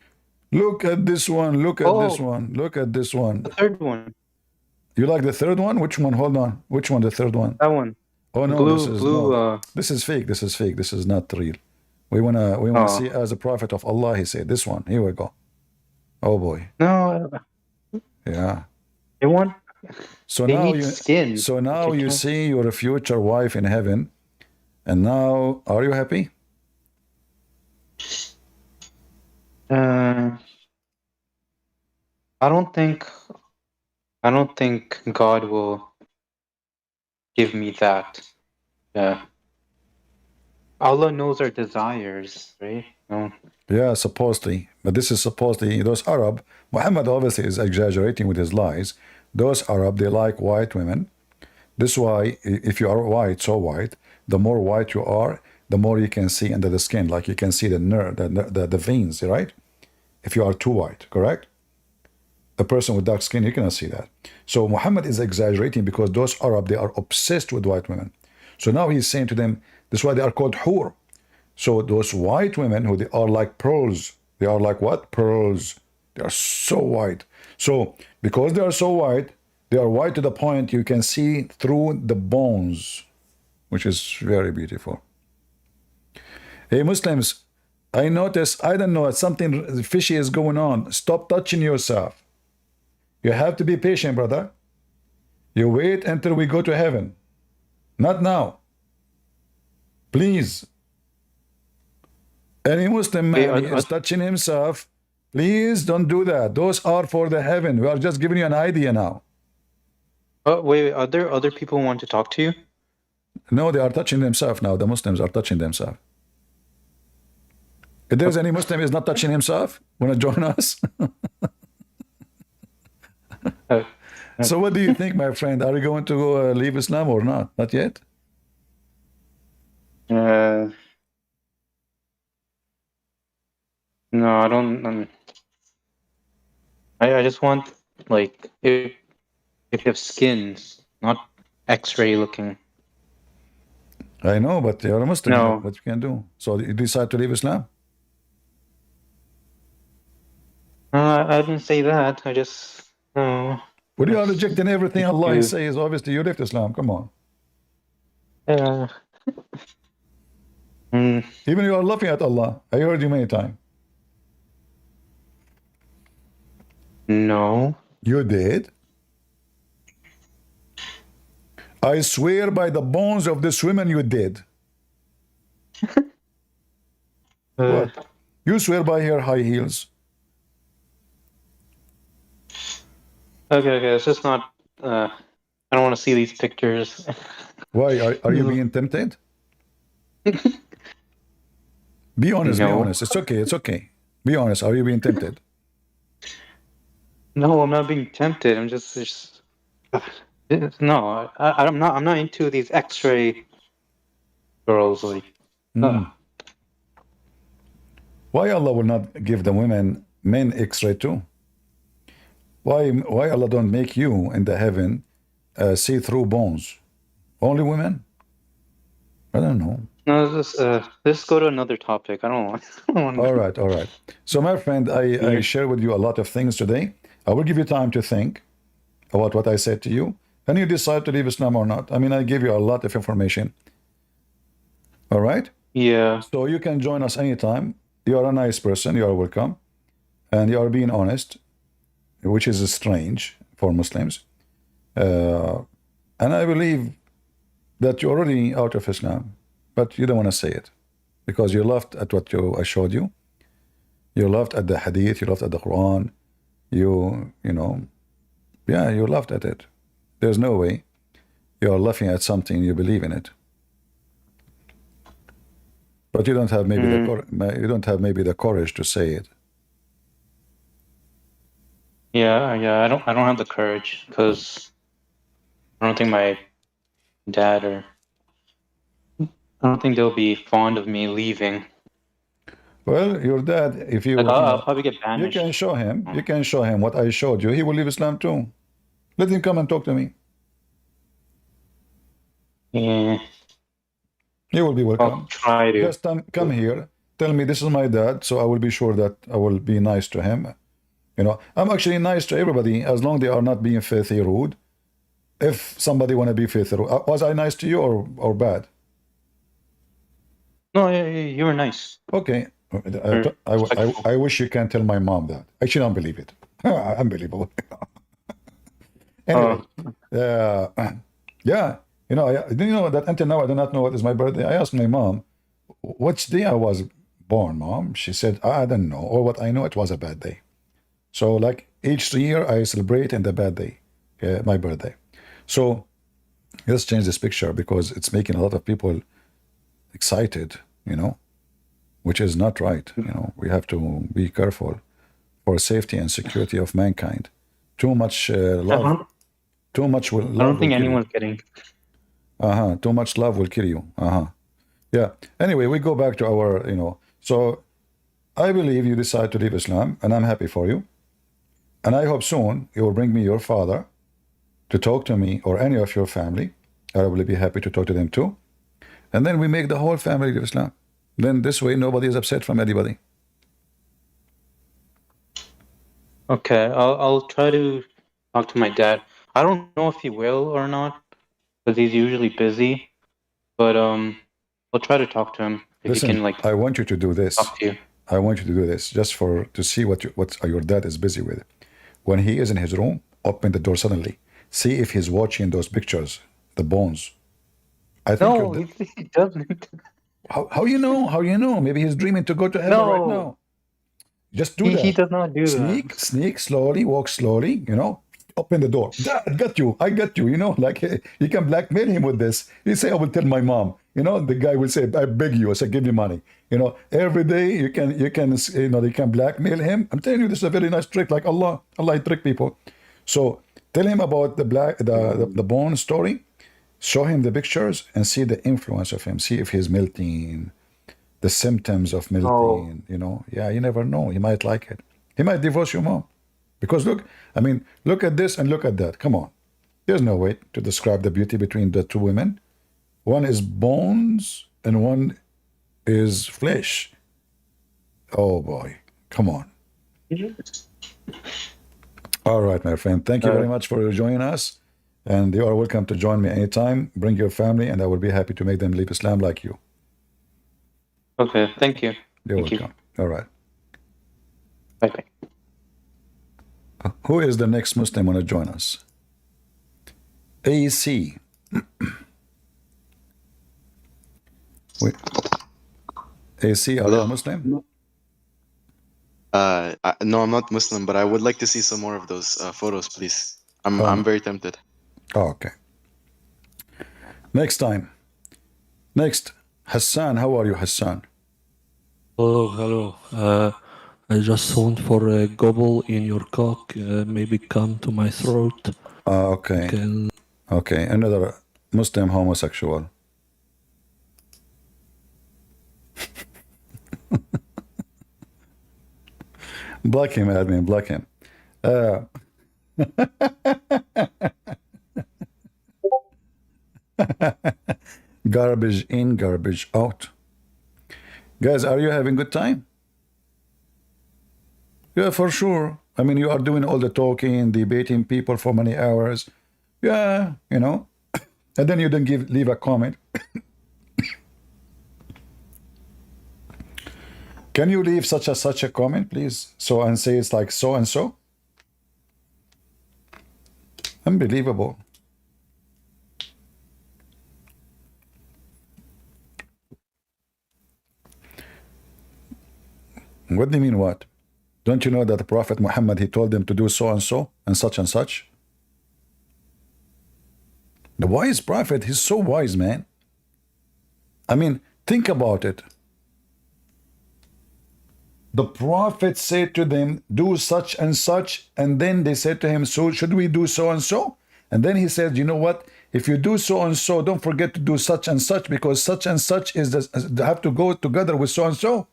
Look at this one. Look at this one. Look at this one. The third one. You like the third one? Which one? Hold on. Which one? The third one? That one. Oh no, Blue, this is blue. no. This is fake. This is fake. This is not real. We wanna see as a prophet of Allah. He said this one. Here we go. Oh boy. No. Yeah. They want. So They now need you. skin. So now They you can't- see your future wife in heaven, and now are you happy? I don't think God will give me that. Yeah. Allah knows our desires, right? No. Yeah, supposedly. But this is supposedly those Arab. Muhammad obviously is exaggerating with his lies. Those Arab, they like white women. This is why if you are white, so white, the more white you are, the more you can see under the skin. Like you can see the nerve, the veins, right? If you are too white, correct? A person with dark skin, you cannot see that. So Muhammad is exaggerating because those Arab, they are obsessed with white women. So now he's saying to them, this is why they are called hur. So those white women who they are like pearls, they are like what? Pearls. They are so white. So because they are so white, they are white to the point you can see through the bones, which is very beautiful. Hey Muslims, I notice, I don't know, something fishy is going on. Stop touching yourself. You have to be patient, brother. You wait until we go to heaven. Not now. Please. Any Muslim man is touching himself. Please don't do that. Those are for the heaven. We are just giving you an idea now. Oh, wait. Are there other people who want to talk to you? No, they are touching themselves now. The Muslims are touching themselves. If there's any Muslim is not touching himself, want to join us? So what do you think, my friend? Are you going to leave Islam or not? Not yet? No, I don't. I just want, like, if you have skins, not X-ray looking. I know, but you're a Muslim. No. What you can do? So you decide to leave Islam? I didn't say that. I just no. Well, you are rejecting everything Allah You- says. Obviously, you left Islam. Come on. Even you are laughing at Allah. I heard you many times. No. You did? I swear by the bones of this woman you did. What? You swear by her high heels. Okay. It's just not. I don't want to see these pictures. Why? Are you being tempted? Be honest, be No. honest. It's okay, it's okay. Be honest. Are you being tempted? No, I'm not being tempted. I'm just no. I'm not. I'm not into these X-ray girls. Like, Why Allah will not give the women men X-ray too? Why Allah don't make you in the heaven see through bones? Only women? I don't know. no. Let's go to another topic. I don't want. All right. So my friend, I share with you a lot of things today. I will give you time to think about what I said to you, and you decide to leave Islam or not. I mean, I gave you a lot of information. All right? Yeah. So you can join us anytime. You are a nice person. You are welcome. And you are being honest, which is strange for Muslims. And I believe that you're already out of Islam, but you don't want to say it because you laughed at what I showed you. You laughed at the hadith. You laughed at the Quran. you know, yeah, you laughed at it. There's no way you are laughing at something you believe in it. But you don't have maybe you don't have maybe the courage to say it. Yeah, I don't have the courage because I don't think my dad or I don't think they'll be fond of me leaving. Well, your dad, if Like you I'll know, probably get you banished. can show him. You can show him what I showed you. He will leave Islam too. Let him come and talk to me. Yeah, He will be I'll welcome. try to. Just come here. Tell me this is my dad, so I will be sure that I will be nice to him. You know, I'm actually nice to everybody as long they are not being filthy rude. If somebody want to be filthy rude, was I nice to you or bad? No, you were nice. Okay. Or respectful. I wish you can tell my mom that. I actually don't believe it. Unbelievable. Anyway, yeah, you know, you know that until now I do not know what is my birthday. I asked my mom, which day I was born, mom? She said, I don't know. Or what I know, it was a bad day. So like each year I celebrate in the bad day, my birthday. So let's change this picture because it's making a lot of people excited, you know, which is not right. You know, we have to be careful for safety and security of mankind. Too much love, too much I love don't will think kill you. anyone's getting. Too much love will kill you. Yeah. Anyway, we go back to our, you know. So I believe you decide to leave Islam, and I'm happy for you. And I hope soon you will bring me your father to talk to me or any of your family. I will be happy to talk to them too. And then we make the whole family leave Islam. Then this way nobody is upset from anybody. Okay, I'll try to talk to my dad. I don't know if he will or not because he's usually busy. But I'll try to talk to him if he Listen, can like I want you to do this. talk to you. I want you to do this just for to see what your dad is busy with. When he is in his room, open the door suddenly. See if he's watching those pictures, the bones. I think No, he doesn't. how you know? How you know? Maybe he's dreaming to go to heaven right No, now. Just do he that. does not do that. Sneak slowly, walk slowly, you know, open the door. Dad, I got you, you know, like you can blackmail him with this. You say, I will tell my mom, you know, the guy will say, I beg you, I say, give me money. You know, every day you can, you know, you can blackmail him. I'm telling you, this is a very nice trick, like Allah trick people. So tell him about the bone story, show him the pictures and see the influence of him. See if he's melting, the symptoms of Oh, melting, you know. Yeah, you never know. He might like it. He might divorce your mom. Because look, I mean, look at this and look at that. Come on. There's no way to describe the beauty between the two women. One is bones and one is flesh. Oh boy. Come on. All right, my friend. Thank you very much for joining us. And you are welcome to join me anytime. Bring your family, and I will be happy to make them leave Islam like you. okay. Thank you. You're Thank you. welcome. All right. Bye bye. Who is the next Muslim want to join us? AC. Wait. AC, are you a Hello. Muslim? No, I'm not Muslim, but I would like to see some more of those photos, please. I'm Oh, very tempted. okay. Next time. Next. Hassan, how are you, Hassan? Hello. I just want for a gobble in your cock, maybe come to my throat. Okay. Can Okay. Another Muslim homosexual. Block him, admin. Block him. Garbage in, garbage out. Guys, are you having good time? Yeah, for sure. I mean, you are doing all the talking, debating people for many hours. Yeah, you know. And then you don't leave a comment. Can you leave such a comment, please? So and say it's like so and so? Unbelievable. What do you mean what? Don't you know that the Prophet Muhammad, he told them to do so and so and such and such? The wise prophet, he's so wise, man. I mean, think about it. The prophet said to them, do such and such, and then they said to him, so should we do so and so? And then he said, you know what? If you do so and so, don't forget to do such and such, because such and such is they have to go together with so and so.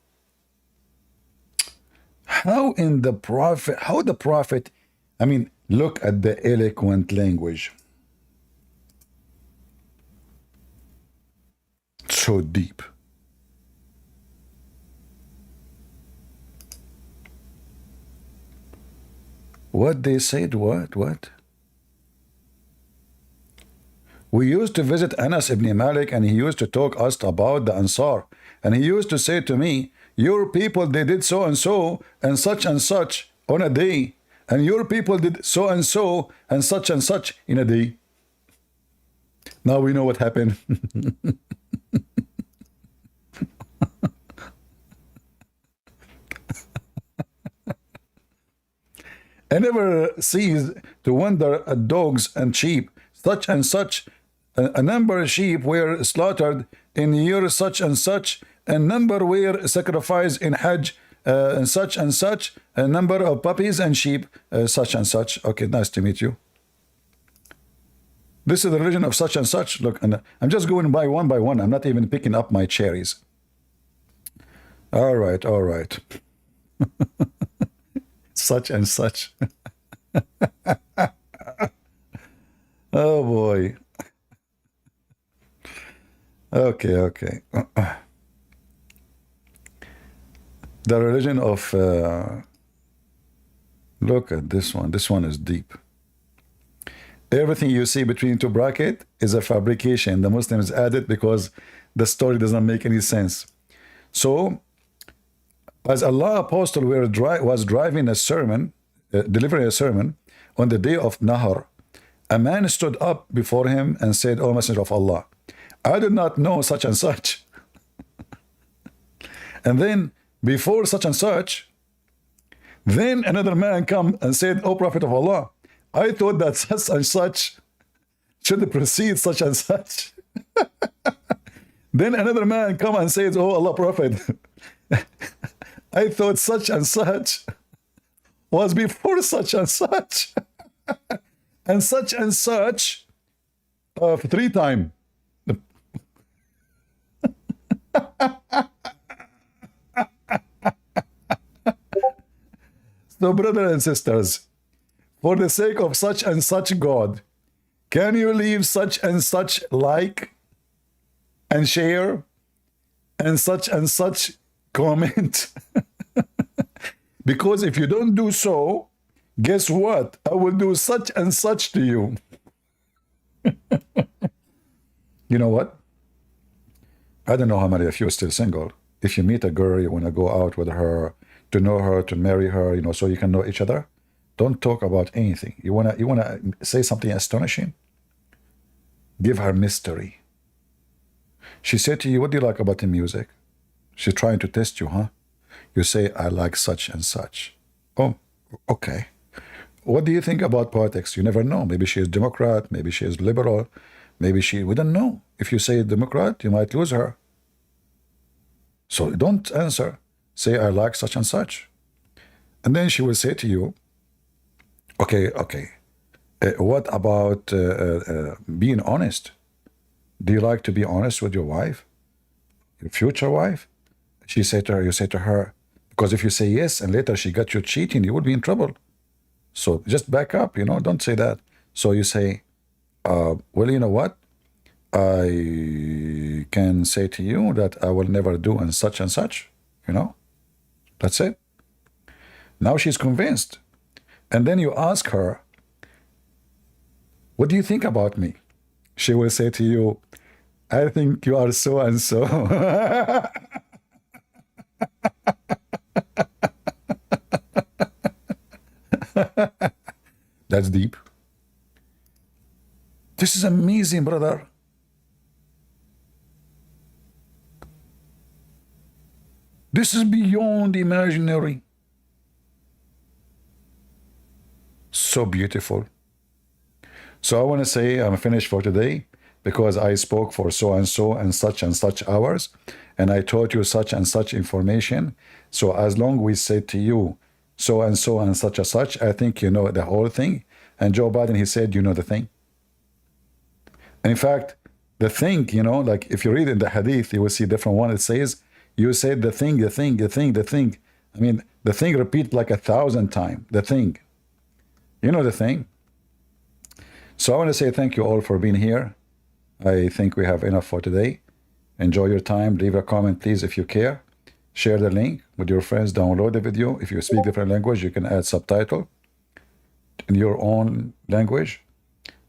How the prophet, I mean, look at the eloquent language. So deep. What they said, what? We used to visit Anas ibn Malik, and he used to talk us about the Ansar. And he used to say to me, your people, they did so and such on a day. And your people did so and such in a day. Now we know what happened. I never cease to wonder at dogs and sheep, such and such. A number of sheep were slaughtered in year such and such, and number were sacrificed in Hajj, and such, a number of puppies and sheep, such and such. Okay, nice to meet you. This is the religion of such and such. Look, and I'm just going by one. I'm not even picking up my cherries. All right. Such and such. Oh boy. Okay. The religion of look at this one. This one is deep. Everything you see between two brackets is a fabrication. The Muslims added because the story does not make any sense. So, as Allah Apostle was driving a sermon, delivering a sermon on the day of Nahar, a man stood up before him and said, O Messenger of Allah, I do not know such and such. And then, before such and such, then another man come and said, O Prophet of Allah, I thought that such and such should precede such and such. Then another man come and says, Oh Allah Prophet, I thought such and such was before such and such. And such 3 times. So brothers and sisters, for the sake of such and such God, can you leave such and such like and share and such comment? Because if you don't do so, guess what? I will do such and such to you. You know what? I don't know how many of you are still single. If you meet a girl, you want to go out with her, to know her, to marry her, you know, so you can know each other. Don't talk about anything. You wanna say something astonishing? Give her mystery. She said to you, what do you like about the music? She's trying to test you, huh? You say, I like such and such. Oh, okay. What do you think about politics? You never know. Maybe she is Democrat, maybe she is liberal, maybe we don't know. If you say Democrat, you might lose her. So don't answer. Say, I like such and such. And then she will say to you, okay. What about being honest? Do you like to be honest with your wife? Your future wife? You say to her, because if you say yes and later she got you cheating, you will be in trouble. So just back up, don't say that. So you say, well, you know what? I can say to you that I will never do and such, That's it. Now she's convinced. And then you ask her, what do you think about me? She will say to you, I think you are so and so. That's deep. This is amazing, brother. This is beyond imaginary. So beautiful. So I want to say I'm finished for today because I spoke for so and such hours, and I taught you such and such information. So as long we say to you so and such, I think you know the whole thing. And Joe Biden, he said, you know the thing. And in fact, the thing, you know, like if you read in the hadith, you will see different one. It says, you said the thing. I mean, the thing repeat like 1,000 times, the thing. You know the thing. So I want to say thank you all for being here. I think we have enough for today. Enjoy your time. Leave a comment, please, if you care. Share the link with your friends. Download the video. If you speak different language, you can add subtitle in your own language.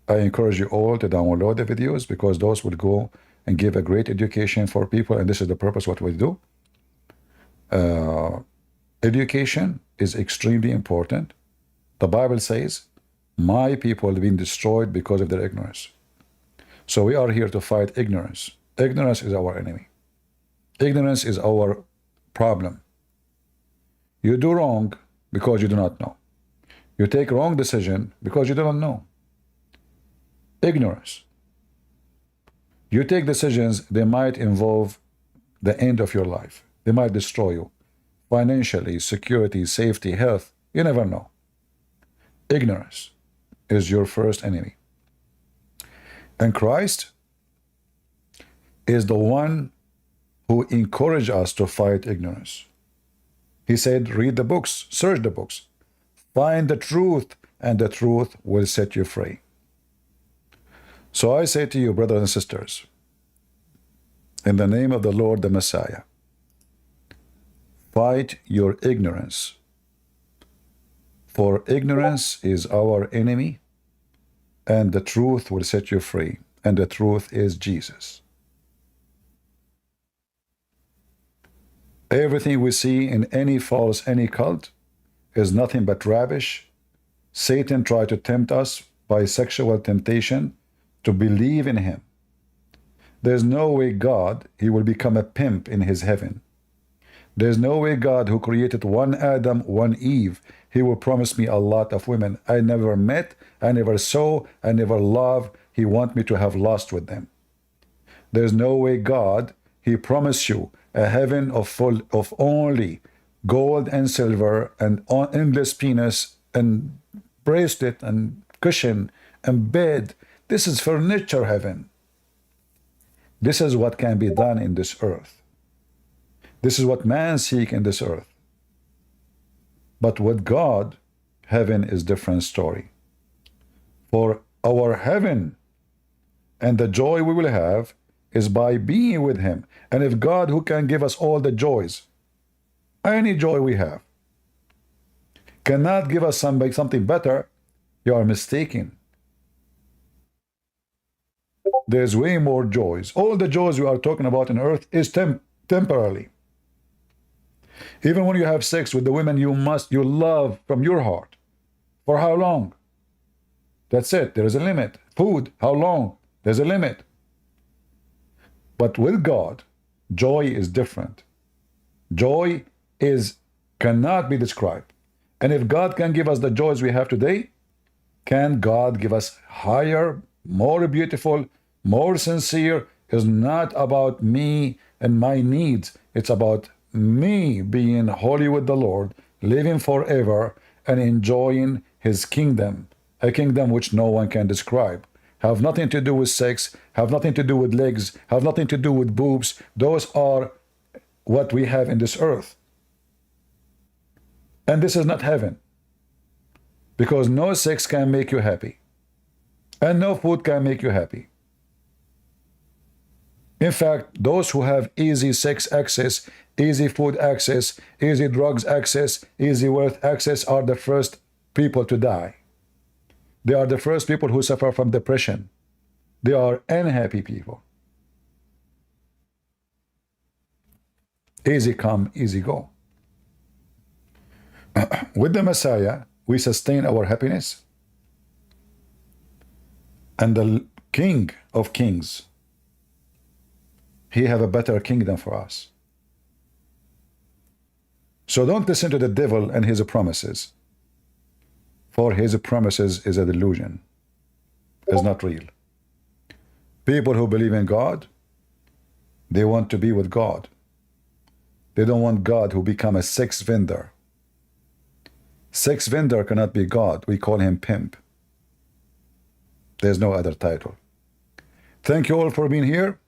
I encourage you all to download the videos because those will go and give a great education for people. And this is the purpose what we do. Education is extremely important. The Bible says, my people have been destroyed because of their ignorance. So we are here to fight ignorance. Ignorance is our enemy. Ignorance is our problem. You do wrong because you do not know. You take wrong decision because you do not know. Ignorance. You take decisions, they might involve the end of your life. They might destroy you. Financially, security, safety, health, you never know. Ignorance is your first enemy. And Christ is the one who encouraged us to fight ignorance. He said, read the books, search the books, find the truth, and the truth will set you free. So I say to you, brothers and sisters, in the name of the Lord, the Messiah, fight your ignorance. For ignorance is our enemy, and the truth will set you free. And the truth is Jesus. Everything we see in any false, any cult, is nothing but rubbish. Satan tried to tempt us by sexual temptation to believe in him. There's no way God, he will become a pimp in his heaven. There's no way God, who created one Adam, one Eve, he will promise me a lot of women I never met, I never saw, I never loved. He want me to have lust with them. There's no way God, he promised you a heaven of full of only gold and silver and endless penis and bracelet and cushion and bed. This is furniture heaven. This is what can be done in this earth. This is what man seek in this earth. But with God, heaven is different story. For our heaven and the joy we will have is by being with him. And if God, who can give us all the joys, any joy we have, cannot give us something better, you are mistaken. There's way more joys. All the joys we are talking about on earth is temporarily. Even when you have sex with the women you love from your heart. For how long? That's it. There is a limit. Food, how long? There's a limit. But with God, joy is different. Joy cannot be described. And if God can give us the joys we have today, can God give us higher, more beautiful, more sincere? Is not about me and my needs. It's about me being holy with the Lord, living forever and enjoying his kingdom, a kingdom which no one can describe. Have nothing to do with sex, have nothing to do with legs, have nothing to do with boobs. Those are what we have in this earth. And this is not heaven. Because no sex can make you happy. And no food can make you happy. In fact, those who have easy sex access, easy food access, easy drugs access, easy wealth access are the first people to die. They are the first people who suffer from depression. They are unhappy people. Easy come, easy go. With the Messiah, we sustain our happiness. And the King of Kings, he have a better kingdom for us. So don't listen to the devil and his promises. for his promises is a delusion. It's not real. People who believe in God, they want to be with God. They don't want God who become a sex vendor. Sex vendor cannot be God. We call him pimp. There's no other title. Thank you all for being here.